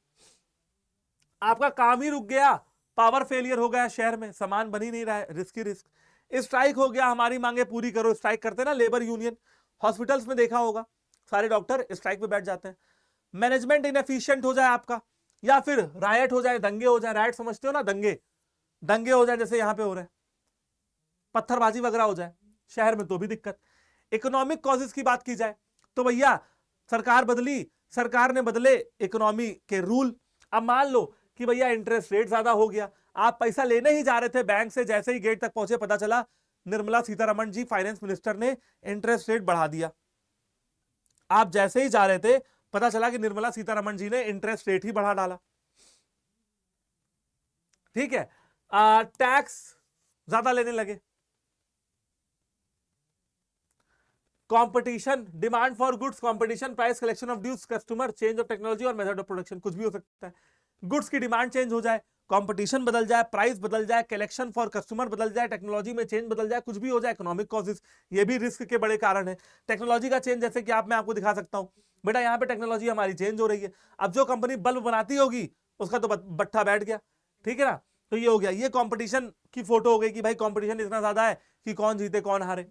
[SPEAKER 1] आपका काम ही रुक गया, पावर फेलियर हो गया शहर में, सामान बन ही नहीं रहा है, रिस्क ही रिस्क। स्ट्राइक हो गया, हमारी मांगे पूरी करो, स्ट्राइक करते हैं ना लेबर यूनियन, हॉस्पिटल्स में देखा होगा सारे डॉक्टर स्ट्राइक पे बैठ जाते हैं। मैनेजमेंट इनएफिशिएंट हो जाए आपका, या फिर रायट हो जाए, दंगे हो जाए, रायट समझते हो ना, दंगे, दंगे हो जाए जैसे यहां पे हो रहे हैं, पत्थरबाजी वगैरह हो जाए शहर में तो भी दिक्कत। इकोनॉमिक कॉजेस की बात की जाए तो भैया सरकार बदली, सरकार ने बदले इकोनॉमी के रूल। अब मान लो कि भैया इंटरेस्ट रेट ज्यादा हो गया, आप पैसा लेने ही जा रहे थे बैंक से, जैसे ही गेट तक पहुंचे पता चला निर्मला सीतारमण जी फाइनेंस मिनिस्टर ने इंटरेस्ट रेट बढ़ा दिया। आप जैसे ही जा रहे थे पता चला कि निर्मला सीतारमण जी ने इंटरेस्ट रेट ही बढ़ा डाला। ठीक है, टैक्स ज्यादा लेने लगे। Competition, demand for goods, competition, price, collection of dues, customer, change of technology और मेथड ऑफ प्रोडक्शन, कुछ भी हो सकता है। गुड्स की डिमांड चेंज हो जाए, कंपटीशन बदल जाए, प्राइस बदल जाए, कलेक्शन फॉर कस्टमर बदल जाए, टेक्नोलॉजी में चेंज बदल जाए, कुछ भी हो जाए, इकोनॉमिक कॉजेस, ये भी रिस्क के बड़े कारण है। टेक्नोलॉजी का चेंज, जैसे कि मैं आपको दिखा सकता हूं, बेटा यहाँ पे टेक्नोलॉजी हमारी चेंज हो रही है। अब जो कंपनी बल्ब बनाती होगी उसका तो बट्ठा बैठ गया, ठीक है ना। तो ये हो गया, ये कंपटीशन की फोटो हो गई कि भाई कंपटीशन इतना ज्यादा है कि कौन जीते कौन हारे।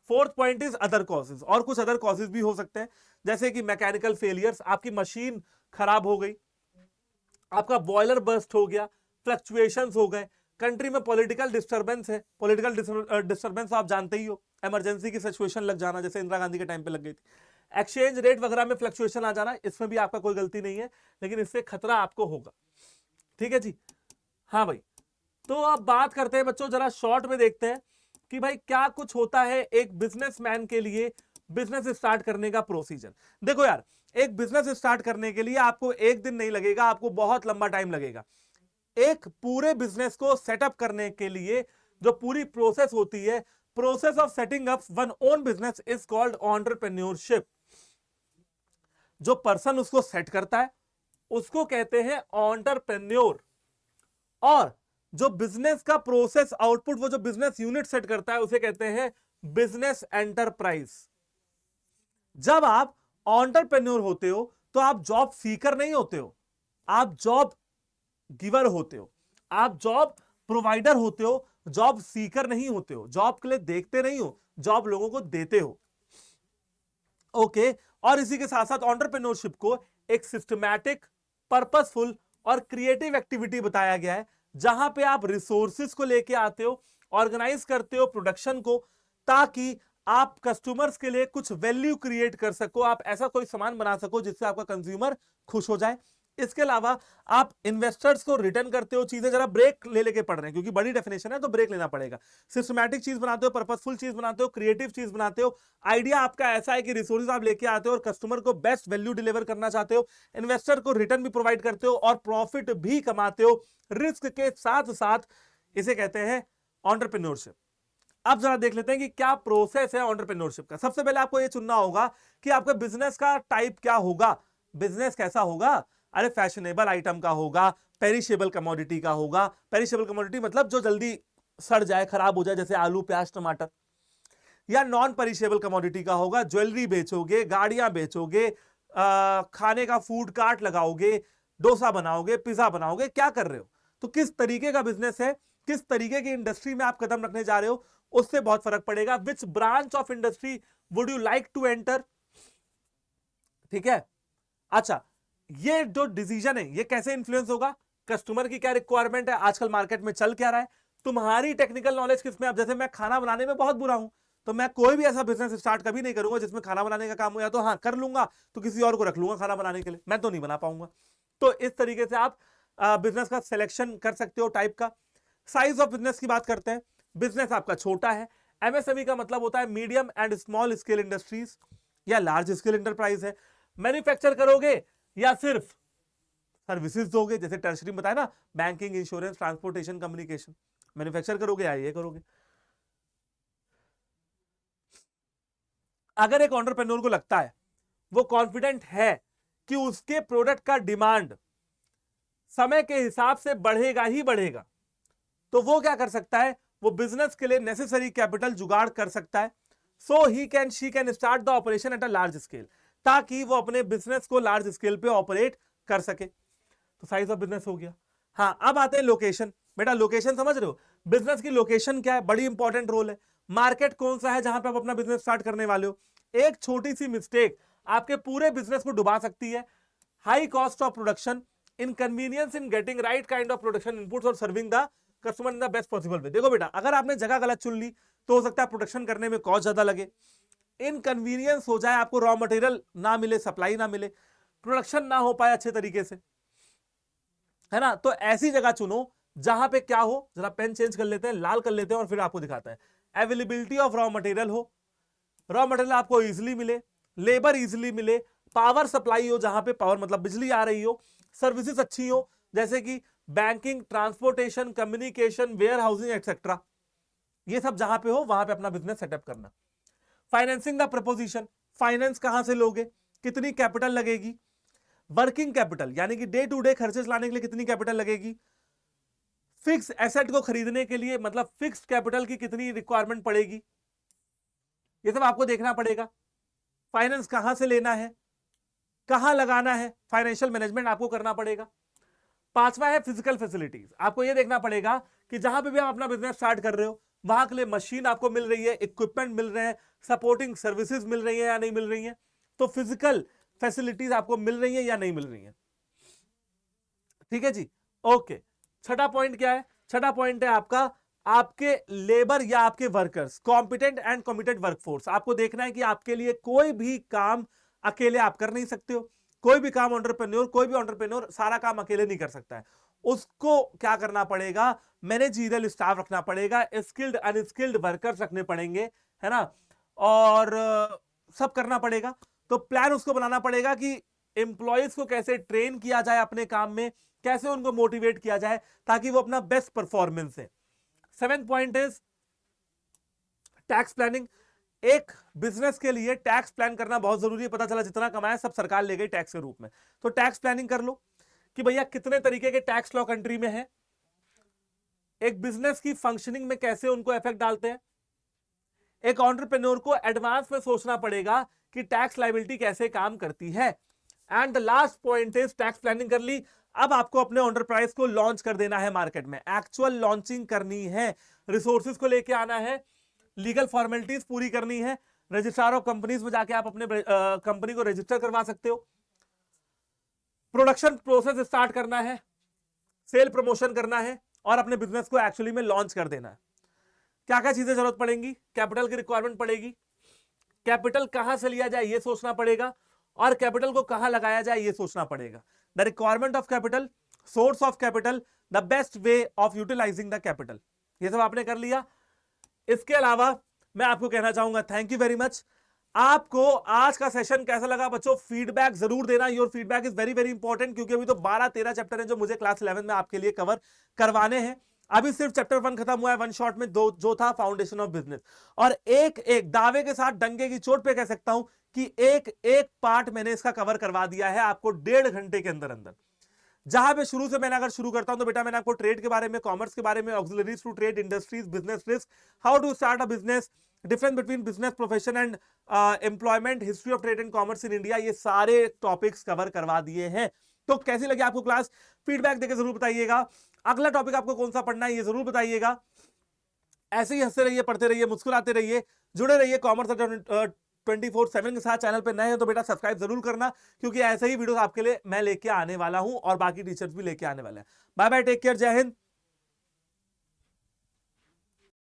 [SPEAKER 1] Fourth point is other causes, और कुछ अदर कॉजेज भी हो सकते हैं, जैसे कि मैकेनिकल फेलियर्स, आपकी मशीन खराब हो गई, आपका बॉयलर बर्स्ट हो गया, फ्लक्चुएशंस हो गए, कंट्री में पॉलिटिकल डिस्टर्बेंस है। पॉलिटिकल डिस्टर्बेंस आप जानते ही हो, इमरजेंसी की सिचुएशन लग जाना, जैसे इंदिरा गांधी के टाइम पे लग गई थी। एक्सचेंज रेट वगैरह में फ्लक्चुएशन आ जाना, इसमें भी आपका कोई गलती नहीं है, लेकिन इससे खतरा आपको होगा। ठीक है जी, हाँ भाई। तो अब बात करते हैं बच्चों, जरा शॉर्ट में देखते हैं कि भाई क्या कुछ होता है एक बिजनेसमैन के लिए बिजनेस स्टार्ट करने का प्रोसीजर। देखो यार, एक बिजनेस स्टार्ट करने के लिए आपको एक दिन नहीं लगेगा, आपको बहुत लंबा टाइम लगेगा। एक पूरे बिजनेस को सेटअप करने के लिए जो पूरी प्रोसेस होती है, process of setting up one own business is called entrepreneurship. जो पर्सन उसको सेट करता है उसको कहते हैं एंटरप्रेन्योर, और जो बिजनेस का प्रोसेस आउटपुट, वो जो बिजनेस यूनिट सेट करता है उसे कहते हैं बिजनेस एंटरप्राइज। जब आप एंटरप्रेन्योर होते हो तो आप जॉब सीकर नहीं होते हो, आप जॉब गिवर होते हो, आप जॉब प्रोवाइडर होते हो, जॉब सीकर नहीं होते हो, जॉब के लिए देखते नहीं हो, जॉब लोगों को देते हो। ओके, और इसी के साथ साथ एंटरप्रेन्योरशिप को एक सिस्टमैटिक, पर्पसफुल और क्रिएटिव एक्टिविटी बताया गया है, जहां पे आप रिसोर्सेज को लेके आते हो, ऑर्गेनाइज करते हो प्रोडक्शन को, ताकि आप कस्टमर्स के लिए कुछ वैल्यू क्रिएट कर सको, आप ऐसा कोई सामान बना सको जिससे आपका कंज्यूमर खुश हो जाए। इसके अलावा आप इन्वेस्टर्स को रिटर्न करते हो। चीजें जरा ब्रेक ले लेके पढ़ रहे हैं क्योंकि बड़ी डेफिनेशन है तो ब्रेक लेना पड़ेगा। सिस्टमैटिक चीज बनाते हो, पर्पसफुल चीज बनाते हो, क्रिएटिव चीज बनाते हो। आइडिया आपका ऐसा है कि रिसोर्सेज आप लेके आते हो और कस्टमर को बेस्ट वैल्यू डिलीवर करना चाहते हो, इन्वेस्टर को रिटर्न भी प्रोवाइड करते हो और प्रॉफिट भी कमाते हो रिस्क के साथ साथ। इसे कहते हैं एंटरप्रेन्योरशिप। अब जरा देख लेते हैं कि क्या प्रोसेस है एंटरप्रेन्योरशिप का। सबसे पहले आपको यह चुनना होगा कि आपका बिजनेस का टाइप क्या होगा। बिजनेस कैसा होगा? अरे फैशनेबल आइटम का होगा, पेरिशेबल कमोडिटी का होगा। पेरिशेबल कमोडिटी मतलब जो जल्दी सड़ जाए, खराब हो जाए, जैसे आलू, प्याज, टमाटर। या नॉन पेरिशेबल कमोडिटी का होगा, ज्वेलरी बेचोगे, गाड़ियां बेचोगे, खाने का फूड कार्ट लगाओगे, डोसा बनाओगे, पिज्जा बनाओगे, क्या कर रहे हो? तो किस तरीके का बिजनेस है, किस तरीके की इंडस्ट्री में आप कदम रखने जा रहे हो, उससे बहुत फर्क पड़ेगा। Which branch of industry would you like to enter. ठीक है, अच्छा, ये जो डिसीजन है ये कैसे इंफ्लुएंस होगा? कस्टमर की क्या रिक्वायरमेंट है, आजकल मार्केट में चल क्या रहा है, तुम्हारी टेक्निकल नॉलेज किसमें। अब जैसे मैं खाना बनाने में बहुत बुरा हूं, तो मैं कोई भी ऐसा बिजनेस स्टार्ट कभी नहीं करूंगा जिसमें खाना बनाने का काम हो, या तो हाँ कर लूंगा तो किसी और को रख लूंगा खाना बनाने के लिए, मैं तो नहीं बना पाऊंगा। तो इस तरीके से आप बिजनेस का सिलेक्शन कर सकते हो टाइप का। साइज ऑफ बिजनेस की बात करते हैं। बिजनेस आपका छोटा है। एमएसएमई का मतलब होता है medium and small scale industries या लार्ज स्केल इंटरप्राइज है। मैन्युफैक्चर करोगे या सिर्फ सर्विसेज दोगे, जैसे टर्शरी बताया ना, banking, insurance, transportation, communication. Manufacture करोगे या ये करोगे। अगर एक एंटरप्रेन्योर को लगता है, वो कॉन्फिडेंट है कि उसके प्रोडक्ट का डिमांड समय के हिसाब से बढ़ेगा ही बढ़ेगा, तो वो क्या कर सकता है, वो बिजनेस के लिए नेसेसरी कैपिटल जुगाड़ कर सकता है। So he can she can start the operation at a large scale, ताकि वो अपने बिजनेस को लार्ज स्केल पे ऑपरेट कर सके। तो साइज ऑफ बिजनेस हो गया। हाँ, अब आते हैं लोकेशन। बेटा लोकेशन समझ रहे हो, बिजनेस की लोकेशन क्या है, बड़ी इंपॉर्टेंट रोल है। मार्केट कौन सा है जहां पे आप अपना बिजनेस स्टार्ट करने वाले हो। एक छोटी सी मिस्टेक आपके पूरे बिजनेस को डुबा सकती है। High cost of production, inconvenience in getting right kind of production inputs और serving the customer in the best possible way. देखो बेटा, अगर आपने जगह गलत चुन ली तो हो सकता है प्रोडक्शन करने में कॉस्ट ज्यादा लगे, इनकन्वीनियंस हो जाए, आपको रॉ मटेरियल ना मिले, सप्लाई ना मिले, प्रोडक्शन ना हो पाए अच्छे तरीके से, है ना। तो ऐसी जगह चुनो जहां पे क्या हो, जरा पेन चेंज कर लेते हैं, लाल कर लेते हैं और फिर आपको दिखाते हैं। अवेलेबिलिटी ऑफ रॉ मटेरियल हो, रॉ मटेरियल आपको इजीली मिले, लेबर इजीली मिले, पावर सप्लाई हो, जहां पे पावर मतलब बिजली आ रही हो, सर्विसेज अच्छी हो, जैसे कि banking, transportation, communication, warehousing etcetera, ये सब जहां पे हो वहां पे अपना बिजनेस सेटअप करना। फाइनेंसिंग द प्रपोजिशन, फाइनेंस कहां से लोगे, कितनी कैपिटल लगेगी, वर्किंग कैपिटल यानी कि डे टू डे खर्चे लाने के लिए कितनी कैपिटल लगेगी, फिक्स एसेट को खरीदने के लिए मतलब फिक्स कैपिटल की कितनी रिक्वायरमेंट पड़ेगी, ये सब आपको देखना पड़ेगा। फाइनेंस कहां से लेना है, कहां लगाना है, फाइनेंशियल मैनेजमेंट आपको करना पड़ेगा। पांचवा है फिजिकल फैसिलिटीज, आपको यह देखना पड़ेगा कि जहां पे भी आप अपना बिजनेस स्टार्ट कर रहे हो वहां के लिए मशीन आपको मिल रही है, इक्विपमेंट मिल रहे हैं, सपोर्टिंग सर्विसेज मिल रही है या नहीं मिल रही है, तो फिजिकल फैसिलिटीज आपको मिल रही है या नहीं मिल रही है। ठीक है जी, ओके। छठा पॉइंट क्या है, छठा पॉइंट है आपका आपके लेबर या आपके workers, competent and committed workforce. आपको देखना है कि आपके लिए कोई भी काम अकेले आप कर नहीं सकते हो, कोई भी काम कोई भी एंटरप्रेन्योर सारा काम अकेले नहीं कर सकता है, उसको क्या करना पड़ेगा, मैनेजरियल स्टाफ रखना पड़ेगा, स्किल्ड अनस्किल्ड वर्कर्स रखने पड़ेंगे, है ना, और सब करना पड़ेगा। तो प्लान उसको बनाना पड़ेगा कि एम्प्लॉयज को कैसे ट्रेन किया जाए अपने काम में, कैसे उनको मोटिवेट किया जाए ताकि वो अपना बेस्ट परफॉर्मेंस है। Seventh point is tax planning. एक बिजनेस के लिए टैक्स प्लान करना बहुत जरूरी है। पता चला जितना कमाया सब सरकार ले गई टैक्स के रूप में, तो टैक्स प्लानिंग कर लो कि भैया कितने तरीके के टैक्स लॉ कंट्री में है, एक बिजनेस की फंक्शनिंग में कैसे उनको इफेक्ट डालते हैं। एक एंटरप्रेन्योर को एडवांस में सोचना पड़ेगा कि टैक्स लायबिलिटी कैसे काम करती है। And the last point is tax planning कर ली, अब आपको अपने एंटरप्राइज को लॉन्च कर देना है मार्केट में, एक्चुअल लॉन्चिंग करनी है, रिसोर्सेज को लेके आना है, लीगल फॉर्मेलिटीज पूरी करनी है, रजिस्ट्रार ऑफ कंपनीज में जाके आप अपने कंपनी को रजिस्टर करवा सकते हो, प्रोडक्शन प्रोसेस स्टार्ट करना है, सेल प्रमोशन करना है और अपने बिजनेस को एक्चुअली में लॉन्च कर देना है। क्या क्या चीजें जरूरत पड़ेंगी, कैपिटल की रिक्वायरमेंट पड़ेगी, कैपिटल कहां से लिया जाए ये सोचना पड़ेगा, और कैपिटल को कहां लगाया जाए ये सोचना पड़ेगा। The requirement of capital, source of capital, the best way of utilising the capital, ये सब आपने कर लिया। इसके अलावा मैं आपको कहना चाहूंगा थैंक यू वेरी मच। आपको आज का सेशन कैसा लगा बच्चों, फीडबैक जरूर देना, your feedback is very very important, क्योंकि अभी तो 12-13 चैप्टर हैं जो मुझे क्लास 11 में आपके लिए कवर करवाने हैं। अभी सिर्फ चैप्टर 1 खत्म हुआ है, वन शॉट में, दो जो था फाउंडेशन ऑफ बिजनेस, और एक एक दावे के साथ डंके की चोट पे कह सकता हूं कि एक एक पार्ट मैंने इसका कवर करवा दिया है आपको 1.5 घंटे के अंदर अंदर। जहां पे शुरू से मैंने अगर शुरू करता हूं तो बेटा मैंने आपको ट्रेड के बारे में, कॉमर्स के बारे में, auxiliaries to trade, industries, business risk, how to start a business, difference between business profession and employment, history of trade and commerce in India, ये सारे टॉपिक्स कवर करवा दिए हैं। तो कैसी लगी आपको क्लास, फीडबैक देकर जरूर बताइएगा। अगला टॉपिक आपको कौन सा पढ़ना है ये जरूर बताइएगा। ऐसे ही हंसते रहिए, पढ़ते रहिए, मुस्कुराते रहिए, जुड़े रहिए कॉमर्स 24/7 के साथ। चैनल पे नए हैं तो बेटा सब्सक्राइब जरूर करना, क्योंकि ऐसे ही वीडियोस आपके लिए मैं लेके आने वाला हूं और बाकी टीचर्स भी लेके आने वाले हैं। बाय बाय, टेक केयर, जय हिंद।